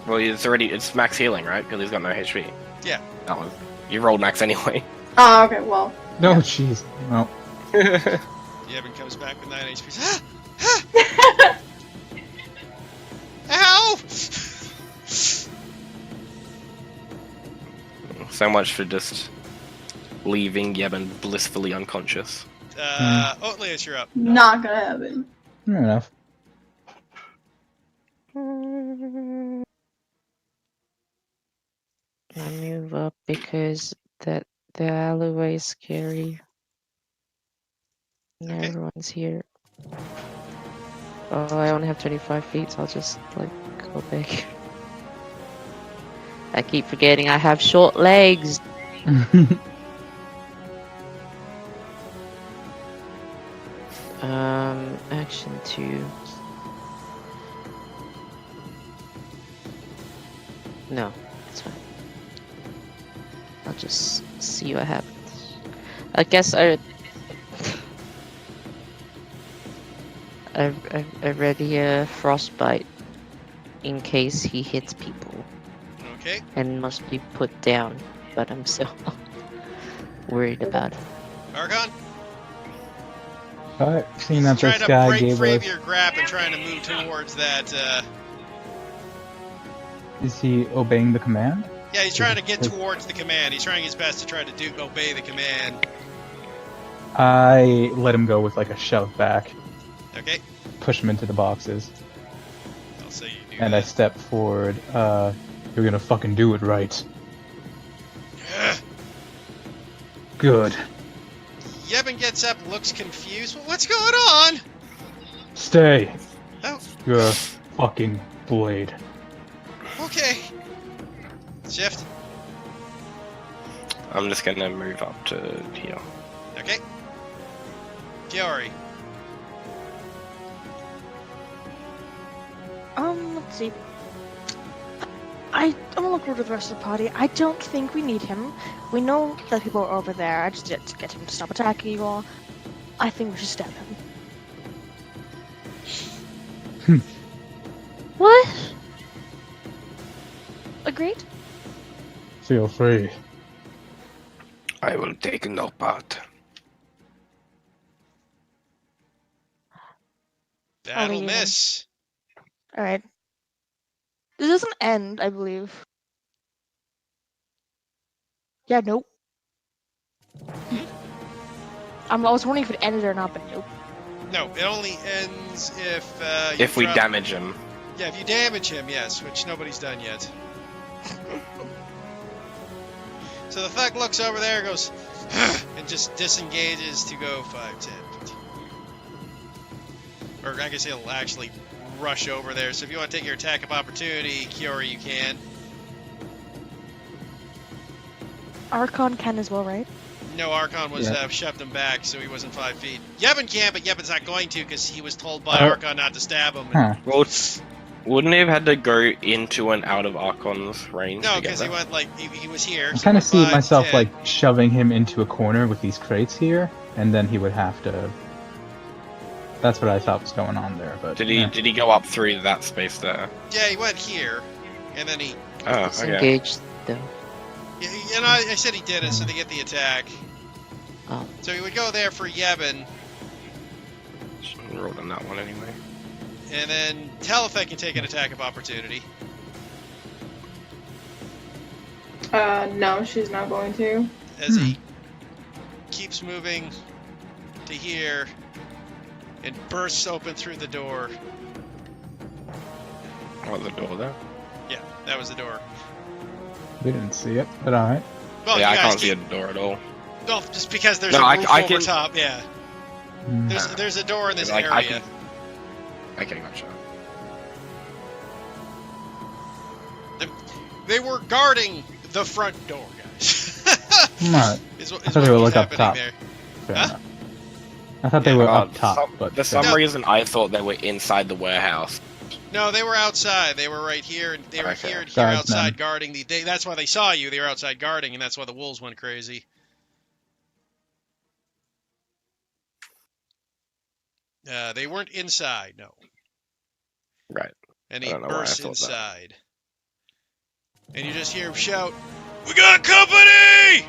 Well, it's max healing, right? Because he's got no HP.
Yeah.
That one. You rolled max anyway.
Oh, okay, well.
No, jeez. Well,
Yevon comes back with 9 HP. Ow!
So much for just leaving Yevon blissfully unconscious.
Oatlius, you're up.
Not gonna happen.
fair enough.
I move up because the alleyway is scary. And
Okay.
everyone's here. Oh, I only have 25 feet, so I'll just like go back. I keep forgetting I have short legs. Action 2. No, it's fine. I'll just see what happens. I guess I ready frostbite in case he hits people
Okay.
and must be put down, but I'm still worried about it.
Archon?
Alright, seeing that
Trying
this
to
guy
break
gave
free of
us.
your grab and trying to move towards that,
Is he obeying the command?
Yeah, he's trying to get towards the command. He's trying his best to try to obey the command.
I let him go with like a shove back,
Okay?
push him into the boxes,
I'll say you do
and I
that.
step forward. You're gonna fucking do it right. Good.
Yevon gets up, looks confused. What's going on?
Stay.
Oh,
You're a fucking blade.
okay. Shift.
I'm just gonna move up to here.
Okay. Kiori.
Let's see. I'm gonna look over the rest of the party. I don't think we need him. We know that people are over there. I just need to get him to stop attacking you all. I think we should stab him.
What?
Agreed?
Feel free.
I will take no part.
That'll
yeah.
miss.
Alright. This doesn't end, I believe. Yeah, nope. I was wondering if it ended or not, but nope.
No, it only ends if
If we
drop-
damage him.
Yeah, if you damage him, yes, which nobody's done yet. So the thug looks over there, goes, and just disengages to go 5, 10, 15. Or I guess he'll actually rush over there. So if you want to take your attack of opportunity, Kiori, you can.
Archon can as well, right?
No, Archon was
Yeah.
shoved him back, so he wasn't 5 feet. Yevon can, but Yevon's not going to because he was told by
Oh.
Archon not to stab him.
Huh.
Well, wouldn't he have had to go into and out of Archon's range?
No,
to get
because he
there?
went like he was here.
I
so
kind of
he
see
went 5,
myself
10.
like shoving him into a corner with these crates here, and then he would have to. That's what I thought was going on there, but
Did he
yeah.
did he go up through that space there?
Yeah, he went here, and then he.
Oh,
It's
okay.
engaged though.
And I said he did it, so they get the attack.
Oh.
So he would go there for Yevon,
I rolled on that one anyway.
and then Talitha can take an attack of opportunity.
No, she's not going to.
As he keeps moving to here, and bursts open through the door.
Oh, the door there?
Yeah, that was the door.
We didn't see it, but alright.
Well,
yeah, I
you guys
can't see a door at all.
Well, just because there's
No,
a
I-
roof
I
over
can-
top, yeah.
Mm.
There's a door in this
Like,
area.
Okay, gotcha.
They were guarding the front door, guys.
Alright.
is
I
what
thought they were,
was
like, up
happening
top.
there.
Fair
Huh?
enough. I thought they were up top, but
For some
No.
reason, I thought they were inside the warehouse.
No, they were outside. They were right here, and they were
Okay.
here and here
Guardsmen.
outside guarding that's why they saw you. They were outside guarding, and that's why the wolves went crazy. They weren't inside, no.
Right.
And
I
he
don't know why I
bursts
thought that.
inside. And you just hear him shout, "We got company!"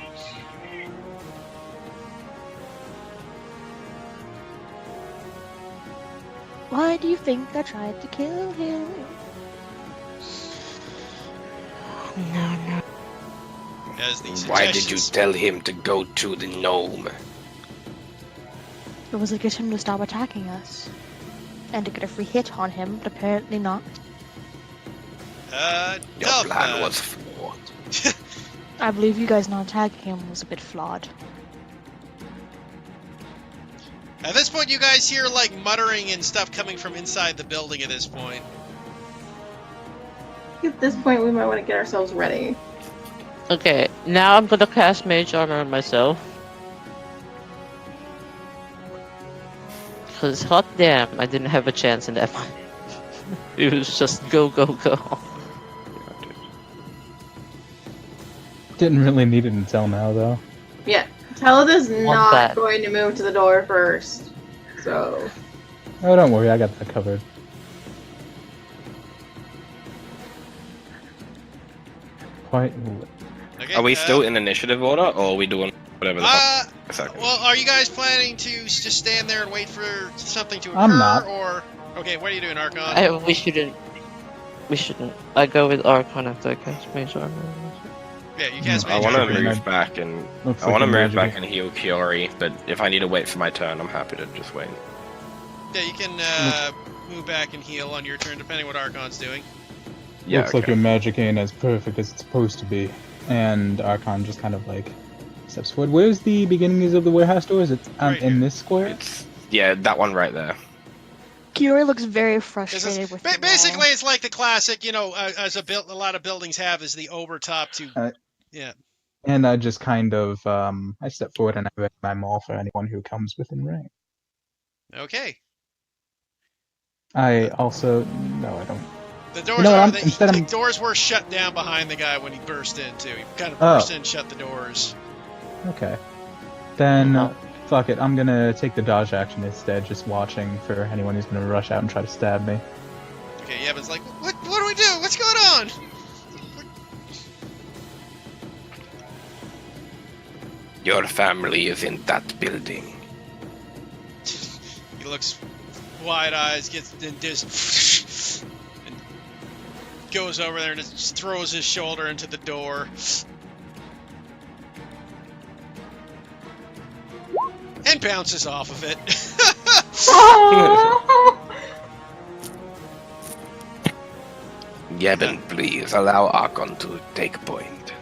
Why do you think I tried to kill him?
No.
As the
Why did you
suggestions-
tell him to go to the gnome?
It was to get him to stop attacking us. And to get a free hit on him, but apparently not.
Your
no,
plan was flawed.
I believe you guys not attacking him was a bit flawed.
At this point, you guys hear, like, muttering and stuff coming from inside the building at this point.
At this point, we might want to get ourselves ready.
Okay, now I'm gonna cast Mage Armor on myself. Cause hot damn, I didn't have a chance in that one. It was just go, go, go.
didn't really need it until now, though.
Yeah, Telada's not
that.
going to move to the door first. So,
Oh, don't worry, I got that covered. Quite.
Okay,
Are we still in initiative order, or are we doing whatever the fuck? A second.
Well, are you guys planning to just stand there and wait for something to occur,
I'm not.
or okay, what are you doing, Archon?
We shouldn't. We shouldn't. I go with Archon after I cast Mage Armor.
Yeah, you cast
I
Mage
want to
Armor.
move back and
Looks
I want to
like
move
magic.
back and heal Kiori, but if I need to wait for my turn, I'm happy to just wait.
Yeah, you can move back and heal on your turn, depending what Archon's doing.
Yeah,
Looks like
okay.
your magic ain't as perfect as it's supposed to be. And Archon just kind of like steps forward. Where's the beginnings of the warehouse door? Is it
Right
in
here.
this square?
It's that one right there.
Kiori looks very
This
frustrated
is,
with the
basically,
wall.
it's like the classic, as a lot of buildings have, is the overtop to, yeah.
And I just kind of I step forward and I ready my maul for anyone who comes within range.
Okay.
I also no, I don't.
The doors
You know what,
are,
I'm-
the
instead I'm-
doors were shut down behind the guy when he burst in too. He kind of
Oh.
burst in, and shut the doors.
Okay. Then
Oh.
fuck it. I'm gonna take the dodge action instead, just watching for anyone who's gonna rush out and try to stab me.
Okay, Yevon's like, what do we do? What's going on?
Your family is in that building.
He looks wide eyes, gets and just and goes over there and just throws his shoulder into the door. And bounces off of it.
Yevon, please allow Archon to take point.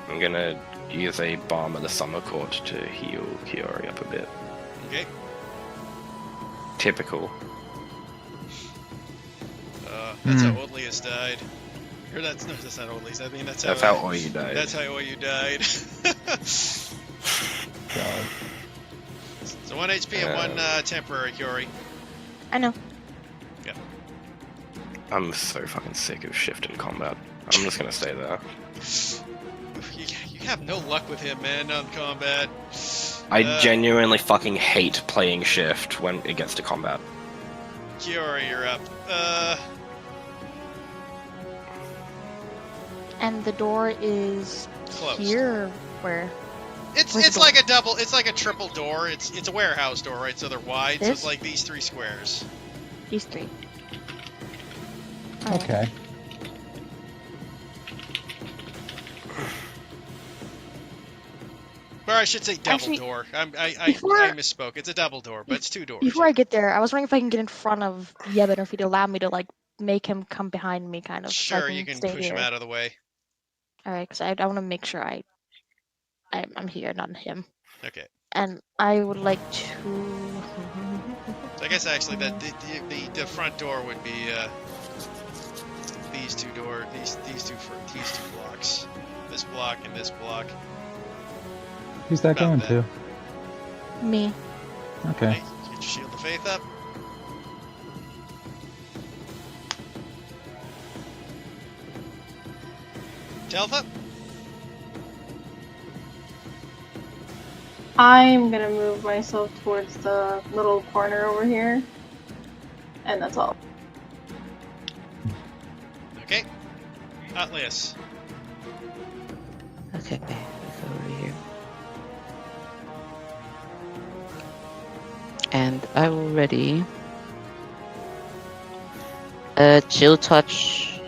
I'm gonna use a Balm of the Summer Court to heal Kiori up a bit.
Okay.
Typical.
That's how Oldlius died. Or that's not Oldlius. I mean, that's
That's
how
how Oyu died.
That's how Oyu died.
God.
So 1 HP and 1 temporary Kiori.
I know.
I'm so fucking sick of shift in combat. I'm just gonna stay there.
You have no luck with him, man, on combat.
I genuinely fucking hate playing shift when it gets to combat.
Kiori, you're up.
And the door is
Closed.
here. Where?
It's
Where's
it's
the
like a double. It's like a triple door. It's a warehouse door, right? So they're wide. So
This?
it's like these 3 squares.
These 3. Alright.
Okay.
Or I should say double
Actually,
door. I
before-
misspoke. It's a double door, but it's 2 doors.
Before I get there, I was wondering if I can get in front of Yevon, or if he'd allow me to like make him come behind me, kind of. So I
Sure, you can
stay
push
here.
him out of the way.
All right, because I want to make sure I'm here, not him.
Okay.
And I would like to.
So I guess actually that the front door would be these 2 blocks. This block and this block.
Who's that
About
going
that.
to?
Me.
Okay.
Hey, get your shield of faith up. Telfa?
I'm gonna move myself towards the little corner over here. And that's all.
Okay. Atlas.
Okay, let's go over here. And I will ready a chill touch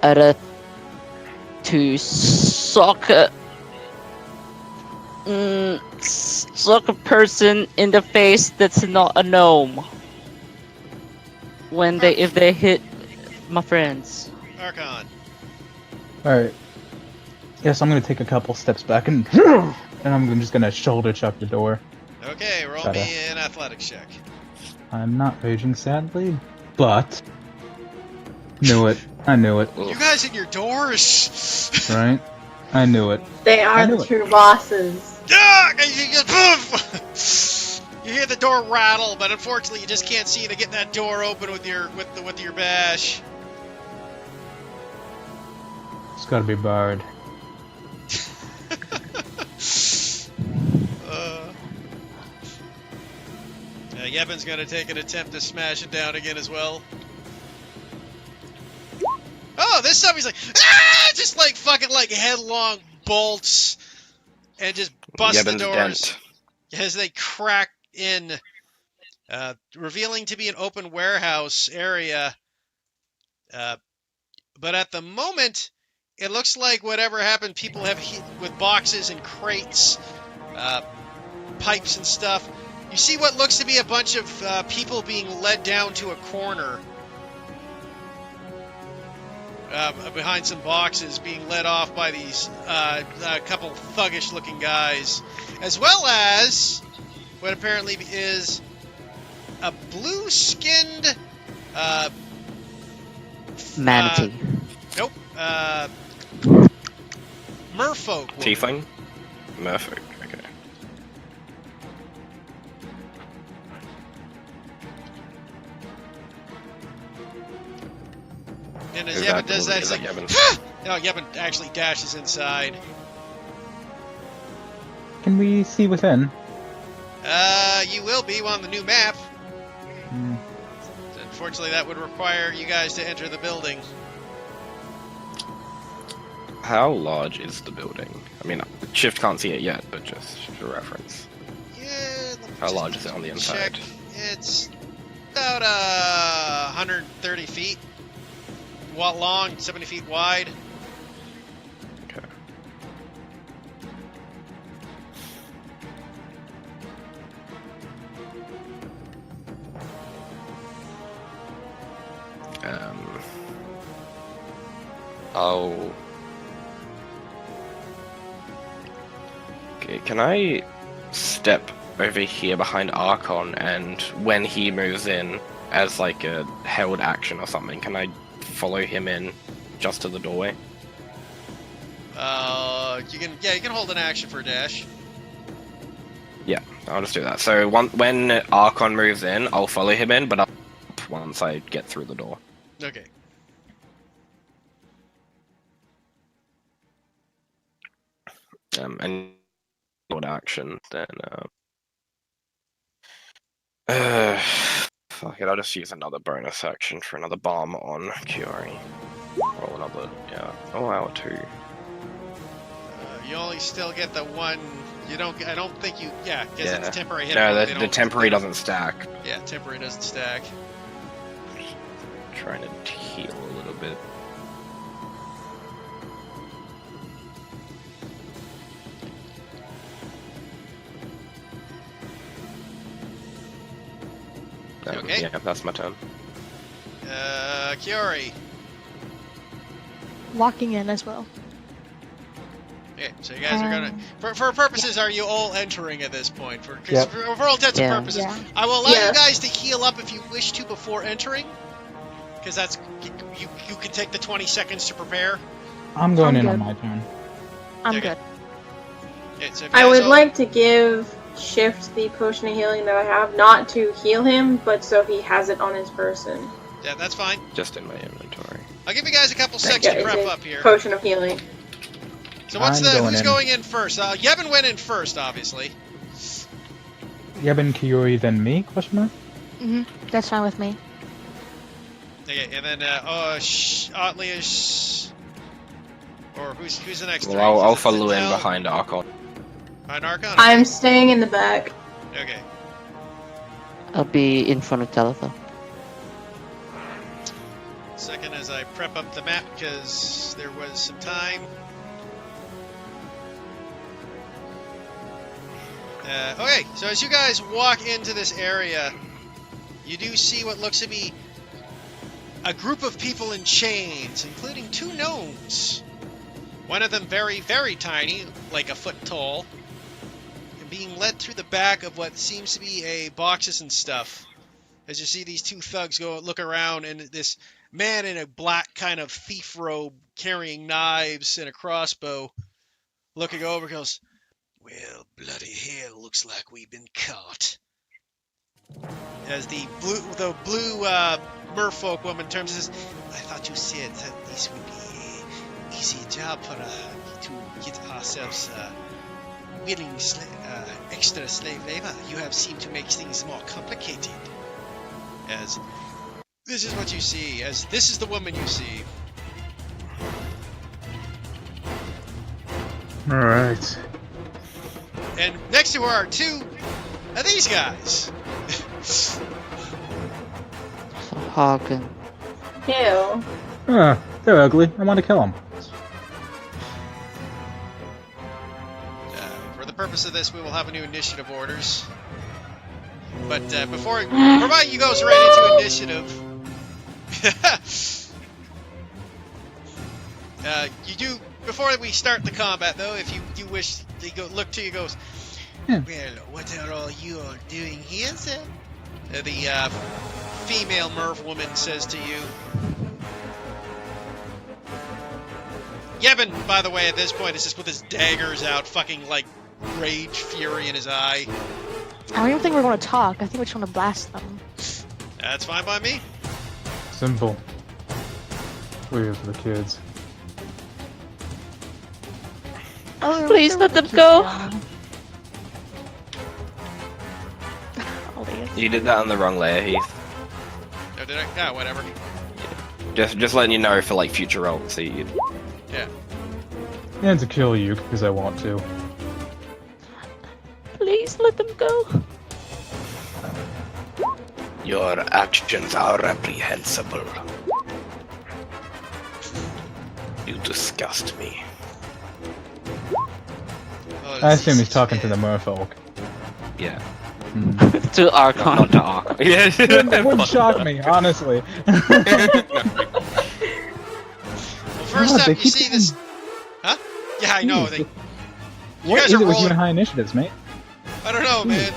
to sock a person in the face that's not a gnome if they hit my friends.
Archon.
Alright. Yes, I'm gonna take a couple steps back and I'm just gonna shoulder chuck the door.
Okay, roll
Better.
me an athletics check.
I'm not raging, sadly, but knew it. I knew it.
You guys in your doors.
Right? I knew it.
They
I
are
knew
the
it.
true bosses.
Yeah, poof! You hear the door rattle, but unfortunately, you just can't see to get that door open with your bash.
It's gotta be barred.
Yevon's gonna take an attempt to smash it down again as well. Oh, this time he's like, ah! Just like fucking like headlong bolts and just bust the
Yevon's
doors
dent.
as they crack in, revealing to be an open warehouse area. But at the moment, it looks like whatever happened, people have hit with boxes and crates, pipes and stuff. You see what looks to be a bunch of people being led down to a corner behind some boxes, being led off by these a couple thuggish-looking guys, as well as what apparently is a blue-skinned
Manatee.
nope, merfolk woman.
Tiefling? Merfolk, okay.
And as
Is
Yevon does that, it's
is
like,
Yevon?
no, Yevon actually dashes inside.
Can we see within?
You will be on the new map.
Hmm.
Unfortunately, that would require you guys to enter the building.
How large is the building? I mean, Shift can't see it yet, but just for reference.
Yeah. let me
How
just
large is it on the inside?
check. It's about 130 feet long, 70 feet wide.
Okay. Oh. Okay, can I step over here behind Archon, and when he moves in as like a held action or something, can I follow him in just to the doorway?
You can hold an action for a dash.
Yeah, I'll just do that. So when Archon moves in, I'll follow him in, but I'll once I get through the door.
Okay.
And held action, then fuck it, I'll just use another bonus action for another bomb on Kiori. Or another, yeah. Oh, wow, 2.
You only still get the one. You don't. I don't think you. Yeah, because
Yeah.
it's temporary hit.
No,
They
the
don't-
temporary doesn't stack.
Yeah, temporary doesn't stack.
Trying to heal a little bit.
Okay.
Yeah, that's my turn.
Kiori.
Walking in as well.
Okay, so you guys are gonna, for purposes, are you all entering at this point? For
Yep.
for all intents and
Yeah.
purposes,
Yeah.
I will allow you
Yes.
guys to heal up if you wish to before entering, because that's you can take the 20 seconds to prepare.
I'm going
I'm
in on
good.
my turn.
I'm
Okay.
good.
Okay, so if you
I
guys
would
all-
like to give Shift the potion of healing that I have, not to heal him, but so he has it on his person.
Yeah, that's fine.
Just in my inventory.
I'll give you guys a couple seconds
Yeah,
to
it's
prep
a
up here.
potion of healing.
So what's
I'm
the
going
who's
in.
going in first? Yevon went in first, obviously.
Yeben, Kiori, then me? Question mark.
That's fine with me.
Okay, and then Otley is, or who's the next three?
Well, I'll
Is it
follow in
Zintel?
behind Archon.
Behind Archon?
I'm staying in the back.
Okay.
I'll be in front of Talitha.
Second, as I prep up the map because there was some time. Okay, so as you guys walk into this area, you do see what looks to be a group of people in chains, including 2 gnomes. One of them very, very tiny, like a foot tall, and being led through the back of what seems to be boxes and stuff. As you see these 2 thugs go look around, and this man in a black kind of thief robe carrying knives and a crossbow looking over goes, "Well, bloody hell, looks like we've been caught." As the blue merfolk woman turns and says, "I thought you said that this would be an easy job for to get ourselves willing extra slave labor. You have seemed to make things more complicated." As this is what you see, as this is the woman you see.
Alright.
And next to her are 2 of these guys.
So Hagen.
Ew.
They're ugly. I want to kill them.
For the purpose of this, we will have a new initiative orders. But before, provided you goes right into initiative, you do, before we start the combat though, if you do wish, they go look to you goes,
Yeah.
"Well, what are all you all doing here, sir?" The female merv woman says to you. Yevon, by the way, at this point is just with his daggers out, fucking like rage, fury in his eye.
I don't even think we're going to talk. I think we're just going to blast them.
That's fine by me.
Simple. We're here for the kids.
Oh,
Please let them go.
You did that on the wrong layer, Heath.
No, did I? Yeah, whatever.
Just letting you know for like future rolls. So you...
Yeah.
And to kill you, because I want to.
Please let them go.
Your actions are reprehensible. You disgust me.
Oh,
I assume he's talking to the merfolk.
Yeah.
To Archon.
Not to Archon. Yeah.
It wouldn't shock me, honestly.
Well, first
God,
up,
they
you
keep
see this. Huh? Yeah, I know.
Jeez,
You
What
guys
is
are
it with you
rolling.
and high initiatives, mate?
I don't know, man.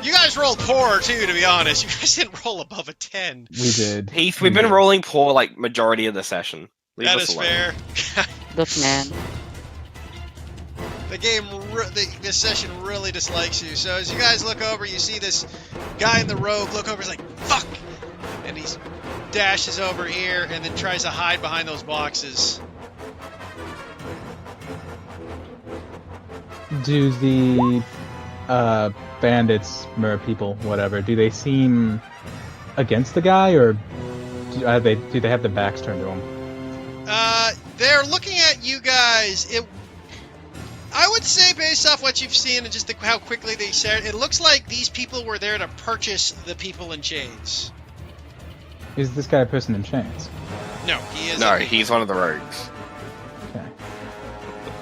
You guys rolled poor too, to be honest. You guys didn't roll above a 10.
We did.
Heath, we've been rolling poor like majority of the session. Leave
That
us
is
alone.
fair.
Look, man.
The game, this session really dislikes you. So as you guys look over, you see this guy in the robe look over. He's like, "Fuck!" And he dashes over here and then tries to hide behind those boxes.
Do the bandits, mer people, whatever, do they seem against the guy, or do they have their backs turned to him?
They're looking at you guys. I would say, based off what you've seen and just how quickly they said, it looks like these people were there to purchase the people in chains.
Is this guy a person in chains?
No, he is.
No, he's one of the rogues.
Okay.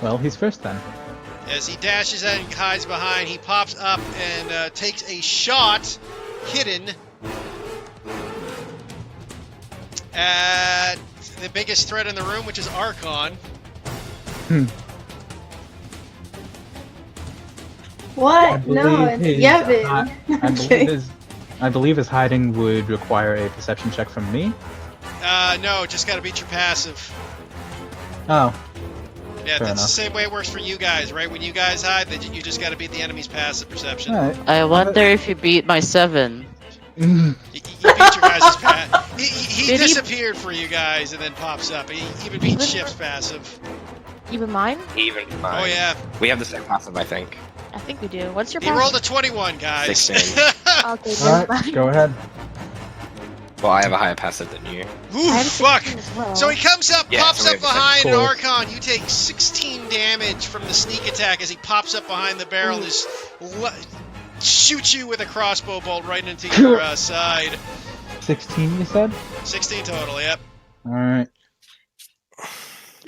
Well, he's first then.
As he dashes and hides behind, he pops up and takes a shot hidden at the biggest threat in the room, which is Archon.
What? No, it's Yevon.
I believe his hiding would require a perception check from me.
No, just gotta beat your passive.
Oh,
Yeah,
Fair
that's
enough.
the same way it works for you guys, right? When you guys hide, then you just gotta beat the enemy's passive perception.
alright.
I wonder if you beat my 7.
You beat your guys' passive. He
Did he-
disappeared for you guys and then pops up. He even beat
Even-
Shift's passive.
Even mine?
Even mine.
Oh yeah,
We have the same passive, I think.
I think we do. What's your
he
passive?
rolled a 21, guys.
16.
Okay, never
Alright,
mind.
go ahead.
Well, I have a higher passive than you.
I
Ooh,
have
fuck!
16 as well.
So he comes up,
Yeah,
pops
so we
up
have the same
behind
score.
Archon. You take 16 damage from the sneak attack as he pops up behind the barrel and just shoots you with a crossbow bolt right into your side.
16, you said?
16 total, yep.
Alright.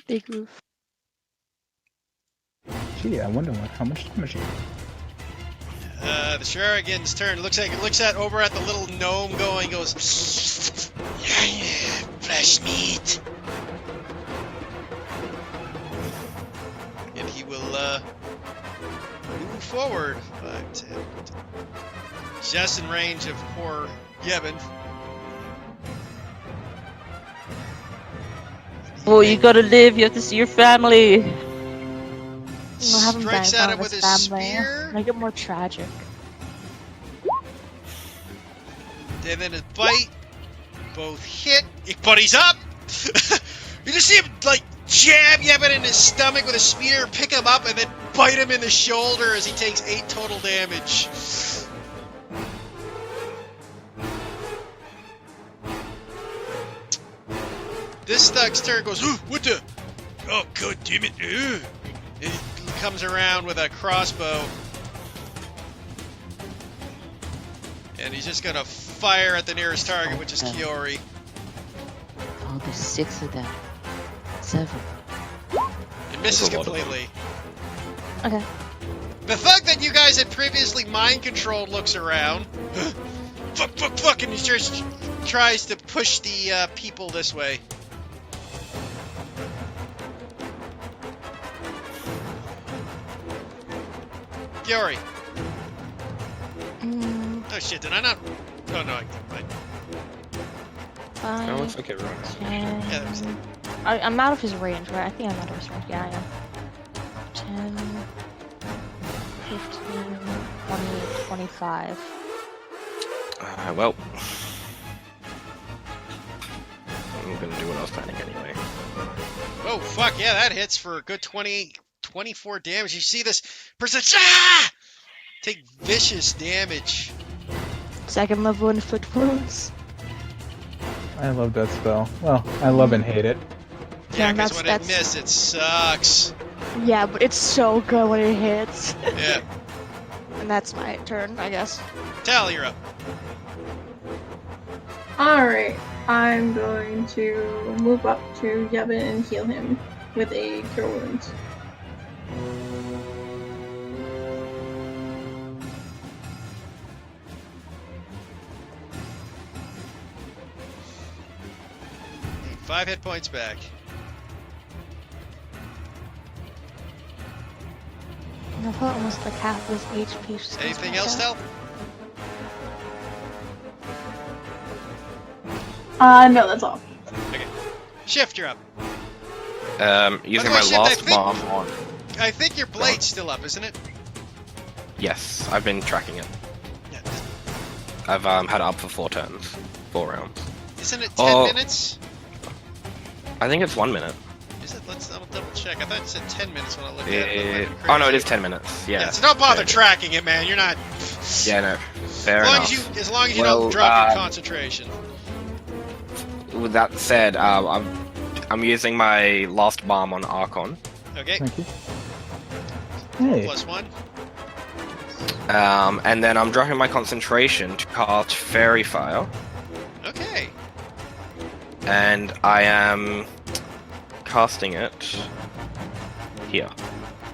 Big roof.
Gee, I wonder how much damage you
The Shuriken's turn. Looks at over at the little gnome going, goes, fresh meat. And he will move forward 5, 10, just in range of poor Yevon.
Oh, you gotta live. You have to see your family.
We'll have him die in
Strikes
front
at
of
him with
his
his
family.
spear.
Make it more tragic.
And then his bite. Both hit. But he's up! You just see him, like, jab Yevon in his stomach with a spear, pick him up, and then bite him in the shoulder as he takes 8 total damage. This thug's turn goes, "Ooh, what the? Oh, god damn it. Ugh." He comes around with a crossbow. And he's just gonna fire at the nearest target, which is Kiori.
Oh, there's 6 of them. 7.
It misses
There's a lot of them.
completely.
Okay.
The thug that you guys had previously mind-controlled looks around. Fuck, and he just tries to push the people this way. Kiori. Oh shit, did I not? Oh no, I
5,
No, it's okay, right?
10.
Yeah, that was it.
I'm out of his range, right? I think I'm out of his range. Yeah, I am. 10, 15, 20, 25.
Well. I'm gonna do what I was planning anyway.
Oh fuck, yeah, that hits for a good 24 damage. You see this person take vicious damage.
Second level inflict wounds.
I love that spell. Well, I love and hate it.
Yeah,
Yeah,
because when
that's-
it misses, it sucks.
Yeah, but it's so good when it hits.
Yeah.
And that's my turn, I guess.
Tal, you're up.
Alright, I'm going to move up to Yevon and heal him with a Cure Wounds.
Need 5 hit points back.
And I thought almost like half of his HP. just goes
Anything
back
else,
up.
Tal?
No, that's all.
Okay. Shift, you're up.
Using
way,
my
Shiv, I
last
think-
bomb on.
I think your blade's still up, isn't it?
Yes, I've been tracking it.
Yeah.
I've had it up for 4 turns, 4 rounds.
Isn't it 10
Oh.
minutes?
I think it's 1 minute.
Is it? I'll double check. I thought it said 10 minutes when I looked at it. That might be
Oh no, it
crazy.
is 10 minutes. Yeah.
So don't bother
Yeah.
tracking it, man. You're not.
Yeah, no. Fair
As long
enough.
as you
Well,
don't drop your concentration.
With that said, I'm using my last bomb on Archon.
Okay.
Thank you. Hey,
+1.
And then I'm dropping my concentration to cast Fairy Fire.
Okay.
And I am casting it here.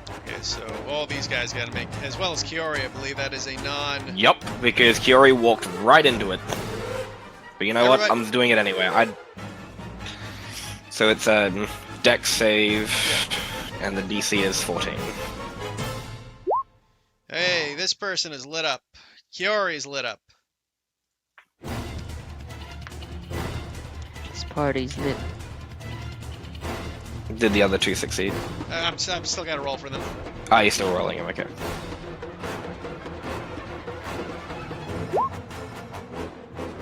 Okay, so all these guys gotta make, as well as Kiori, I believe that is a non.
Yup, because Kiori walked right into it. But you know what?
Everybody-
I'm doing it anyway. So it's a dex save, and the DC is 14.
Hey, this person is lit up. Kiori's lit up.
This party's lit.
Did the other two succeed?
I'm still got to roll for them.
Ah, you're still rolling him, okay.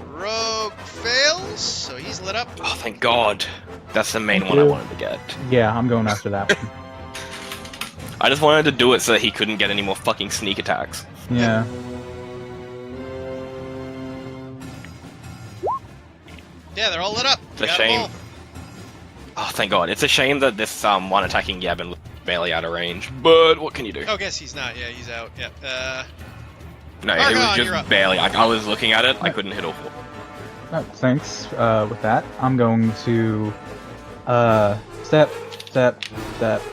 Rogue fails, so he's lit up.
Oh, thank God. That's the main
Thank
one I
you.
wanted to get.
Yeah, I'm going after that one.
I just wanted to do it so that he couldn't get any more fucking sneak attacks.
Yeah.
Yeah, they're all lit up.
It's a
Got 'em
shame.
all.
Oh, thank God. It's a shame that this one attacking Yavin was barely out of range, but what can you do?
Oh, guess he's not. Yeah, he's out. Yeah.
No, it
Argon,
was
you're up.
just barely. I was looking at it, I couldn't hit a wall.
Thanks. With that, I'm going to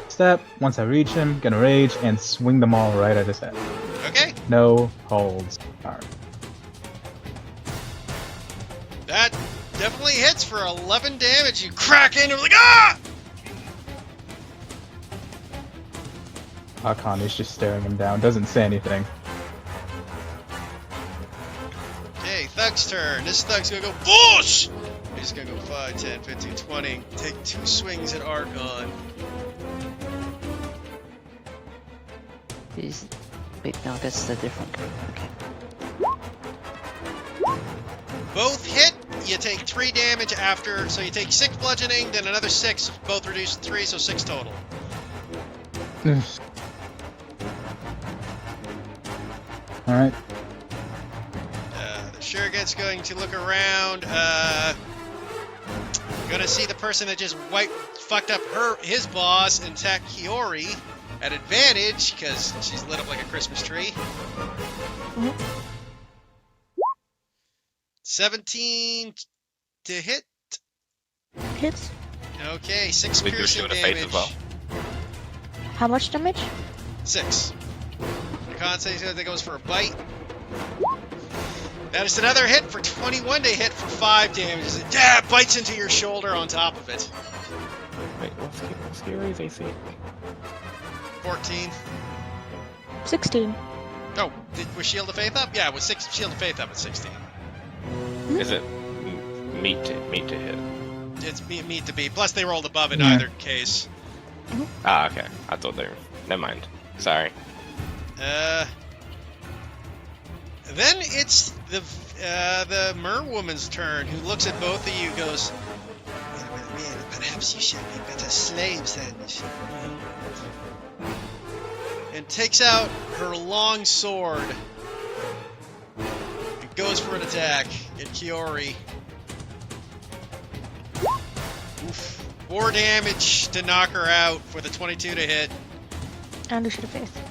step. Once I reach him, gonna rage and swing them all right at his head.
Okay.
No holds barred.
That definitely hits for 11 damage. You crack into him like, ah!
Hakan is just staring him down, doesn't say anything.
Okay, Thug's turn. This Thug's gonna go bush! He's gonna go 5, 10, 15, 20. Take 2 swings at Argon.
Is wait, no, that's the different. Okay.
Both hit. You take 3 damage after, so you take 6 bludgeoning, then another 6. Both reduced to 3, so 6 total.
Alright.
The Shuriken's going to look around. Gonna see the person that just fucked up his boss and attack Kiori at advantage because she's lit up like a Christmas tree. 17 to hit.
Hits.
Okay, 6
We do
piercing
shoot a face
damage.
as well.
How much damage?
6. The con says that goes for a bite. That is another hit for 21 to hit for 5 damage. It bites into your shoulder on top of it.
Wait, what's Kiori's AC?
14.
16.
Oh, was Shield of Faith up? Yeah, it was Shield of Faith up at 16.
Is it meat to hit?
It's meat to be. Plus, they rolled above in
Yeah.
either case.
Ah, okay. I thought they were. Never mind. Sorry.
Then it's the merwoman's turn, who looks at both of you, goes, well, perhaps you should be better slaves then. And takes out her long sword. And goes for an attack at Kiori. Oof. 4 damage to knock her out for the 22 to hit.
And a shoot of faith.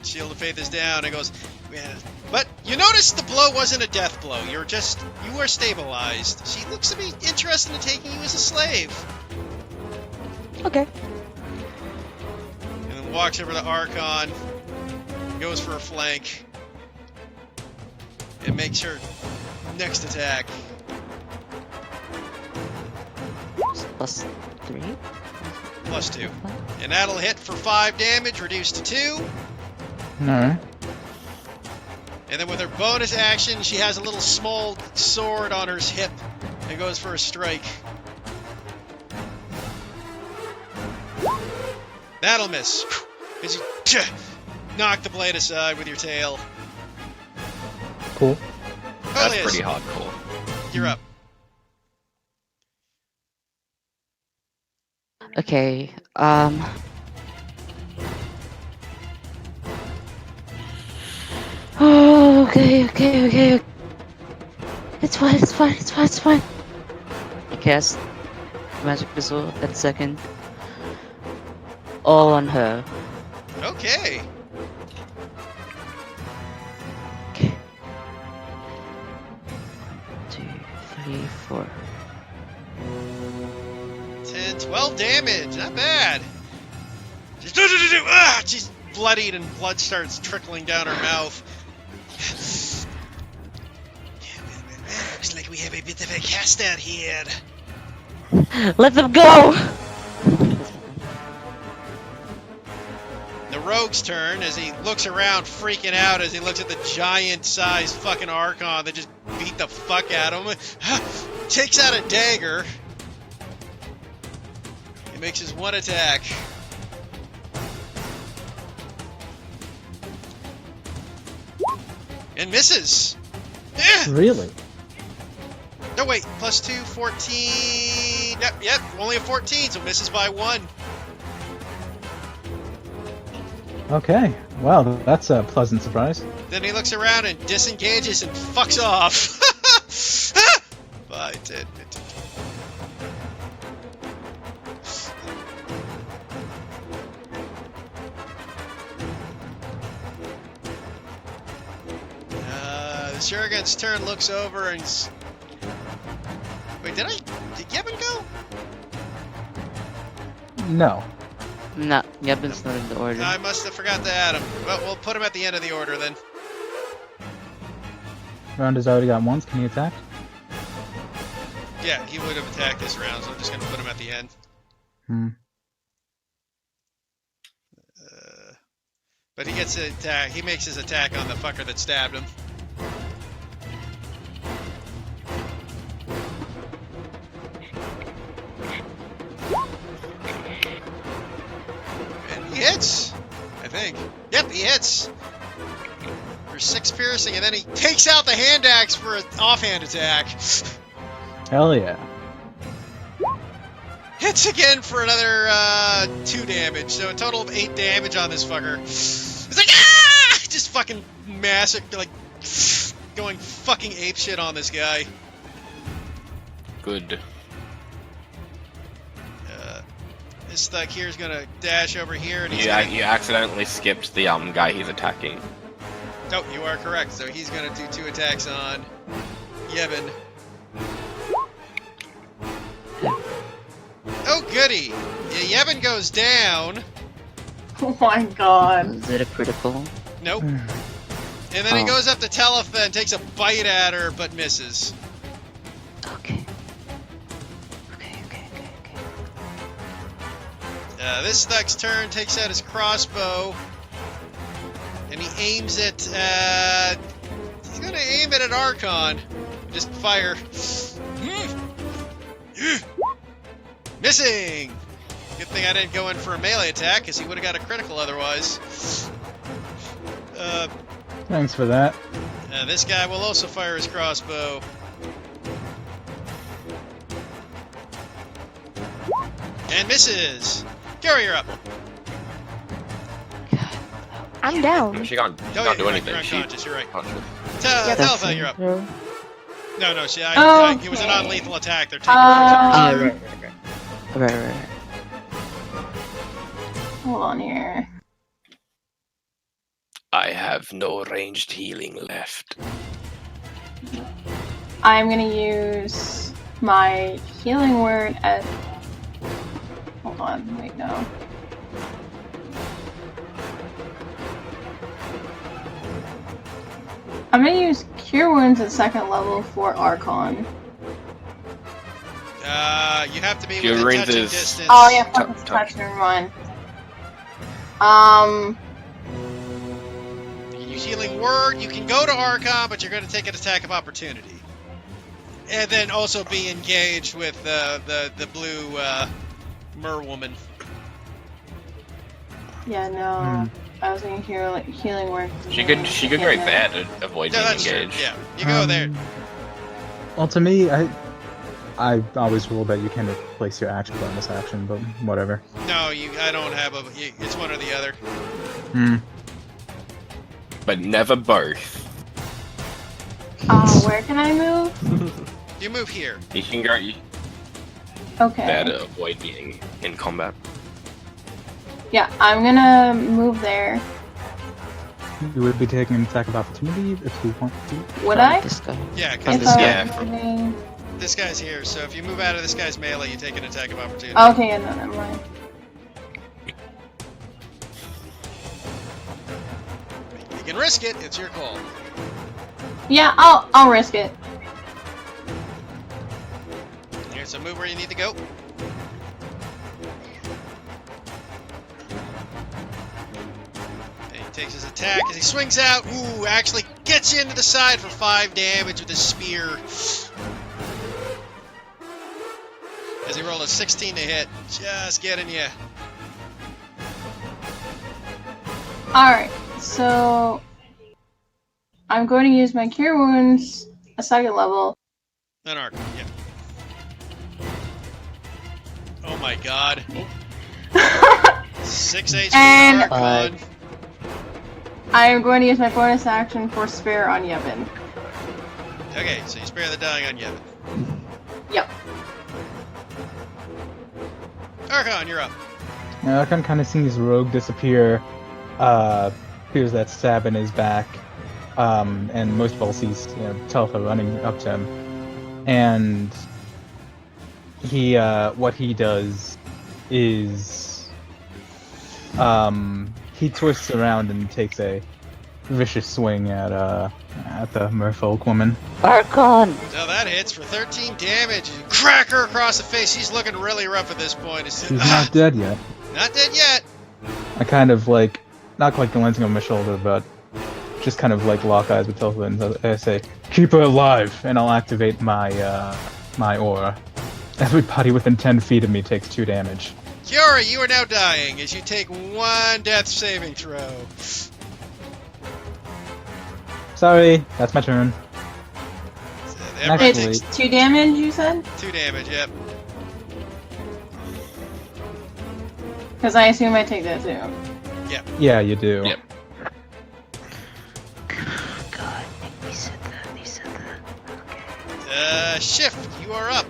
Shield of Faith is down. It goes, yeah. But you notice the blow wasn't a death blow. You were stabilized. She looks to be interested in taking you as a slave.
Okay.
And then walks over to Archon, goes for a flank, and makes her next attack.
Plus 3.
Plus 2. And that'll hit for 5 damage, reduced to 2.
Alright.
And then with her bonus action, she has a little small sword on her hip and goes for a strike. That'll miss. As you knock the blade aside with your tail.
Cool.
That's
Liz,
pretty hardcore.
you're up.
Okay. Oh, okay. It's fine. I cast Magic Missile at second. All on her.
Okay.
Okay. 2, 3, 4.
10, 12 damage. Not bad. She's bloodied and blood starts trickling down her mouth. Looks like we have a bit of a cast out here.
Let them go!
The rogue's turn as he looks around, freaking out as he looks at the giant-sized fucking Archon that just beat the fuck out of him. Takes out a dagger. He makes his one attack. And misses.
Really?
No, wait. Plus 2, 14. Yep, only a 14, so misses by 1.
Okay. Wow, that's a pleasant surprise.
Then he looks around and disengages and fucks off. 5, 10, 15. The Shuriken's turn looks over and... Wait, did Yevon go?
No.
No, Yevon's not in the order.
I must have forgot to add him. Well, we'll put him at the end of the order then.
Round has already got once. Can he attack?
Yeah, he would have attacked this round, so I'm just going to put him at the end. But he gets an attack. He makes his attack on the fucker that stabbed him. And he hits, I think. Yep, he hits. For 6 piercing, and then he takes out the hand axe for an offhand attack.
Hell yeah.
Hits again for another 2 damage, so a total of 8 damage on this fucker. He's like, ah! Just fucking massacre, like, going fucking apeshit on this guy.
Good.
This thug here is gonna dash over here, and he's
You
gonna...
accidentally skipped the guy he's attacking.
Oh, you are correct. So he's gonna do 2 attacks on Yevon. Oh, goody! Yeah, Yevon goes down.
Oh my god.
Is it a critical?
Nope. And then he
Oh.
goes up to Telitha and takes a bite at her, but misses.
Okay. Okay.
This thug's turn, takes out his crossbow, and he aims it. He's gonna aim it at Archon. Just fire. Missing. Good thing I didn't go in for a melee attack, because he would have got a critical otherwise.
Thanks for that.
This guy will also fire his crossbow. And misses. Gary, you're up.
I'm down.
She can't
Oh,
do
you're right,
anything.
you're
She
unconscious, you're right.
Yeah,
Telitha, you're up.
No.
No, he was a
Okay.
non-lethal attack. They're taking poison.
Right.
Hold on here.
I have no ranged healing left.
I'm gonna use my healing word as... Hold on, wait, no. I'm gonna use Cure Wounds at 2nd level for Archon.
You have to be
Cure
within
Wounds
touching
is-
distance.
Oh yeah, fuck, it's
touch.
touch, never mind.
You use healing word. You can go to Archon, but you're going to take an attack of opportunity, and then also be engaged with the blue merwoman.
Yeah, no. I was gonna hear like healing word.
She could go right there to avoid
Yeah,
being
that's true.
engaged.
Yeah, you go there.
Well, to me, I always rule that you can replace your action bonus action, but whatever.
No, I don't have a. It's one or the other.
But never both.
Where can I move?
You move here.
You can go
Okay.
there to avoid being in combat.
Yeah, I'm gonna move there.
You would be taking an attack of opportunity if you want to.
Would I?
This guy.
Yeah,
If
because
this
guy-
I'm moving...
this guy's here. So if you move out of this guy's melee, you take an attack of opportunity.
Okay, yeah, no, never mind.
You can risk it. It's your call.
Yeah, I'll risk it.
You're Okay, so move where you need to go. Okay, he takes his attack as he swings out. Ooh, actually gets you into the side for 5 damage with his spear. As he rolled a 16 to hit. Just getting you.
Alright, so I'm going to use my Cure Wounds a second level.
An arc, yeah. Oh my god. 6 HP
And-
Archon.
I am going to use my bonus action for Spare on Yevon.
Okay, so you spare the dying on Yevon.
Yep.
Archon, you're up.
Now, Archon kind of sees Rogue disappear, feels that stab in his back, and most of all sees Telfa running up to him. And he, what he does is, he twists around and takes a vicious swing at the merfolk woman.
Archon!
Now that hits for 13 damage. Crack her across the face. She's looking really rough at this point.
She's not dead yet.
Not dead yet.
I kind of like, not quite glancing over my shoulder, but just kind of like lock eyes with Telfa and I say, "Keep her alive," and I'll activate my my aura. Everybody within 10 feet of me takes 2 damage.
Kiora, you are now dying as you take 1 death saving throw.
Sorry, that's my turn.
Everybody
Actually-
takes
It's 2 damage, you said?
2 damage, yep.
Because I assume I take that too.
Yeah, you do.
Yep.
God, he said that.
Shift, you are up.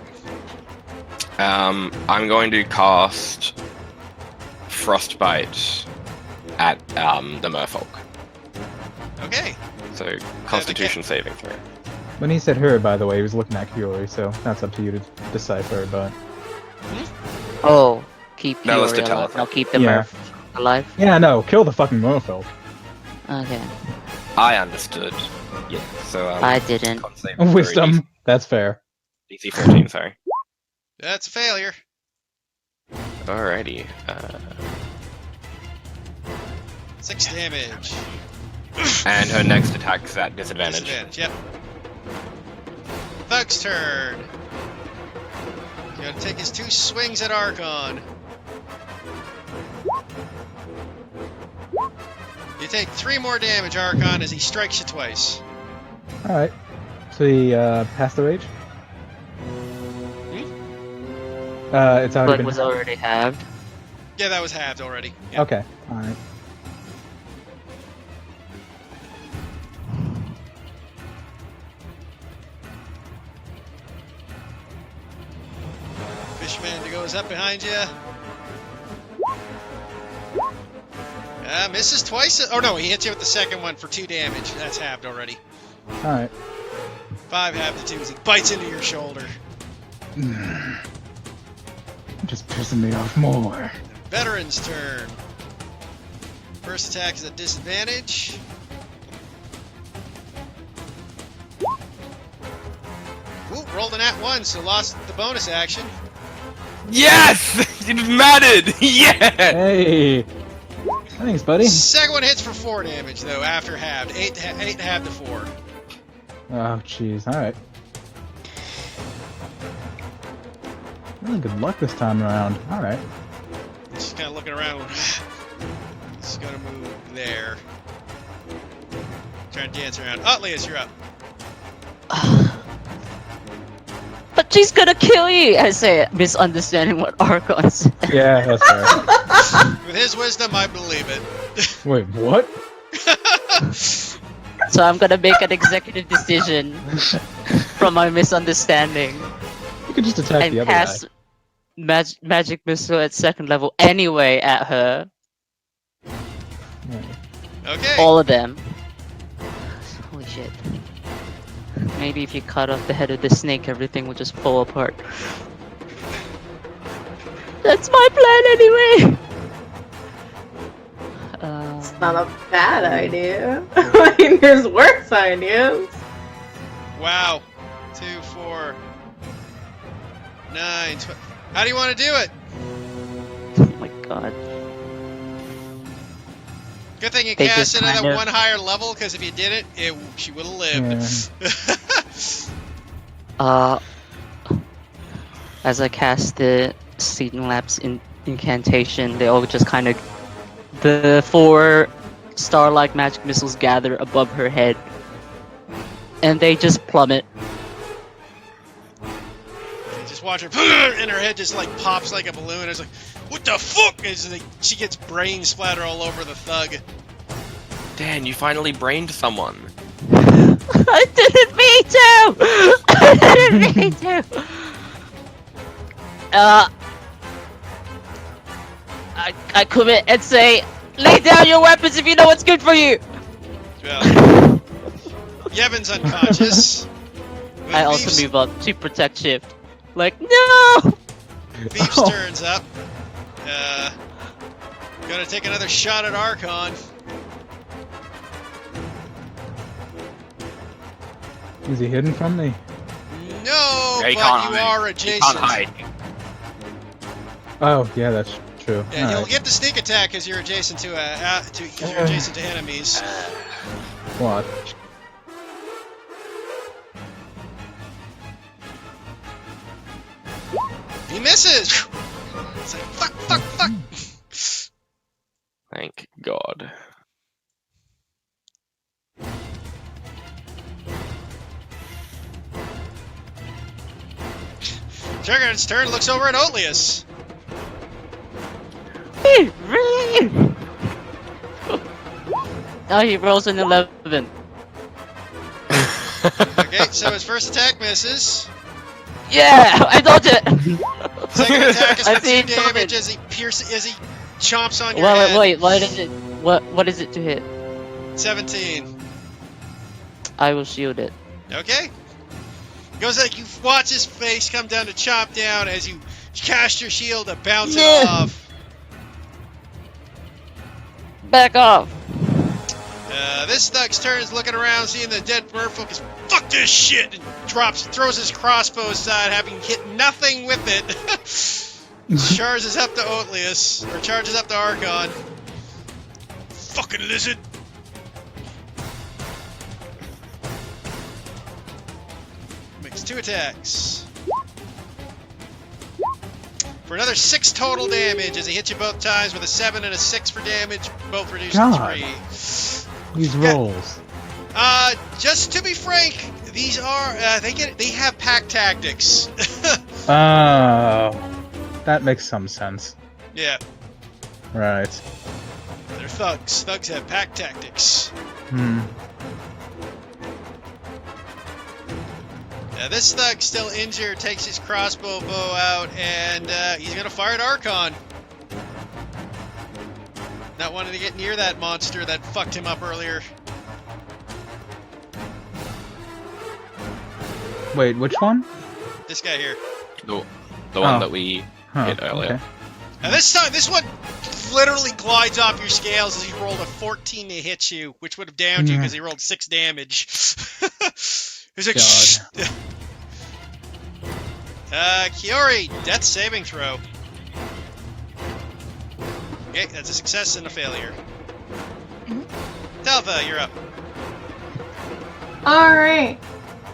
I'm going to cast Frostbite at the merfolk.
Okay.
So Constitution saving throw.
When he said her, by the way, he was looking at Kiori, so that's up to you to decipher, but...
Oh, keep
That was
Fury
to tell
alive.
us.
No, keep the
Yeah.
Murph alive.
Yeah, no, kill the fucking merfolk.
Okay.
I understood. Yeah. So
I didn't.
con saving throw,
Wisdom. That's fair.
DC 14. Sorry.
That's a failure.
Alrighty.
6 damage.
And her next attack is at disadvantage.
Disadvantage, yep. Thug's turn. He's gonna take his 2 swings at Archon. You take 3 more damage, Archon, as he strikes you twice.
Alright. So he passed the rage? It's already
But
been...
was already halved.
Yeah, that was halved already. Yep.
Okay, alright.
Fishman goes up behind you. Misses twice. Oh no, he hits you with the second one for 2 damage. That's halved already.
Alright.
5 halved to 2 as he bites into your shoulder.
Just pissing me off more.
Veteran's turn. First attack is at disadvantage. Ooh, rolled an at 1, so lost the bonus action.
Yes! It mattered! Yeah!
Hey! Thanks, buddy.
Second one hits for 4 damage, though, after halved. 8 halved to 4.
Oh, jeez. Alright. Really good luck this time around. Alright.
Just kind of looking around. Just gonna move there. Trying to dance around. Atlius, you're up.
But she's gonna kill you! I say, misunderstanding what Archon said.
Yeah, that's fair.
With his wisdom, I believe it.
Wait, what?
So I'm gonna make an executive decision from my misunderstanding
You could just attack the
and
other guy.
cast magic missile at 2nd level anyway at her.
Okay.
All of them. Holy shit. Maybe if you cut off the head of the snake, everything will just fall apart. That's my plan anyway!
It's not a bad idea. I mean, there's worse ideas.
Wow. 2, 4, 9. How do you want to do it?
Oh my god.
Good thing you
They
cast
just
it at
kind
a
of-
one higher level, because if you didn't, she would have lived.
As I cast the Seeding Lapse incantation, they all just kind of. The 4 star-like magic missiles gather above her head, and they just plummet.
You just watch her, and her head just like pops like a balloon. It's like, what the fuck? As she gets brain splatter all over the thug.
Dan, you finally brained someone.
I didn't mean to! I didn't mean to! I commit and say, lay down your weapons if you know what's good for you!
Well, Yevon's unconscious.
I also move up to protect shift. Like, no!
Thief's turns up. Gonna take another shot at Archon.
Is he hidden from me?
No,
Yeah, he
but
can't
you
hide.
are
He
adjacent.
can't hide.
Oh, yeah, that's true.
Yeah, you'll
Alright.
get the sneak attack because you're adjacent to you're adjacent to enemies.
What?
He misses. It's like fuck.
Thank God.
Juggernaut's turn. Looks over at Otlius.
Oh, he rolls an 11.
Okay, so his first attack misses.
Yeah, I dodged it.
Second attack is
I
for 2
see it
damage
coming.
as he chomps on your
Well,
head.
wait, what is it? What is it to hit?
17.
I will shield it.
Okay. Goes like you watch his face come down to chop down as you cast your shield to bounce
Yeah.
it off.
Back off.
This thug's turn is looking around, seeing the dead merfolk is fuck this shit, and throws his crossbow aside, having hit nothing with it. Charges up to Otlius, or charges up to Archon. Fucking lizard. Makes 2 attacks. For another 6 total damage as he hits you both times with a 7 and a 6 for damage, both reduced to
God.
3.
These rolls.
Just to be frank, these are they have pack tactics.
Oh, that makes some sense.
Yeah,
Right.
they're thugs. Thugs have pack tactics. This thug still injured, takes his crossbow bow out, and he's gonna fire at Archon. Not wanting to get near that monster that fucked him up earlier.
Wait, which one?
This guy here.
The one that we hit earlier.
Okay.
Now this time, this one literally glides off your scales as he rolled a 14 to hit you, which would have downed you because he rolled 6 damage. He's like, shh. Kiori, death saving throw. Okay, that's a success and a failure. Delva, you're up.
Alright.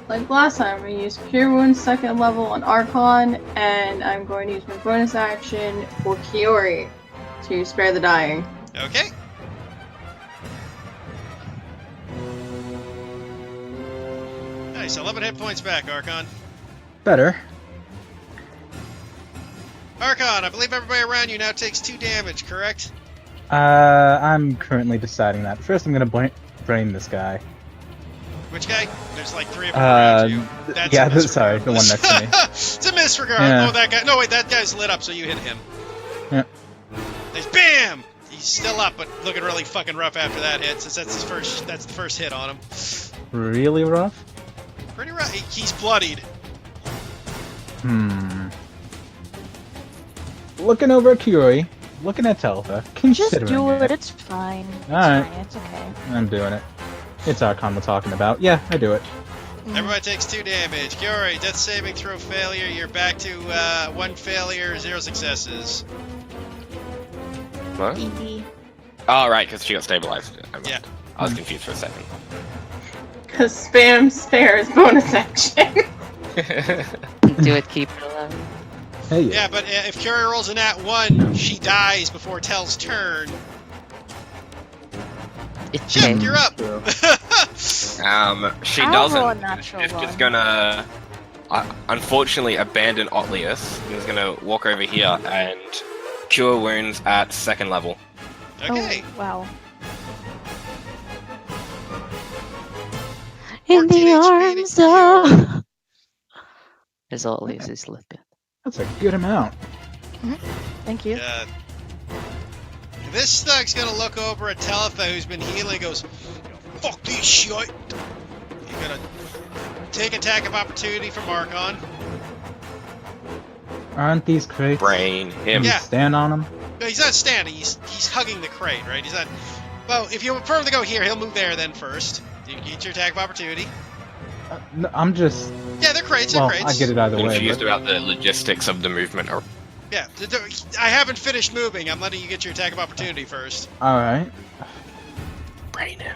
Like last time, we used Cure Wounds 2nd level on Archon, and I'm going to use my bonus action for Kiori to spare the dying.
Okay. Nice, 11 hit points back, Archon.
Better.
Archon, I believe everybody around you now takes 2 damage, correct?
I'm currently deciding that. First, I'm gonna brain this guy.
Which guy? There's like 3 of them around you. That's
yeah,
a miss
sorry, the one next to me.
It's a misregard.
Yeah.
Oh, that guy. No, wait, that guy's lit up, so you hit him.
Yeah.
Nice. Bam! He's still up, but looking really fucking rough after that hit, since that's his first. That's the first hit on him.
Really rough?
Pretty rough. He's bloodied.
Looking over at Kiori, looking at Telfa,
Just
considering
do
it.
it. It's fine. It's
Alright.
fine. It's okay.
I'm doing it. It's Archon we're talking about. Yeah, I do it.
Everybody takes 2 damage. Kiori, death saving throw failure. You're back to 1 failure, 0 successes.
What?
Easy.
Oh, right, because she got stabilized.
Yeah.
I was confused for a second.
Because spam spare is bonus action.
Do it, keep it alive.
Hey,
Yeah, but if Kiori rolls a nat 1, she dies before Tell's turn.
It's
Chip,
okay.
you're up!
She
I'll roll a
doesn't.
natural
She's just
one.
gonna, unfortunately, abandon Otlius. He's gonna walk over here and cure wounds at 2nd level.
Okay.
Oh, wow.
In
14
the
HP
arms
to
of... As always, is lifted.
that's a good amount.
Thank you.
This thug's gonna look over at Talitha, who's been healing, and goes, "Fuck this shit!" He's gonna take attack of opportunity from Archon.
Aren't these crates?
Brain him.
Can you
Yeah.
stand on them?
No, he's not standing. He's hugging the crate, right? He's not. Well, if you prefer to go here, he'll move there then first. You get your attack of opportunity.
No, I'm just.
Yeah, they're crates.
Well,
They're crates.
I get it either way.
Confused
But,
about the logistics of the movement.
Yeah, I haven't finished moving. I'm letting you get your attack of opportunity first.
all right.
Brain him.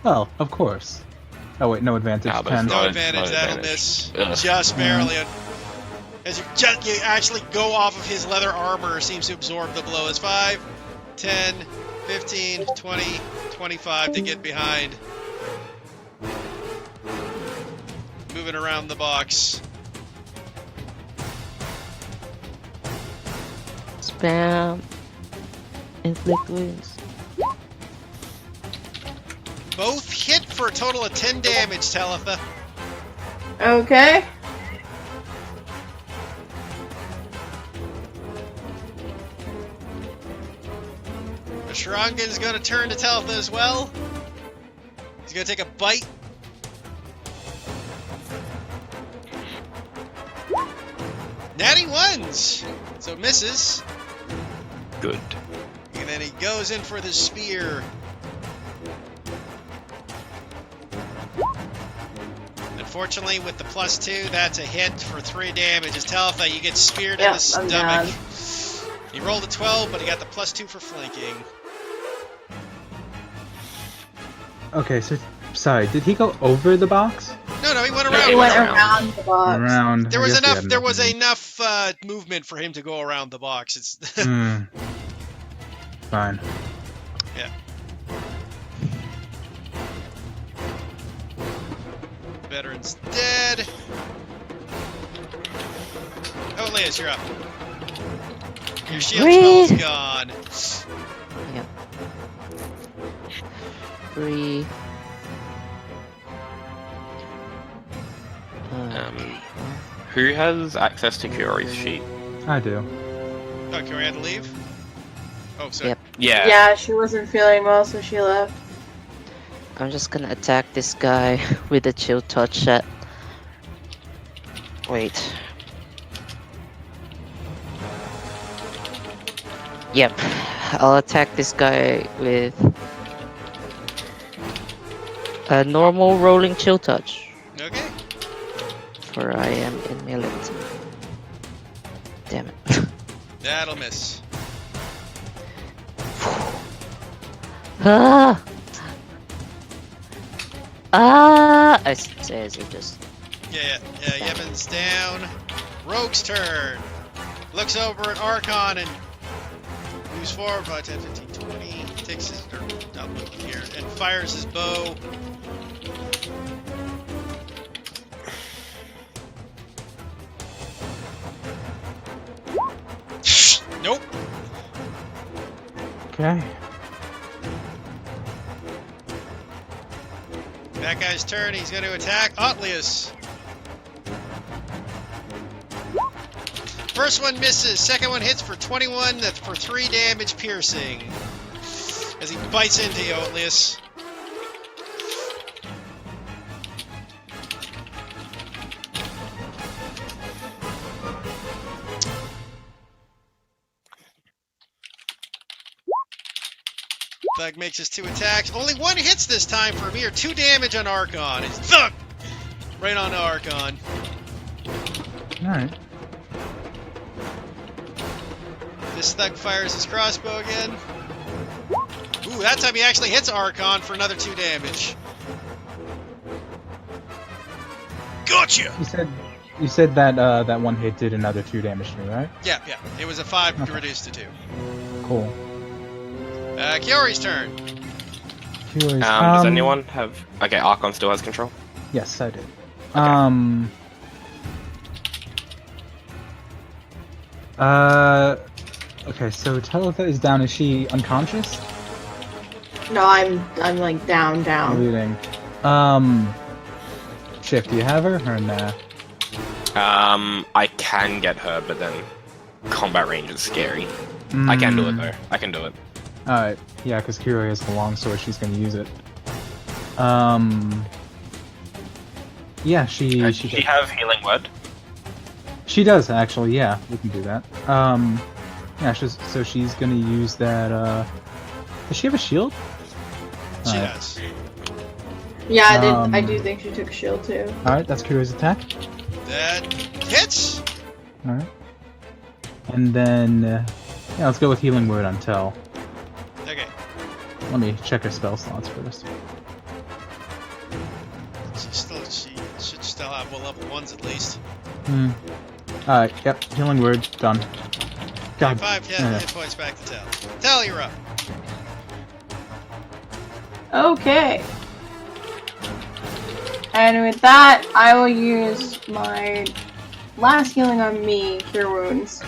Well, of course. Oh wait, no advantage.
No, but
10.
it's
No
No,
advantage.
no
That'll
advantage.
miss.
Ugh.
Just barely. As you actually go off of his leather armor, seems to absorb the blow. It's 5, 10, 15, 20, 25 to get behind. Moving around the box.
Spam. Inflict wounds.
Both hit for a total of 10 damage, Talitha.
Okay.
The Sharangan's gonna turn to Talitha as well. He's gonna take a bite. Natty ones! So it misses.
Good.
And then he goes in for the spear. Unfortunately, with the +2, that's a hit for 3 damage. As Talitha, you get speared in
Yep,
the
I'm
stomach.
down.
He rolled a 12, but he got the +2 for flanking.
Okay, so sorry. Did he go over the box?
No, he went
Yeah,
around.
He went
around.
around the box.
Around.
There
I
was
guess he
enough.
had
There was
nothing.
enough movement for him to go around the box. It's
Fine.
veteran's dead. Oh, Liz, you're up. Your shield
Breathe.
spell's gone.
Yep. 3.
Who has access to Kiori's sheet?
I do.
Oh, can we have to leave? Oh, sorry.
Yep.
Yeah.
Yeah, she wasn't feeling well, so she left.
I'm just gonna attack this guy with a chill touch set. Wait. Yep. I'll attack this guy with a normal rolling chill touch.
Okay.
For I am in melee. Damn it.
That'll miss.
Ah! Ah! I says it just.
Yeah. Yemen's down. Rogue's turn. Looks over at Archon and moves forward by 10, 15, 20. Takes his I'll move here and fires his bow. Nope.
Okay.
That guy's turn. He's going to attack Otlius. First one misses. Second one hits for 21. That's for 3 damage piercing. As he bites into you, Otlius. Thug makes his 2 attacks. Only 1 hits this time for a mere 2 damage on Archon. It's thug! Right on to Archon.
Alright.
This thug fires his crossbow again. Ooh, that time he actually hits Archon for another 2 damage. Gotcha!
You said that that one hit did another 2 damage to me, right?
Yeah. It was a 5
Okay.
reduced to 2.
Cool.
Kiori's turn.
Curious.
Does anyone have? Okay, Archon still has control.
Yes, I did. Okay, so Talitha is down. Is she unconscious?
No, I'm like down.
Bleeding. Shift, do you have her or nah?
I can get her, but then combat range is scary. I can do it though. I can do it.
Alright, yeah, because Kiro has the longsword, she's gonna use it. Yeah, she
Does she have healing word?
She does, actually, yeah, we can do that. Yeah, so she's gonna use that, does she have a shield?
She
Alright.
does.
Yeah, I do think she took a shield too.
Alright, that's Kiro's attack.
That hits!
Alright. And then, yeah, let's go with healing word on Tel.
Okay.
Let me check her spell slots first.
She should still have level 1s at least.
Alright, yep, healing word, done. God.
5 hit points back to Tel. Tel, you're up.
Okay. And with that, I will use my last healing on me, Cure Wounds.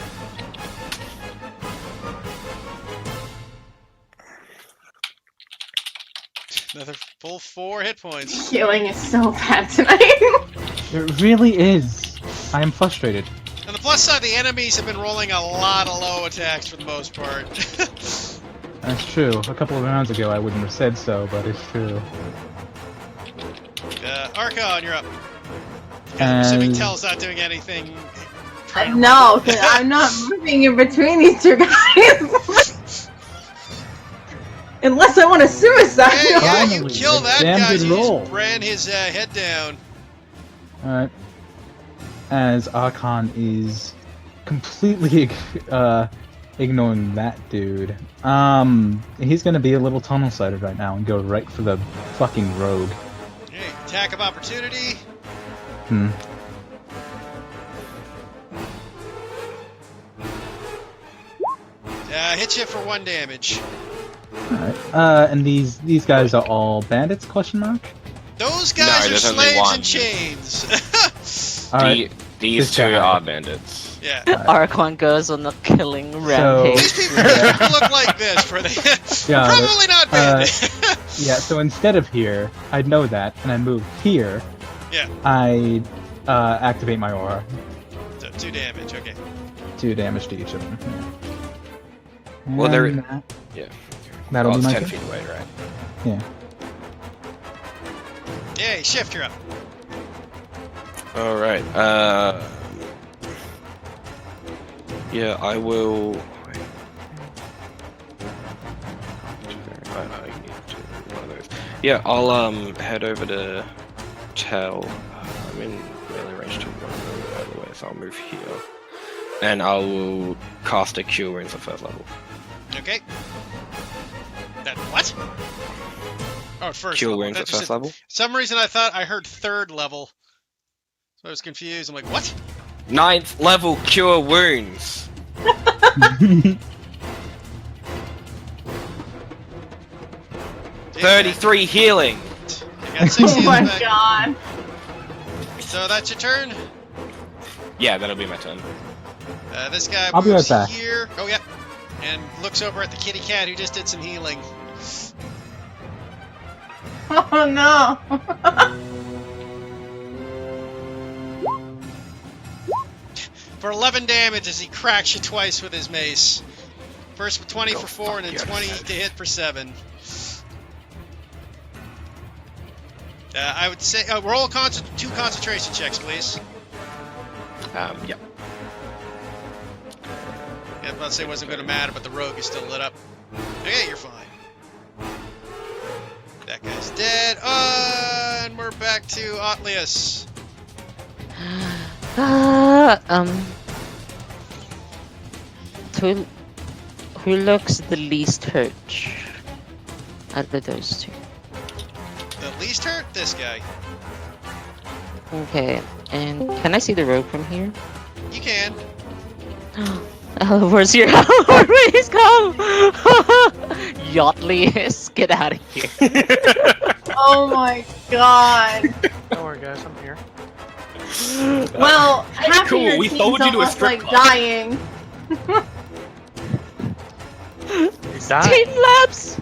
Another full 4 hit points.
Healing is so bad tonight.
It really is. I am frustrated.
On the plus side, the enemies have been rolling a lot of low attacks for the most part.
That's true. A couple of rounds ago I wouldn't have said so, but it's true.
Archon, you're up. I'm assuming
And
Tel's not doing anything.
No, 'cause I'm not moving in between these two guys. Unless I want to suicide.
Yeah, you
Finally,
kill
a
that
damn
guy.
good
You
roll.
just ran his head down.
Alright. As Archon is completely ignoring that dude. He's gonna be a little tunnel sighted right now and go right for the fucking rogue.
Okay, attack of opportunity. Hits you for 1 damage.
Alright. And these guys are all bandits, question mark?
Those guys are
there's only
slaves
one.
in chains.
Alright.
These
This
two
guy.
are bandits.
Yeah.
Archon goes on the killing rampage.
These people look like this for the
Yeah,
probably not bandit.
Yeah, so instead of here, I'd know that, and I move here.
Yeah.
I activate my aura.
So 2 damage, okay.
2 damage to each of them. Yeah.
Well, they're-
And that-
Yeah.
That'll
Well,
be
it's
my
10
turn.
feet away, right?
Yeah.
Yay, shift, you're up.
Alright, yeah, I will... I need to one of those. Yeah, I'll head over to Tel. I'm in melee range to one of the way, so I'll move here. And I will cast a Cure Wounds at 1st level.
Okay. That what? Oh, first
Cure
level.
Wounds
That
at
just
1st
said-
level.
For some reason I thought I heard 3rd level. So I was confused. I'm like, what?
9th level Cure Wounds! 33 healing!
You got 60
Oh my
back.
god.
So that's your turn.
Yeah, that'll be my turn.
This guy
I'll be
moves
right back.
here. Oh, yeah. And looks over at the kitty cat who just did some healing.
Oh no.
For 11 damage as he cracks you twice with his mace. First with 20
Go
for 4 and then
fuck
20
yourself.
to hit for 7. I would say roll 2 concentration checks, please.
Yeah.
Yeah, I was about to say it wasn't going to matter, but the rogue is still lit up. Okay, you're fine. That guy's dead. And we're back to Otlius.
Who, who looks the least hurt out of those two?
The least hurt? This guy.
Okay, and can I see the road from here?
You can.
Where's your please come? Yachtly, get out of here.
Oh my god.
Don't worry, guys, I'm here.
Well, half
Cool,
of your
we
team's
sold you to a
almost
strip
like
club.
dying.
He's dying.
Team labs.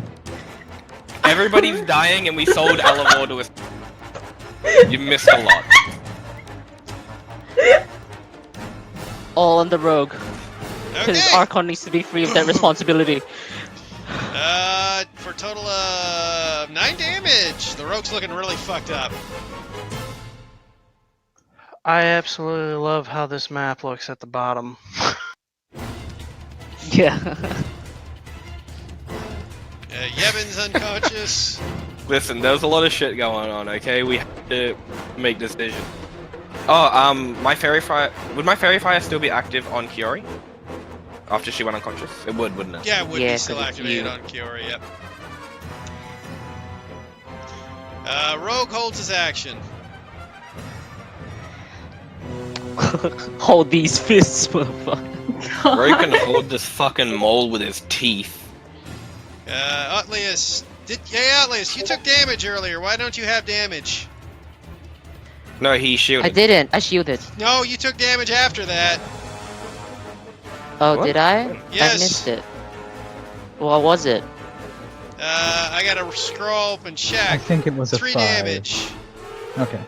Everybody's dying, and we sold Alavor to a. You missed a lot.
All on the rogue. Because
Okay.
Archon needs to be free of that responsibility.
For a total of 9 damage. The rogue's looking really fucked up.
I absolutely love how this map looks at the bottom.
Yeah.
Yevon's unconscious.
Listen, there's a lot of shit going on. Okay, we have to make decisions. Oh, my fairy fire. Would my fairy fire still be active on Kiori after she went unconscious? It would, wouldn't it?
Yeah, it would
Yeah,
be still
'cause it's
activated
you.
on Kiori, yep. Rogue holds his action.
Hold these fists, motherfucker.
Rogue can hold this fucking mole with his teeth.
Utlius. Utlius, you took damage earlier. Why don't you have damage?
No, he shielded.
I didn't. I shielded.
No, you took damage after that.
Oh,
What?
did I?
Yes.
I missed it. What was it?
I gotta scroll up and
I
check.
think it was a
3
5.
damage.
Okay.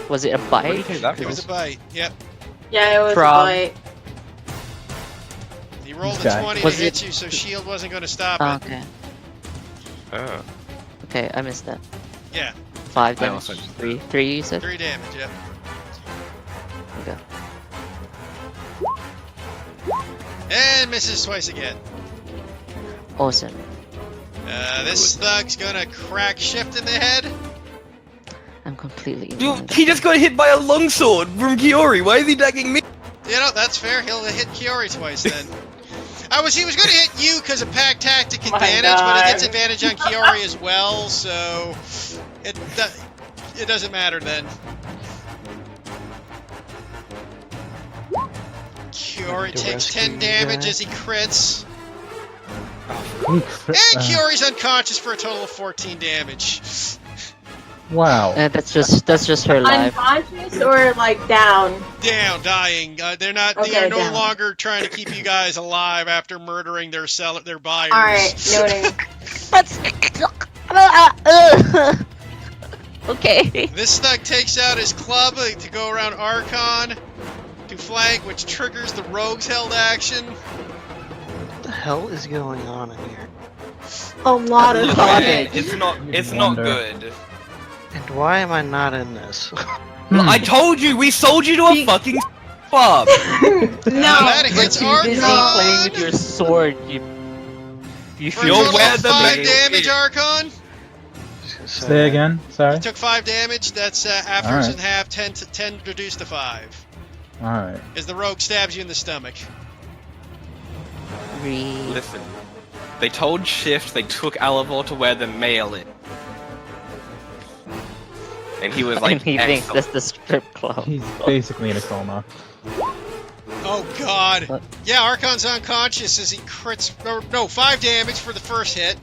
Was it a
What do you
bite?
think that
It was a bite. Yep.
Yeah, it was
From-
a bite.
He rolled
This
a
guy.
20
Was
to hit
it-
you, so shield wasn't gonna stop
Oh,
it.
okay.
Oh.
Okay, I missed that.
Yeah,
5
I
damage.
also missed
3. 3, you said?
3 damage, yep.
Okay.
And misses twice again.
Awesome.
This thug's gonna crack Shift in the head.
I'm completely
Dude,
ignorant.
he just got hit by a longsword from Kiori. Why is he attacking me?
You know, that's fair. He'll hit Kiori twice then. He was gonna hit you because of pack tactic
My
advantage, but
God.
he gets advantage on Kiori as well, so it doesn't matter then. Kiori
To
takes
rescue
10
you
damage
guys.
as he crits,
He cri-
and Kiori's unconscious for a total of 14 damage.
wow.
That's just her life.
Unconscious or like down?
Down, dying. They're not. They
Okay,
are no
down.
longer trying to keep you guys alive after murdering their their buyers.
Alright, noting.
That's. Okay.
This thug takes out his club to go around Archon to flank, which triggers the rogue's held action.
What the hell is going on in here?
A lot of
Look,
damage.
man, it's not
Wonder.
good.
And why am I not in this?
Hmm.
I told you, we sold you to a
Be-
fucking club.
That
You're
hits
too
Archon.
busy playing with your sword. You
For a
feel
You're
total
where
of
the
5
main-
damage, Archon.
Say again. Sorry.
You took 5 damage. That's afterwards
Alright.
in half. 10 reduced to 5.
All right.
As the rogue stabs you in the stomach.
Listen, they told Shift they took Alavor to where the mail is. And he was like,
and he thinks
excellent.
that's the strip club.
He's basically in a coma.
Oh God.
What?
Yeah, Archon's unconscious as he crits. No, 5 damage for the first hit.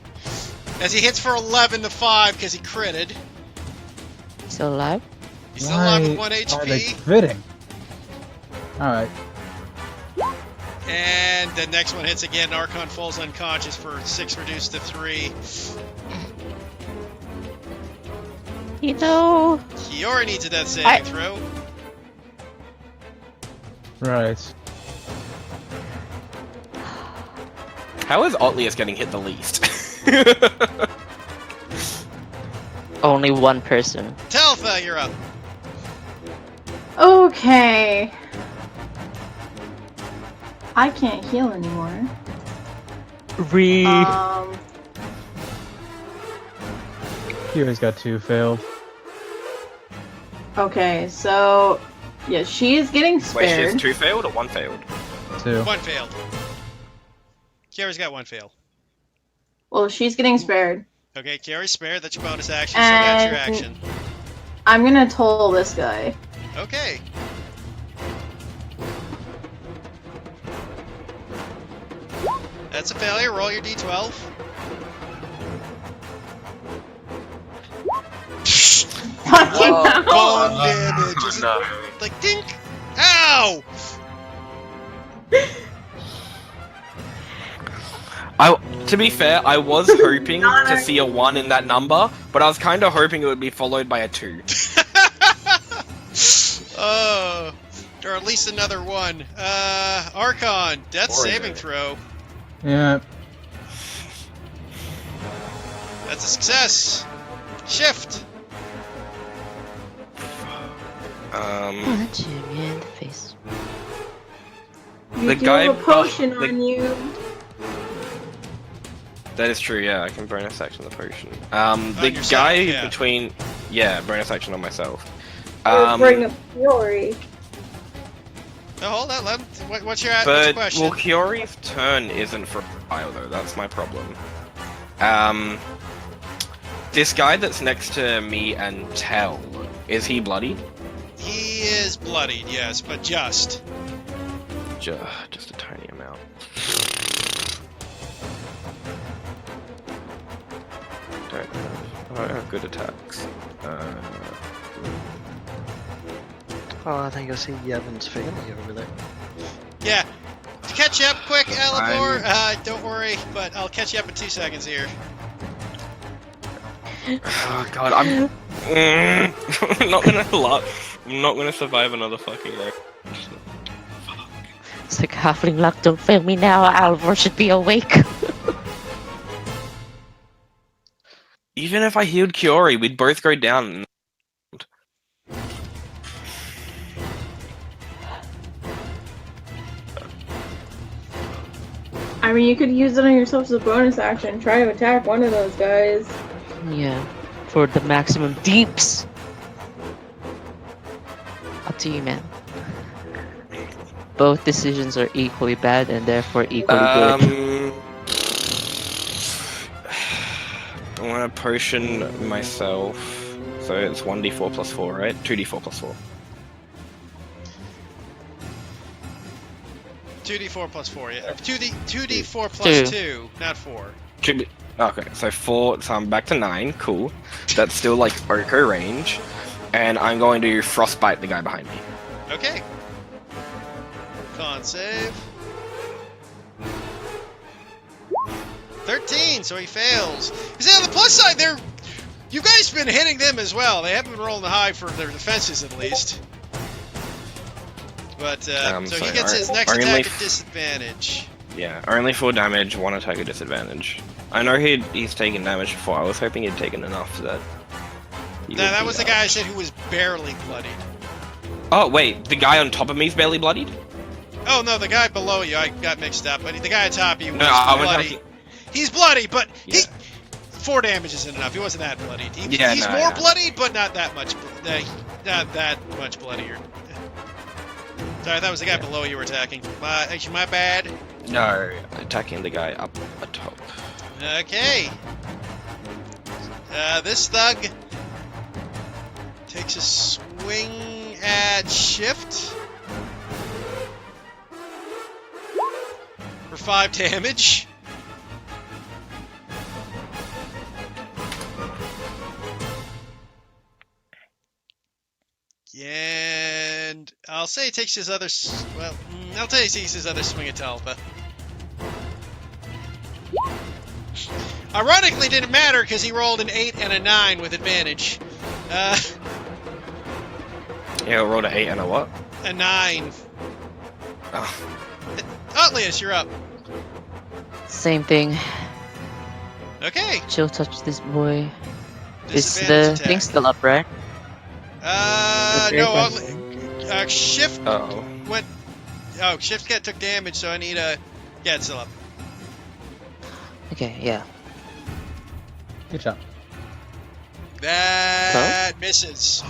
As he hits for 11 to 5 because he critted.
Still alive?
He's still alive with
Why
1
are they
HP.
critting? All right.
And the next one hits again. Archon falls unconscious for 6 reduced to 3.
You know,
Kiori needs a death saving throw.
Right.
How is Otlius getting hit the least?
only one person.
Teltha, you're up.
Okay. I can't heal anymore.
Kira's got 2 failed.
Okay, so Yeah, she is getting
Wait, she
spared.
has 2 failed or 1 failed?
2.
One failed. Kiara's got 1 fail.
Well, she's getting spared.
Okay, Kiara's spared. That's your bonus action, so that's your action.
I'm gonna toll this guy.
Okay. That's a failure. Roll your d12.
Fucking
Oh,
hell.
Bone damage. Just
no.
like dink. Ow!
To be fair, I was hoping to see a 1 in that number, but I was kind of hoping it would be followed by a 2.
Oh, or at least another one. Archon, death
Or is
saving
it?
throw.
Yeah.
That's a success. Shift.
Punch him in the face.
You
The
do
guy-
have a potion
the-
on you.
That is true, yeah, I can bonus action the potion. The
yourself,
guy
yeah.
between... Yeah, bonus action on myself.
Or bring up Fury.
No, hold on. What's your
But,
question?
well, Kiori's turn isn't for a while, though, that's my problem. This guy that's next to me and Tell, is he bloody?
He is bloodied, yes, but just.
Just a tiny amount. I don't have good attacks.
Oh, I think I see Yevon's family over there.
Yeah. To catch you up quick, Alivor. Don't worry, but I'll catch you up in 2 seconds here.
Oh god, I'm not gonna laugh. I'm not gonna survive another fucking round.
It's like halfling luck, don't fail me now. Alvor should be awake.
Even if I healed Kiori, we'd both go down.
I mean, you could use it on yourself as a bonus action. Try to attack one of those guys.
Yeah, for the maximum deeps. Up to you, man. Both decisions are equally bad and therefore equally good.
I want to potion myself. So it's 1d4 plus 4, right? 2d4 plus 4.
2d4 plus 4, yeah. 2d4 plus 2, not 4.
Okay, so 4, so I'm back to 9, cool. That's still like Oko range. And I'm going to frostbite the guy behind me.
Okay. Con save. 13, so he fails. See, on the plus side, you guys been hitting them as well. They haven't been rolling high for their defenses, at least. But, so
sorry,
he gets his next
only
attack at disadvantage.
Yeah, only 4 damage, 1 attack at disadvantage. I know he's taken damage before. I was hoping he'd taken enough that.
No, that was the guy I said who was barely bloodied.
Oh wait, the guy on top of me's barely bloodied?
Oh no, the guy below you, I got mixed up. But the guy on top of you was
No, I was
bloody.
talking.
He's bloody, but
Yeah.
4 damage isn't enough. He wasn't that bloodied.
Yeah,
He's
no,
more
yeah.
bloody, but not that much. Not that much bloodier. Sorry, that was the guy below you were attacking. Actually, my bad.
No, attacking the guy up atop.
Okay. This thug takes a swing at Shift for 5 damage. And I'll say he takes his other. I'll tell you he takes his other swing at Talpa. Ironically, didn't matter because he rolled an 8 and a 9 with advantage.
Yeah, I rolled an 8 and a what?
A 9.
Oh.
Atlius, you're up.
Same thing.
Okay.
Chill touch this boy. Is the
Disadvantage
thing
attack.
still up, right?
No.
Okay.
Shift
Uh-oh.
went. Oh, Shift took damage, so I need a. Yeah, it's still up.
Okay, yeah.
Good job.
That misses.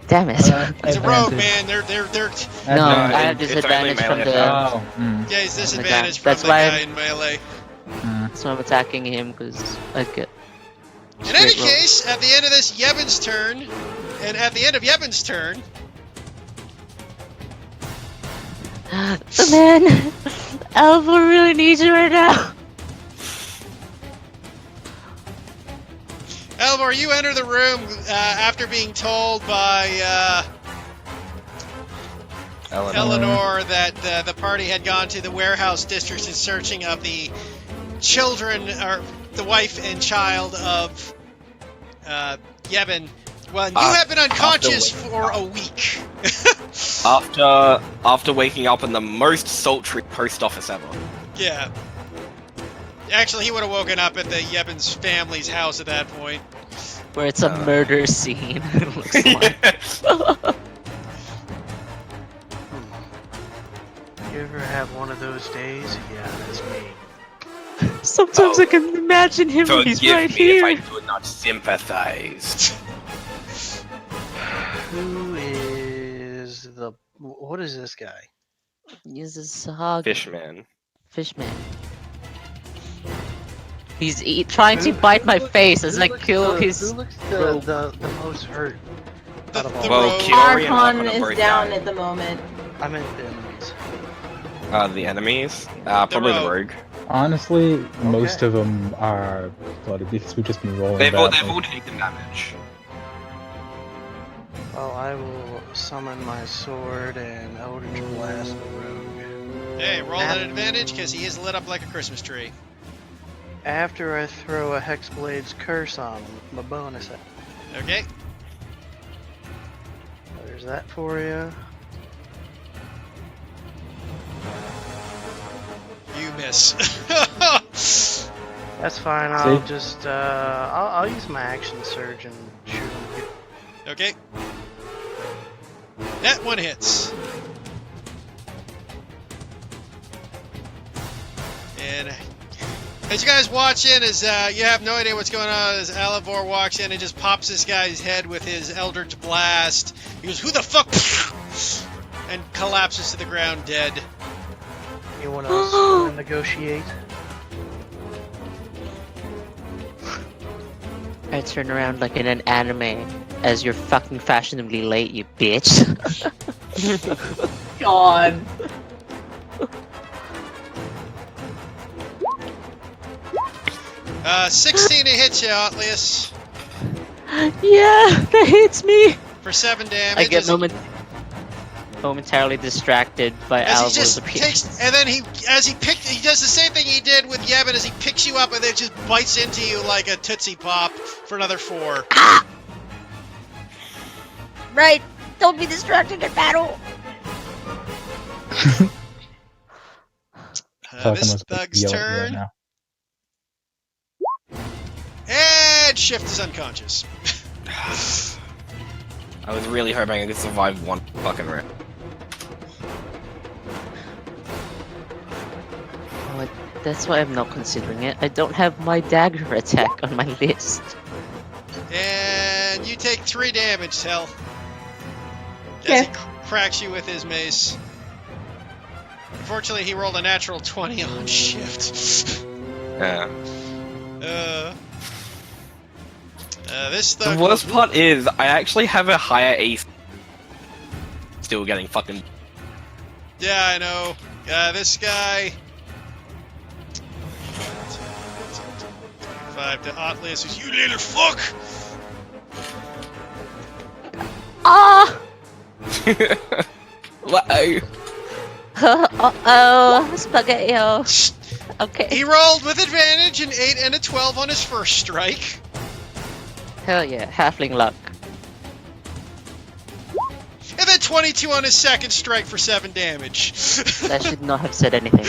Damn it.
He's a rogue, man. They're.
No, I have
it's
disadvantage
only
from
melee
the.
attack.
Oh,
Yeah, he's
the guy.
disadvantaged from
That's
the
why
guy in melee.
So I'm attacking him because I get.
In any
straight roll.
case, at the end of this Yevon's turn, and at the end of Yevon's turn,
Man, Alva really needs you right now.
Elvor, you enter the room after being told by Eleanor that the party had gone to the warehouse district in searching of the children, or the wife and child of Yevon. Well, you have been unconscious for a week.
After waking up in the most sultry post office ever.
Yeah. Actually, he would have woken up at the Yevon's family's house at that point.
Where it's a murder scene. It looks like.
You ever have one of those days? Yeah, that's me.
Sometimes I can imagine him when he's
Forgive
right
me
here.
if I do not sympathize.
Who is the... What is this guy?
Uses hog.
Fishman.
Fishman. He's trying to bite my face as I kill his.
Who looks
robe.
the most hurt out of all?
The
Well,
rogue.
Kiori and
Archon
Archon are
is
both
down
down.
at the moment.
I meant the enemies.
The enemies? Probably the
rogue.
rogue.
honestly, most of them are blooded because we've just been rolling
They've all
badly.
taken damage.
Well, I will summon my sword and Eldritch Blast the rogue.
Hey, roll at advantage because he is lit up like a Christmas tree.
After I throw a Hexblade's Curse on him, my bonus.
Okay.
There's that for you.
You miss.
That's fine. I'll
See?
just I'll use my action surge and shoot him.
Okay. That one hits. And as you guys watch in, as you have no idea what's going on, as Alivor walks in and just pops this guy's head with his Eldritch Blast. He goes, "Who the fuck?" and collapses to the ground dead.
Anyone else want to negotiate?
I turn around like in an anime as you're fucking fashionably late, you bitch.
God.
Uh, 16 to hit you, Atlius,
Yeah, that hits me.
for 7 damage.
I get
as he-
momentarily distracted by
As he
Alva's
just
appearance.
takes, and then he does the same thing he did with Yevon as he picks you up and then just bites into you like a Tootsie Pop for another 4.
Right. Don't be distracted in battle.
This
must be
thug's
yelling right
turn,
now.
and Shift is unconscious.
I was really hoping I could survive one fucking round.
Oh, that's why I'm not considering it. I don't have my dagger attack on my list.
And you take 3 damage, Tell. As he
Okay.
cracks you with his mace. Unfortunately, he rolled a natural 20 on Shift.
Yeah.
This
The
thug.
worst part is, I actually have a higher AC. Still getting fucking.
Yeah, I know. This guy. 5 to Atlas, who's you little fuck!
Ah!
Uh-oh.
Uh-oh, spaghetti-o. Okay.
He rolled with advantage an 8 and a 12 on his first strike.
Hell yeah, halfling luck.
And then 22 on his second strike for 7 damage.
That should not have said anything.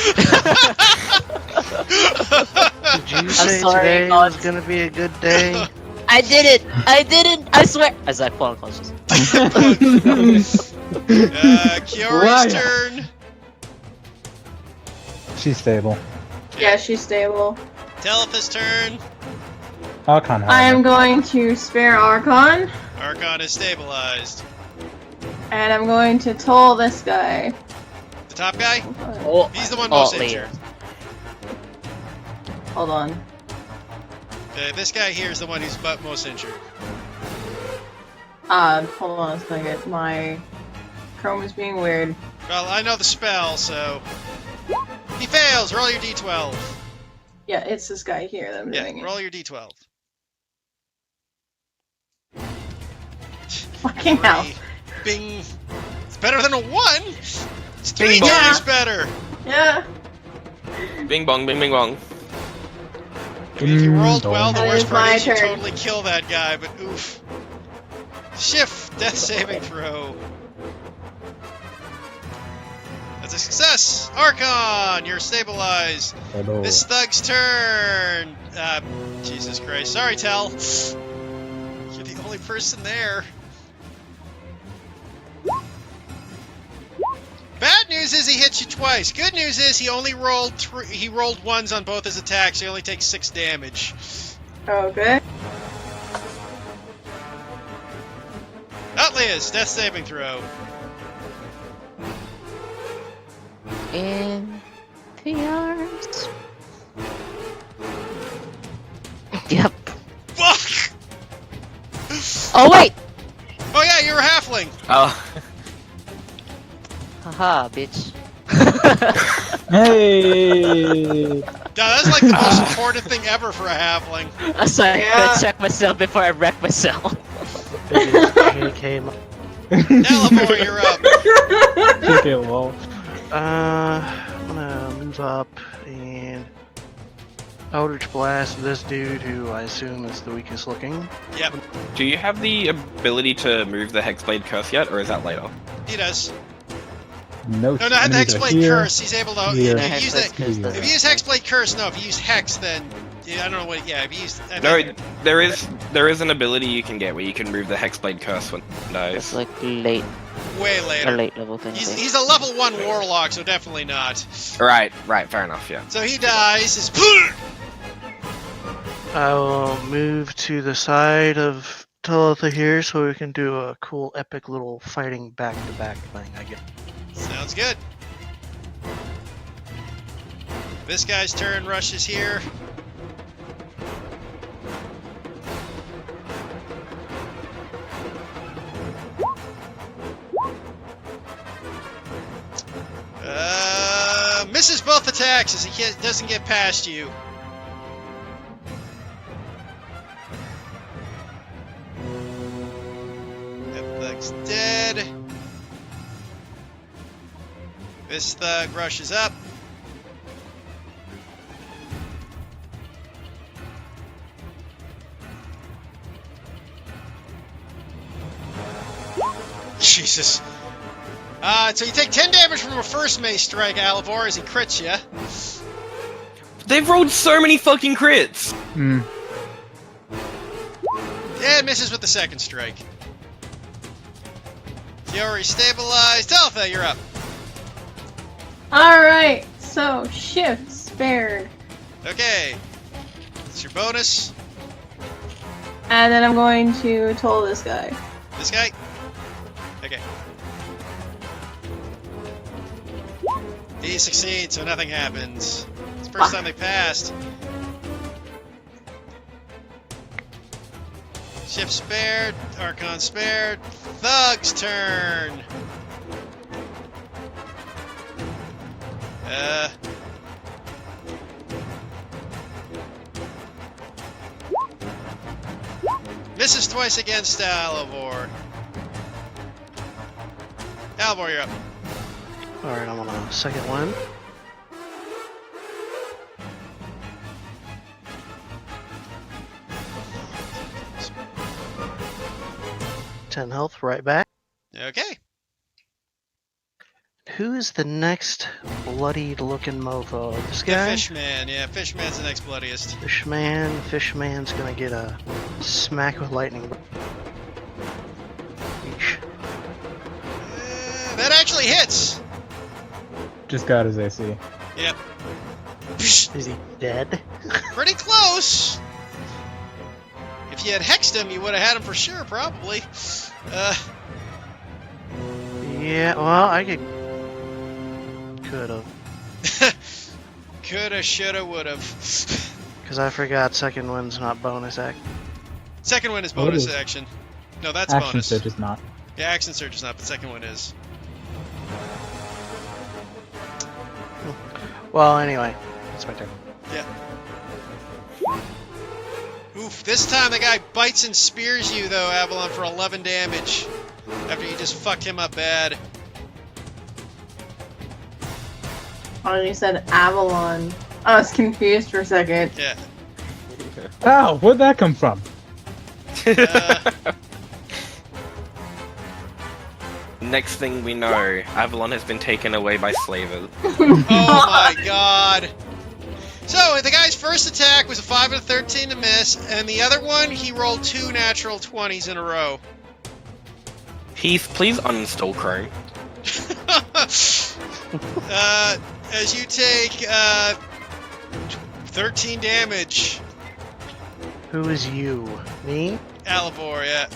Did you say
sorry,
today
God.
was gonna be a good day?
I did it! I didn't! I swear! As I fall unconscious.
Kiori's turn.
She's stable.
Yeah, she's stable.
Telephus turn.
Archon
I am
has
going to spare Archon.
Archon is stabilized.
And I'm going to toll this guy.
The top guy?
Oh,
He's the one most
later.
injured.
Hold on.
Okay, this guy here is the one who's most injured.
Hold on a second. My Chrome is being weird.
Well, I know the spell, so... He fails! Roll your d12.
Yeah, it's this guy here that I'm
Yeah,
doing it.
roll your d12.
Fucking hell.
3. Bing! It's better than a 1! It's 3
Bing bong.
times better!
Yeah.
Bing bong, bing bing bong.
I mean, if you rolled well, the
That
worst
is
part
my
is you
turn.
totally kill that guy, but oof. Shift! Death saving throw. That's a success! Archon! You're stabilized.
Hello.
This thug's turn! Jesus Christ. Sorry, Tell. You're the only person there. Bad news is he hits you twice. Good news is he only rolled he rolled ones on both his attacks, so he only takes 6 damage.
Okay.
Atlius, death saving throw.
In the arms. Yep.
Fuck!
Oh wait!
Oh yeah, you're a halfling.
Oh.
Haha, bitch.
Hey!
That's like the most important thing ever for a halfling.
I'm sorry, I
Yeah.
gotta check myself before I wreck myself.
JK.
Elamor, you're up.
Okay, well.
I'm gonna move up and Eldritch Blast this dude who I assume is the weakest looking.
Yep,
Do you have the ability to move the Hexblade Curse yet, or is that later?
he does.
No,
No, not the
enemies are
Hexblade
here.
Curse. He's able to.
Here.
If you use
Hexblade
the,
Curse
If
doesn't-
if you use Hexblade Curse, no. If you use Hex, then yeah, I don't know what. Yeah, if you use. I
No,
think-
there is an ability you can get where you can move the Hexblade Curse when it
It's
dies.
like late,
way
a
later.
late level thing. I think.
He's a level 1 warlock, so definitely not.
Right, fair enough, yeah.
So he dies. His
I'll move to the side of Talitha here so we can do a cool epic little fighting back-to-back thing, I guess.
Sounds good. This guy's turn rushes here. Misses both attacks as he doesn't get past you. That thug's dead. This thug rushes up. Jesus. So you take 10 damage from a first mace strike, Alivor, as he crits you.
They've rolled so many fucking crits!
Hmm.
And misses with the second strike. Fury stabilized. Talitha, you're up.
Alright, so shift, spared.
Okay. That's your bonus.
And then I'm going to toll this guy.
This guy? Okay. He succeeds, so nothing happens. It's the first time they passed. Shift spared, Archon spared. Thug's turn. Misses twice against Alivor. Alivor, you're up.
Alright, I'm on a second one. Ten health, right back.
Okay.
Who is the next bloodied looking mofo? This
The
guy?
Fishman. Yeah, Fishman's the next bloodiest.
Fishman's gonna get a smack with lightning. Eesh.
That actually hits.
Just got his AC.
Yep. Psh,
Is he dead?
pretty close. If you had hexed him, you would have had him for sure, probably.
Yeah, well, I could've.
Coulda, shoulda, would've.
Because I forgot second one's not bonus act.
Second one is
Oh, it
bonus
is.
action. No, that's
Action
bonus.
surge is not.
Yeah, action surge is not, but second one is.
Well, anyway, it's my turn.
Oof, this time the guy bites and spears you, though, Avalon, for 11 damage. After you just fucked him up bad.
Oh, you said Avalon. I was confused for a second.
Yeah.
Ow! Where'd that come from?
Next thing we know, Avalon has been taken away by slavers.
Oh my god. So, the guy's first attack was a 5 and a 13 to miss, and the other one, he rolled 2 natural 20s in a row.
Heath, please uninstall Chrome.
As you take 13 damage.
Who is you? Me?
Alivor, yeah.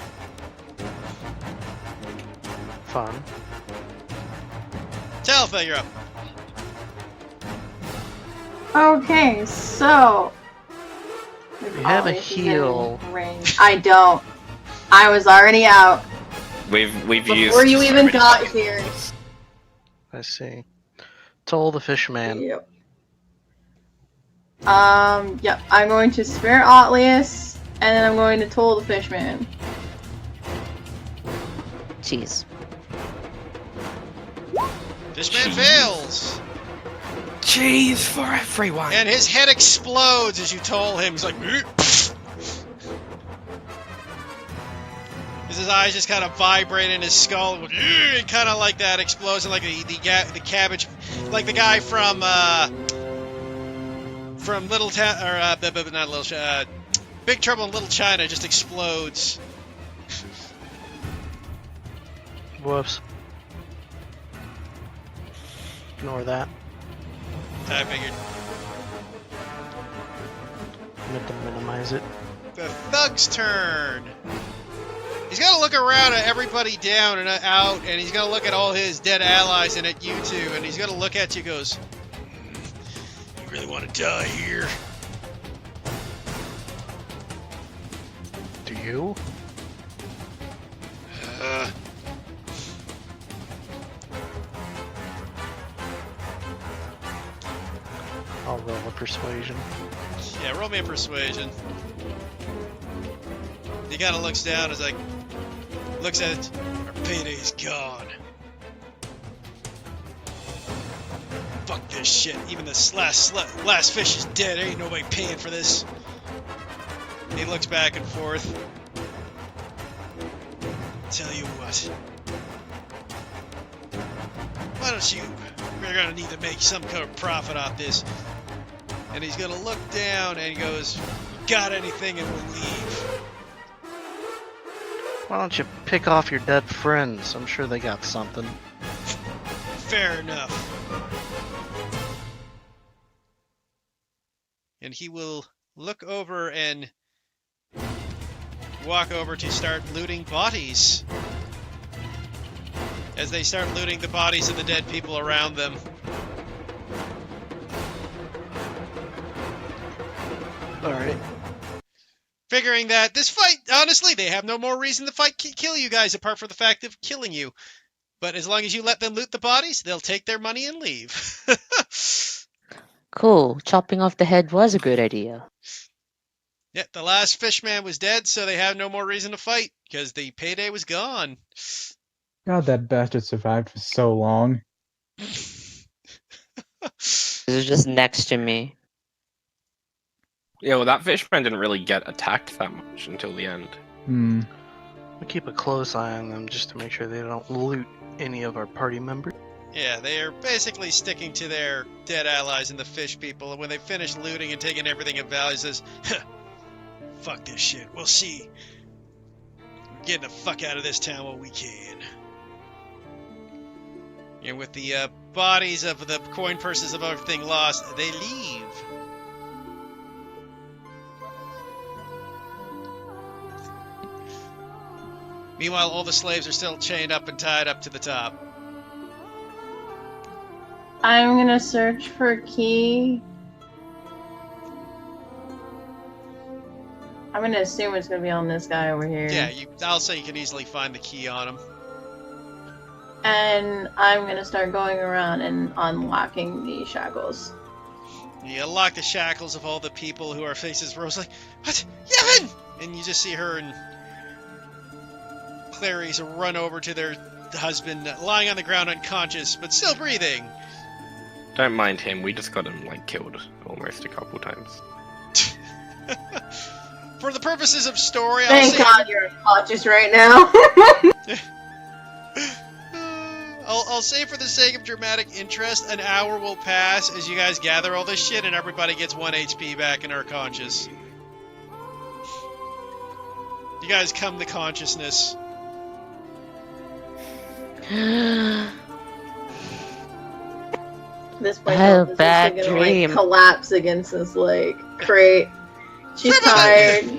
Fun.
Talitha, you're up.
Okay, so.
You have a
Obviously
heal.
in range. I don't. I was already out
We've
before
used
you
so
even
many
got
times.
here.
I see. Toll the fishman.
Yep. Yep. I'm going to spare Otlius, and then I'm going to toll the fishman.
Jeez.
Fishman fails.
Cheese for everyone.
And his head explodes as you toll him. He's like, his eyes just kind of vibrate in his skull, and kind of like that explosion, like the cabbage, like the guy from Little Town, or not Little, Big Trouble in Little China, just explodes.
Whoops. Ignore that.
I figured.
I meant to minimize it.
The thug's turn. He's got to look around at everybody down and out, and he's going to look at all his dead allies and at you two, and he's going to look at you and goes, "You really want to die here?"
Do you? I'll roll a persuasion.
Yeah, roll me a persuasion. He kind of looks down, is like, looks at it. Our payday's gone. Fuck this shit. Even this last fish is dead. Ain't nobody paying for this. He looks back and forth. Tell you what. Why don't you? We're gonna need to make some kind of profit off this. And he's gonna look down and he goes, "Got anything?" And we'll leave.
Why don't you pick off your dead friends? I'm sure they got something.
Fair enough. And he will look over and walk over to start looting bodies. As they start looting the bodies of the dead people around them.
Alright.
Figuring that this fight, honestly, they have no more reason to fight, kill you guys apart from the fact of killing you. But as long as you let them loot the bodies, they'll take their money and leave.
Cool. Chopping off the head was a good idea.
Yeah, the last fishman was dead, so they have no more reason to fight, because the payday was gone.
God, that bastard survived for so long.
This is just next to me.
Yeah, well, that fishman didn't really get attacked that much until the end.
Hmm.
We keep a close eye on them just to make sure they don't loot any of our party members.
Yeah, they are basically sticking to their dead allies and the fish people, and when they finish looting and taking everything of value, says, "Fuck this shit, we'll see. We're getting the fuck out of this town while we can." And with the bodies of the coin purses of everything lost, they leave. Meanwhile, all the slaves are still chained up and tied up to the top.
I'm gonna search for a key. I'm gonna assume it's gonna be on this guy over here.
Yeah, I'll say you can easily find the key on him.
And I'm gonna start going around and unlocking the shackles.
You unlock the shackles of all the people who are faces rose like, what? Yevon! And you just see her and Clarice run over to their husband, lying on the ground unconscious, but still breathing.
Don't mind him. We just got him like killed almost a couple times.
For the purposes of story,
Thank God you're unconscious right now.
I'll say for the sake of dramatic interest, an hour will pass as you guys gather all this shit and everybody gets 1 HP back and are conscious. You guys come to consciousness.
This place
I had a
is
bad
gonna
dream.
like collapse against this like crate. She's tired.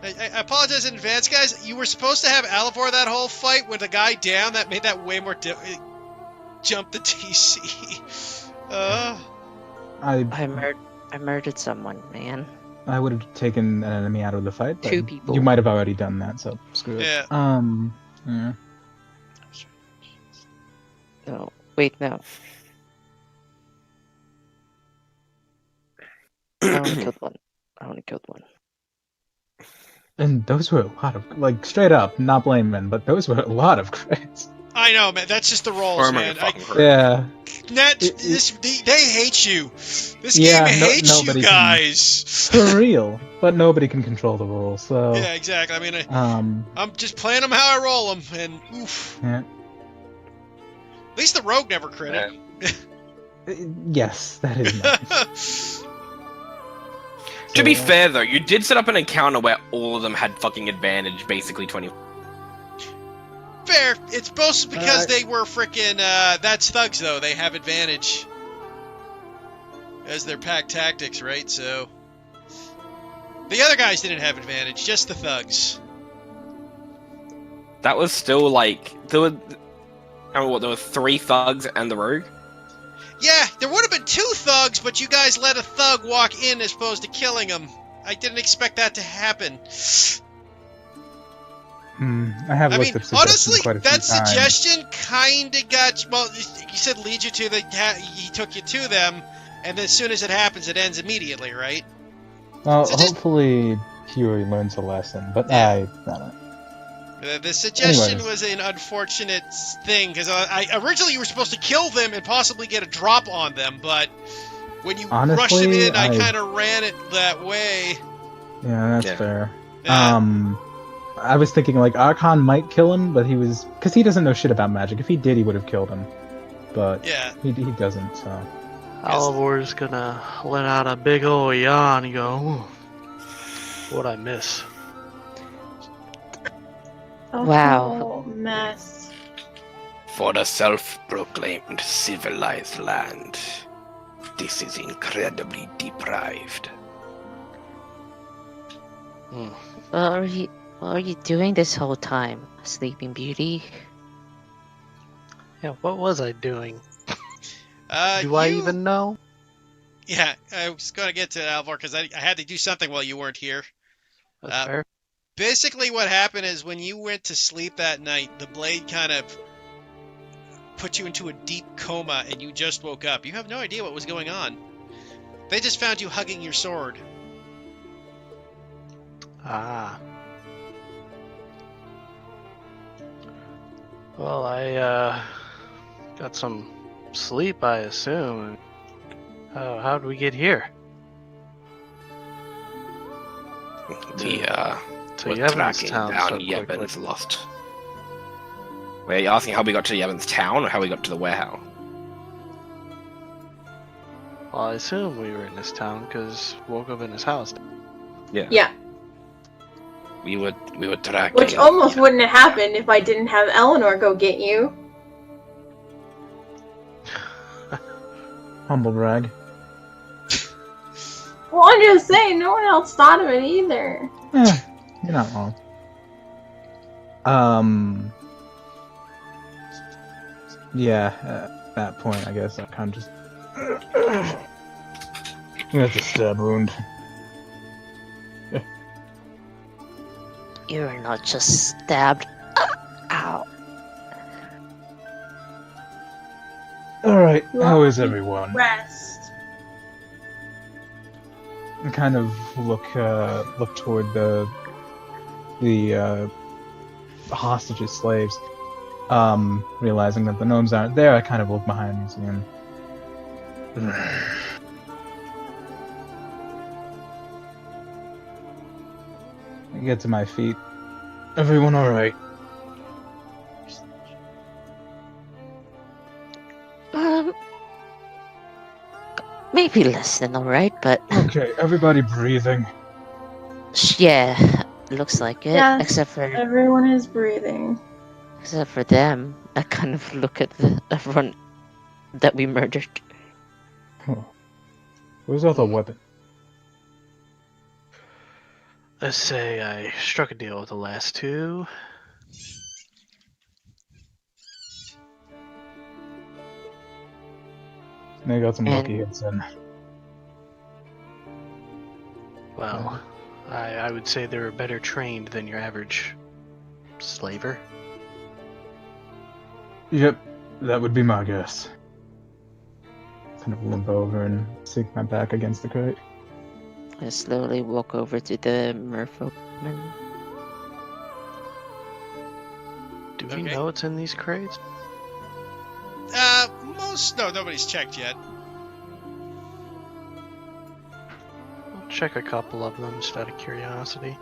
I apologize in advance, guys. You were supposed to have Alivor that whole fight with a guy down. That made that way more jump the DC.
I murdered someone, man.
I would have taken an enemy out of the fight, but
2 people.
you might have already done that, so screw it.
Yeah.
Yeah.
No, wait, no. I only killed one.
And those were a lot of, like, straight up, not blaming, but those were a lot of crits.
I know, man. That's just the rolls, man.
Yeah.
They hate you. This
Yeah,
game hates you
nobody
guys.
For real. But nobody can control the rules, so...
Yeah, exactly. I mean, I'm just playing them how I roll them, and oof.
Yeah.
At least the rogue never critted.
Yes, that is nice.
To be fair, though, you did set up an encounter where all of them had fucking advantage, basically 20.
Fair. It's both because they were freaking. That's thugs, though. They have advantage as their pack tactics, right? So the other guys didn't have advantage, just the thugs.
That was still like there were. I mean, what? There were 3 thugs and the rogue.
Yeah, there would have been 2 thugs, but you guys let a thug walk in as opposed to killing him. I didn't expect that to happen.
I have looked up suggestions
honestly,
quite a few
that
times.
suggestion kinda got... Well, you said lead you to the... He took you to them, and as soon as it happens, it ends immediately, right?
Well,
So just-
hopefully Huey learns a lesson, but
Yeah.
I don't know.
The suggestion
Anyways.
was an unfortunate thing, because I originally you were supposed to kill them and possibly get a drop on them, but when you rushed
Honestly,
them in, I
I-
kind of ran it that way.
Yeah, that's
Yeah.
fair.
Yeah.
I was thinking, like, Archon might kill him, but he was... Because he doesn't know shit about magic. If he did, he would have killed him. But
Yeah.
he doesn't, so...
Olivor's gonna let out a big ol' yawn and go, "Ooh, what'd I miss?"
Oh,
Wow.
mess.
For the self-proclaimed civilized land, this is incredibly deprived.
Hmm.
What are you doing this whole time, Sleeping Beauty?
Yeah, what was I doing? Do
You-
I even know?
Yeah, I was going to get to Alvor because I had to do something while you weren't here.
That's fair.
Basically, what happened is when you went to sleep that night, the blade kind of put you into a deep coma and you just woke up. You have no idea what was going on. They just found you hugging your sword.
Ah. Well, I got some sleep, I assume. How'd we get here?
We
To
were
Yevon's
tracking
town
down
so quickly.
Yevon's lost. Wait, you asking how we got to Yevon's town or how we got to the warehouse?
Well, I assume we were in this town because woke up in his house.
Yeah,
We were tracking.
which almost wouldn't have happened if I didn't have Eleanor go get you.
Humble brag.
Well, I'm just saying, no one else thought of it either.
Eh, you're not wrong. Yeah, at that point, I guess I kind of just. That's a stab wound.
You're not just stabbed. Ow.
Alright,
You
how
all
is
need
everyone?
Rest.
I kind of look toward the hostages, slaves. Realizing that the gnomes aren't there, I kind of look behind me and see him. I get to my feet. Everyone alright?
Maybe less than alright, but
Okay, everybody breathing.
yeah, looks like it.
Yes.
Except for
Everyone is breathing.
them. I kind of look at everyone that we murdered.
Oh. Where's all the weapon?
Let's say I struck a deal with the last two.
They got some
And-
lucky hits in.
Well, I would say they were better trained than your average slaver.
Yep, that would be my guess. Kind of limp over and sink my back against the crate.
I slowly walk over to the merfolkman.
Do we
Okay.
know what's in these crates?
Nobody's checked yet.
I'll check a couple of them just out of curiosity.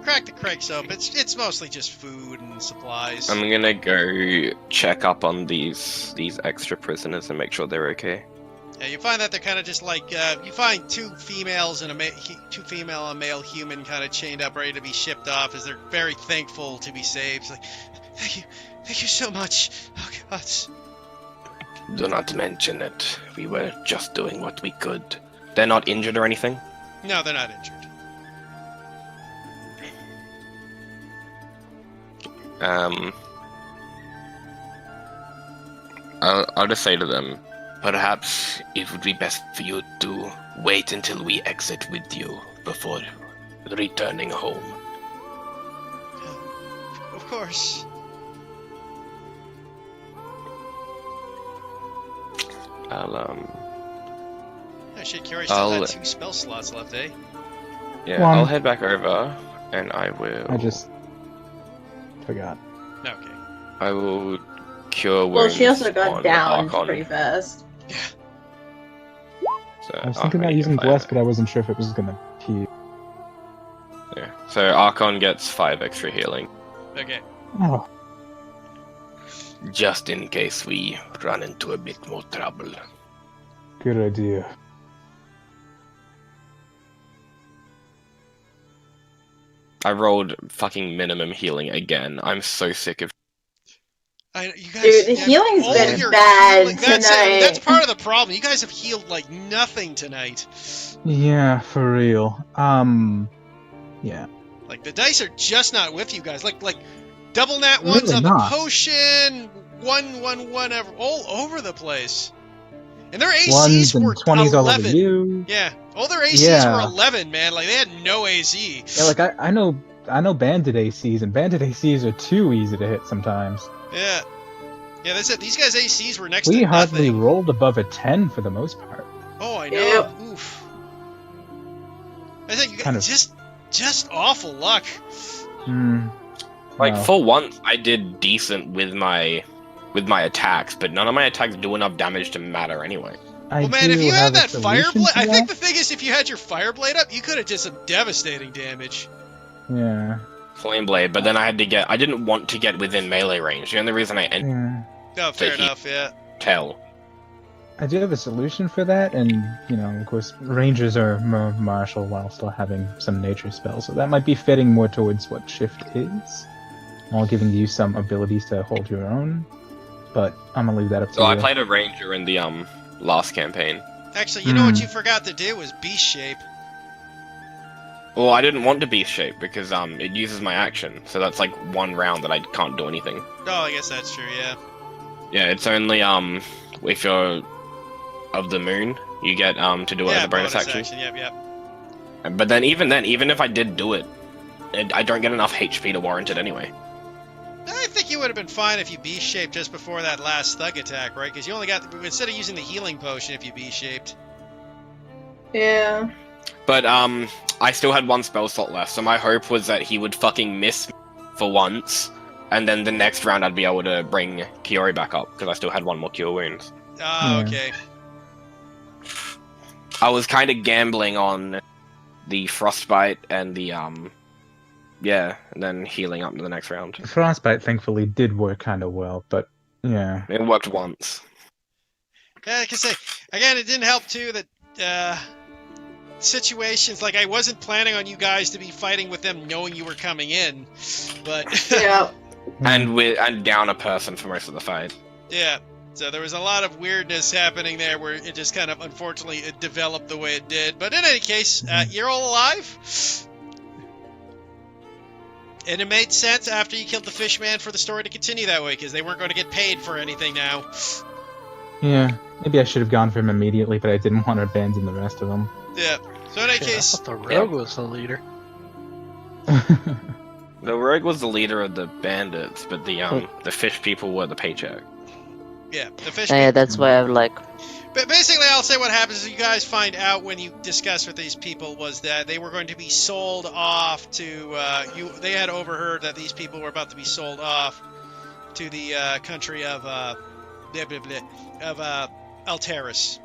Crack the crates open. It's mostly just food and supplies.
I'm gonna go check up on these extra prisoners and make sure they're okay.
Yeah, you find that they're kind of just like you find two females and two female and a male human kind of chained up, ready to be shipped off, as they're very thankful to be saved. It's like, thank you so much. Oh God.
Do not mention it. We were just doing what we could. They're not injured or anything?
No, they're not injured.
I'll just say to them, perhaps it would be best for you to wait until we exit with you before returning home.
Of course. Oh shit, Carrie still had 2 spell slots left, eh?
Yeah,
One.
I'll head back over, and I will.
I just forgot.
Okay.
I will cure wounds.
Well, she also got
on
downed
Archon,
pretty fast.
so
I was
Archon
thinking about
can
using
get
Bless,
5.
but I wasn't sure if it was gonna heal.
Yeah, so Archon gets 5 extra healing,
Okay.
Oh,
just in case we run into a bit more trouble.
good idea.
I rolled fucking minimum healing again. I'm so sick of.
You guys,
Dude, the healing's
all
been
your
bad
healing- that's it.
tonight.
That's part of the problem. You guys have healed like nothing tonight.
Yeah, for real. Yeah.
Like the dice are just not with you guys. Like double nat ones
Really
on
not.
the potion, 1 all over the place. And their ACs
Ones and
were
20s all over
11.
you.
Yeah, all their ACs
Yeah.
were 11, man. Like they had no AC.
Yeah, like I know bandit ACs, and bandit ACs are too easy to hit sometimes.
Yeah, that's it. These guys' ACs were next
We
to
hardly
nothing.
rolled above a 10 for the most part.
Oh, I know.
Yep.
Oof. I think you
Kind
guys
of-
just awful luck.
Like
No.
for once, I did decent with my attacks, but none of my attacks do enough damage to matter anyway.
I
Well, man, if
do
you
have
had
a
that
solution
fire blade,
to
I think
that.
the thing is, if you had your fire blade up, you could have did some devastating damage.
Yeah.
Flame blade, but then I didn't want to get within melee range. The only reason I entered
Yeah.
No, fair
he-
enough. Yeah.
Tell.
I do have a solution for that, and, of course, rangers are more martial while still having some nature spells, so that might be fitting more towards what Shift is, while giving you some abilities to hold your own, but I'm gonna leave that up to
So
you.
I played a ranger in the last campaign.
Actually, you know what you forgot to do was beast shape.
Well, I didn't want to beast shape because it uses my action, so that's like 1 round that I can't do anything.
Oh, I guess that's true. Yeah.
Yeah, it's only if you're of the moon, you get to do it as a bonus action.
Yep, yep.
But then, even if I did do it, I don't get enough HP to warrant it anyway.
I think you would have been fine if you beast-shaped just before that last thug attack, right? Because you only got, instead of using the healing potion if you beast-shaped.
Yeah.
But I still had 1 spell slot left, so my hope was that he would fucking miss for once, and then the next round I'd be able to bring Kiori back up, because I still had 1 more cure wounds.
Ah, okay.
I was kind of gambling on the frostbite and the yeah, and then healing up to the next round.
Frostbite thankfully did work kind of well, but yeah.
It worked once.
Yeah, I can say, again, it didn't help too that situations, like I wasn't planning on you guys to be fighting with them knowing you were coming in, but
Yeah.
and down a person for most of the fight.
yeah, so there was a lot of weirdness happening there where it just kind of, unfortunately, it developed the way it did. But in any case, you're all alive. And it made sense after you killed the fish man for the story to continue that way, because they weren't going to get paid for anything now.
Yeah, maybe I should have gone for him immediately, but I didn't want to abandon the rest of them.
Yeah, so in any
Shit,
case...
I thought the rogue was the leader.
The rogue was the leader of the bandits, but the fish people were the paycheck.
Yeah, the fish
Yeah, that's why I'm like,
But basically, I'll say what happens is you guys find out when you discuss with these people was that they were going to be sold off to They had overheard that these people were about to be sold off to the country of Alteris.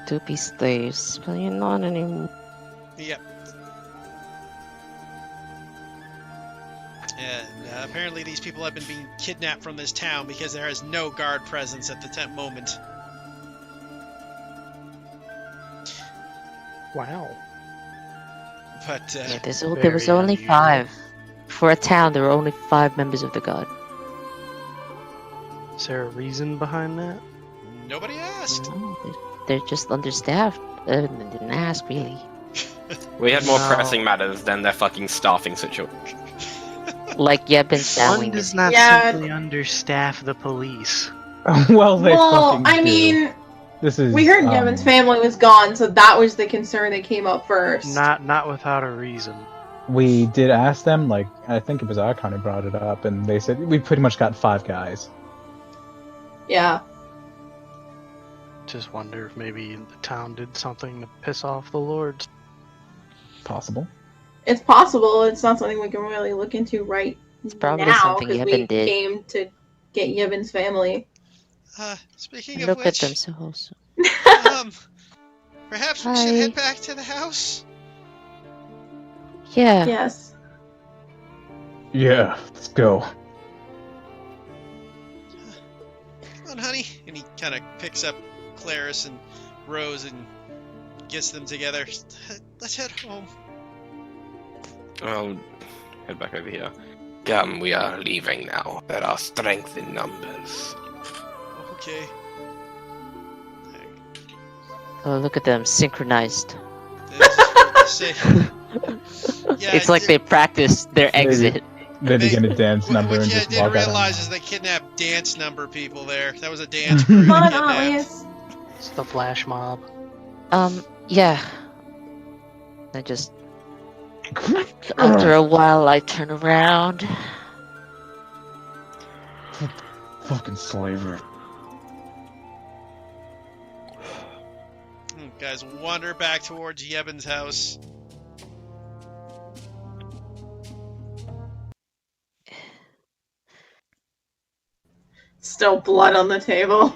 to be slaves, but you're not anymore.
Yep. And apparently, these people have been being kidnapped from this town because there is no guard presence at the moment.
Wow.
But
Yeah, there was
Very
only
unusual.
5. For a town, there were only 5 members of the guard.
Is there a reason behind that?
nobody asked.
No, they're just understaffed. They didn't ask, really.
We had more
No.
pressing matters than their fucking staffing situation.
Like Yebin's
One
family.
does not
Yeah.
simply understaff the police.
Well, they
Well,
fucking
I
do.
mean,
This is.
we heard Yevin's family was gone, so that was the concern that came up first.
Not without a reason.
We did ask them, like, I think it was Archon who brought it up, and they said, we pretty much got 5 guys.
Yeah.
Just wonder if maybe the town did something to piss off the lords.
Possible.
It's possible. It's not something we can really look into right
It's probably
now,
something
because we
Yevin did.
came to get Yevin's family.
Speaking of
Look
which,
at them so wholesome.
Perhaps we
Hi.
should head back to the house.
Yeah.
Yes.
Yeah, let's go.
Come on, honey. And he kind of picks up Claris and Rose and gets them together. Let's head home.
I'll head back over here. Come, we are leaving now. There are strength in numbers.
Okay.
Oh, look at them, synchronized.
Yeah,
It's like they practiced their
Maybe.
exit.
Then
They-
you get a dance number
What
and
you
just
didn't
walk out.
realize is they kidnapped dance number people there. That was a dance crew.
Come on,
they kidnapped.
Alias.
It's the flash mob.
Yeah. I just... After a while, I turn around.
Fucking slavery.
Guys wander back towards Yebin's house.
Still blood on the table.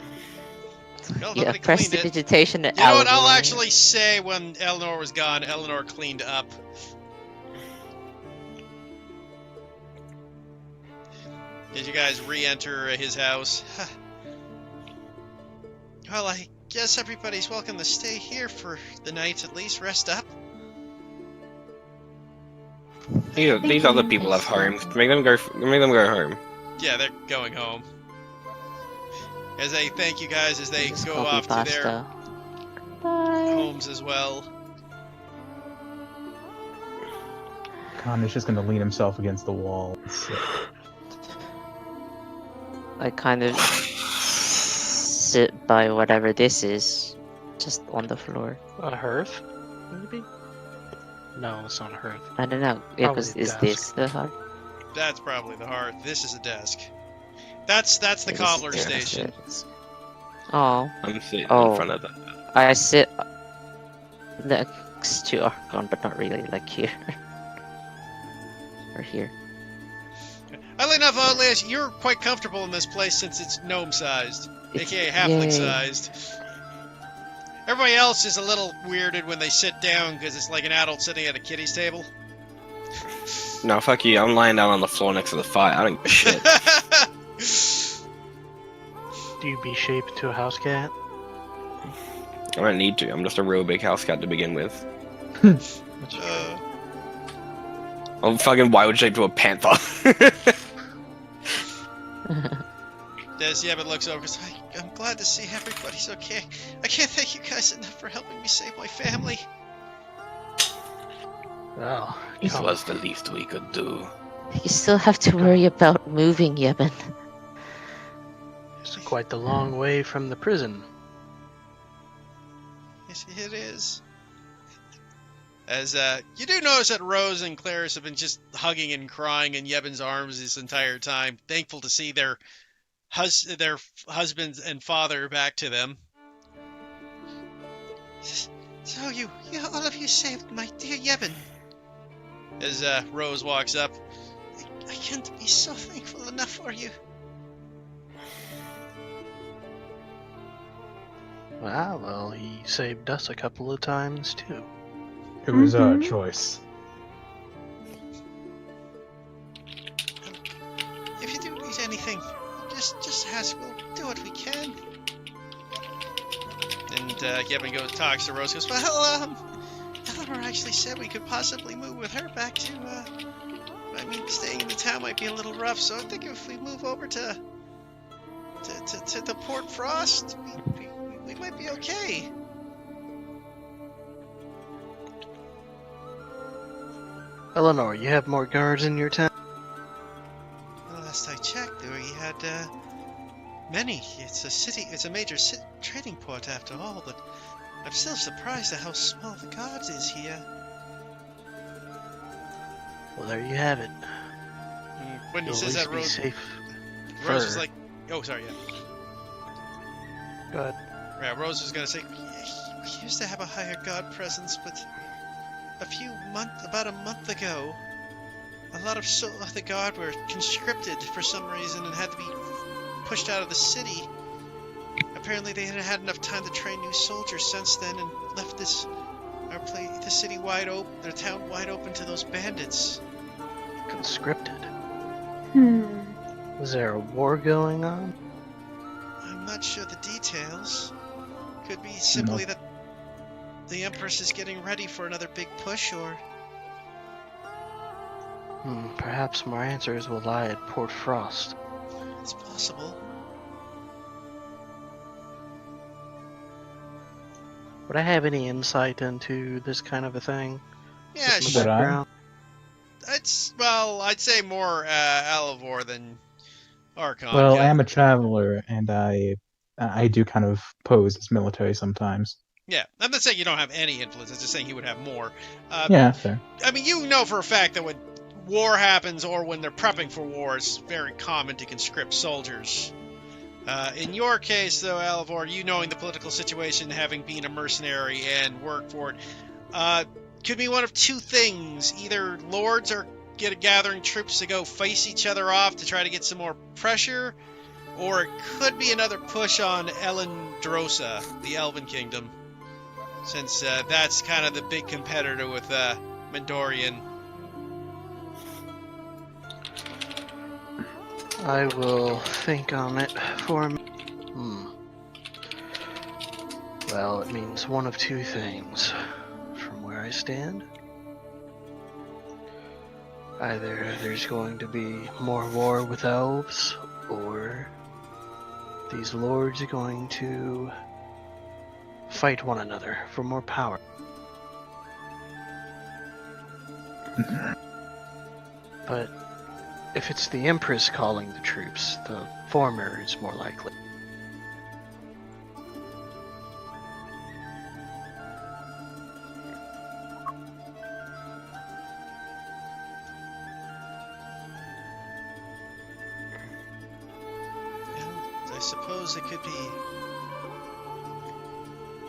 Well,
Yeah,
nobody cleaned it.
prestidigitation to
You know what? I'll
Eleanor.
actually say when Eleanor was gone, Eleanor cleaned up. Did you guys re-enter his house? Well, I guess everybody's welcome to stay here for the night at least. Rest up.
These other people have homes. Make them go home.
Yeah, they're going home. As they thank you guys as they
Just
go
copy
off to their
pasta. Bye.
homes as well.
Connor's just gonna lean himself against the wall. And sit.
I kind of sit by whatever this is, just on the floor.
A hearth? Maybe? No, it's not a hearth.
I don't know. Yeah,
Probably
'cause
a
is
desk.
this the heart?
That's probably the hearth. This is a desk. That's the
This is
cobbler
the
station.
desk. Oh,
I'm sitting
Oh.
in front of that.
I sit next to Archon, but not really, like here. Or here.
Oddly enough, Outlash, you're quite comfortable in this place since it's gnome-sized,
It's-
aka
yay.
halfling-sized. Everybody else is a little weirded when they sit down because it's like an adult sitting at a kiddie's table.
No, fuck you. I'm lying down on the floor next to the fire. I don't give a shit.
Do you be shaped to a house cat?
I don't need to. I'm just a real big house cat to begin with. I'm fucking wild shaped to a panther.
Des Yevon looks over and goes, I'm glad to see everybody's okay. I can't thank you guys enough for helping me save my family.
Well,
This
come-
was the least we could do.
You still have to worry about moving, Yevon.
it's quite the long way from the prison.
Yes, it is. As you do notice that Rose and Clarice have been just hugging and crying in Yevon's arms this entire time, thankful to see their husbands and father back to them. So you all of you saved my dear Yevon. As Rose walks up, I can't be so thankful enough for you.
Well, he saved us a couple of times too.
It was our
Mhm.
choice.
If you do need anything, just ask. We'll do what we can. And Yevon goes, talks to Rose, goes, well, Eleanor actually said we could possibly move with her back to, I mean, staying in the town might be a little rough, so I think if we move over to the Port Frost, we might be okay.
Eleanor, you have more guards in your town?
Well, last I checked, we had, many. It's a major trading port after all, but I'm still surprised at how small the guards is here.
Well, there you have it.
When he
You'll
says
at
that,
least be
Rose
safe.
was
fur.
like, oh, sorry, yeah.
Go ahead.
Yeah, Rose was gonna say, we used to have a higher guard presence, but about a month ago, a lot of the guard were conscripted for some reason and had to be pushed out of the city. Apparently they hadn't had enough time to train new soldiers since then and left the city wide open, their town wide open to those bandits.
Conscripted.
Hmm.
Was there a war going on?
I'm not sure the details. Could be simply that the Empress is getting ready for another big push, or
Perhaps my answers will lie at Port Frost.
it's possible.
Would I have any insight into this kind of a thing?
Yeah,
Just in the
sure. Would I?
background?
I'd say more Alivor than Archon.
Well, I
yeah.
am a traveler, and I do kind of pose as military sometimes.
Yeah, I'm not saying you don't have any influence. I'm just saying he would have more.
Yeah, fair.
I mean, you know for a fact that when war happens or when they're prepping for war, it's very common to conscript soldiers. In your case, though, Alivor, you knowing the political situation, having been a mercenary and worked for it, could be one of two things. Either lords are gathering troops to go face each other off to try to get some more pressure, or it could be another push on Elendrosa, the Elven Kingdom, since that's kind of the big competitor with Mendorian.
I will think on it for a minute. Well, it means one of two things. From where I stand, either there's going to be more war with elves, or these lords are going to fight one another for more power. But if it's the Empress calling the troops, the former is more likely.
Well, I suppose it could be.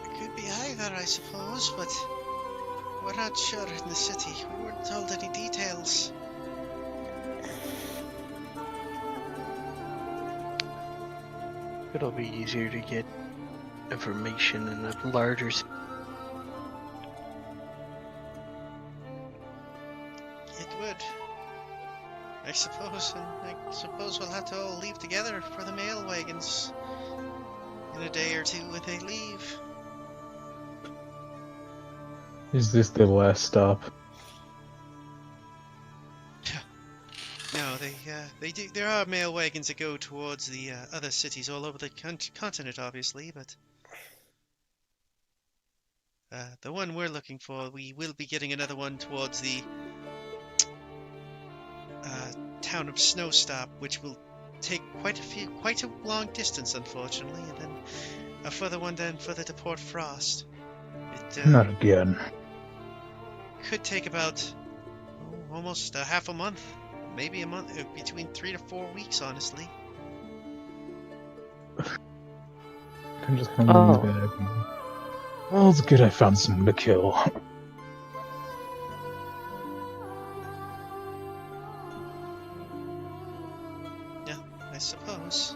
It could be either, I suppose, but we're not sure in the city. We weren't told any details.
It'll be easier to get information in a larger city.
It would. I suppose, and I suppose we'll have to all leave together for the mail wagons in a day or two when they leave.
Is this the last stop?
No, they do. There are mail wagons that go towards the other cities all over the continent, obviously, but the one we're looking for, we will be getting another one towards the town of Snowstop, which will take quite a long distance, unfortunately, and then a further one then further to Port Frost. It
Not again.
could take about almost half a month. Maybe a month, between 3 to 4 weeks, honestly.
I'm just gonna leave it. Well, it's good I found someone to kill.
Yeah, I suppose.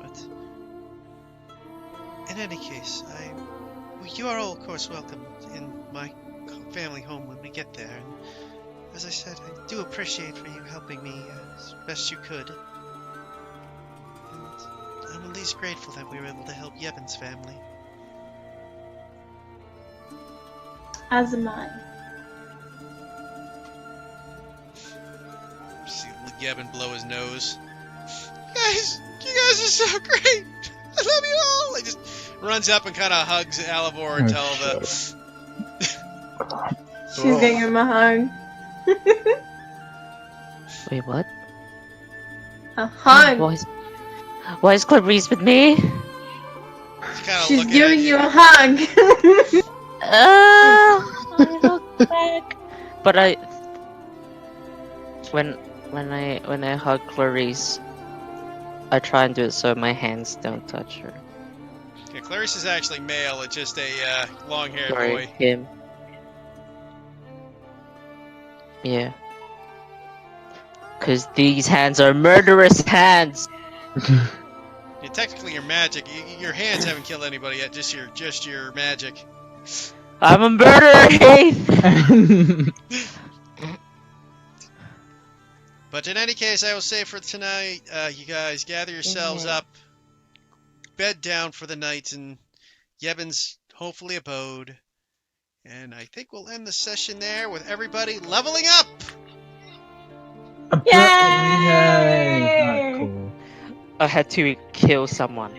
But in any case, you are all, of course, welcome in my family home when we get there. And as I said, I do appreciate for you helping me as best you could. And I'm at least grateful that we were able to help Yevon's family.
As am I.
See Yevon blow his nose. You guys are so great! I love you all! He just runs up and kind of hugs Alivor until the...
She's getting him a hug.
Wait, what?
A hug.
Why is Clarice with me?
She's giving you a hug.
I look back. But when I hug Clarice, I try and do it so my hands don't touch her.
Yeah, Clarice is actually male. It's just a long-haired
Sorry,
boy.
him. Yeah. Because these hands are murderous hands.
Yeah, technically, your magic. Your hands haven't killed anybody yet. Just your magic.
I'm a murderer, Heath.
But in any case, I will say for tonight, you guys gather yourselves up, bed down for the night, and Yevon's hopefully abode. And I think we'll end the session there with everybody leveling up.
Yay! Alright, cool.
I had to kill someone.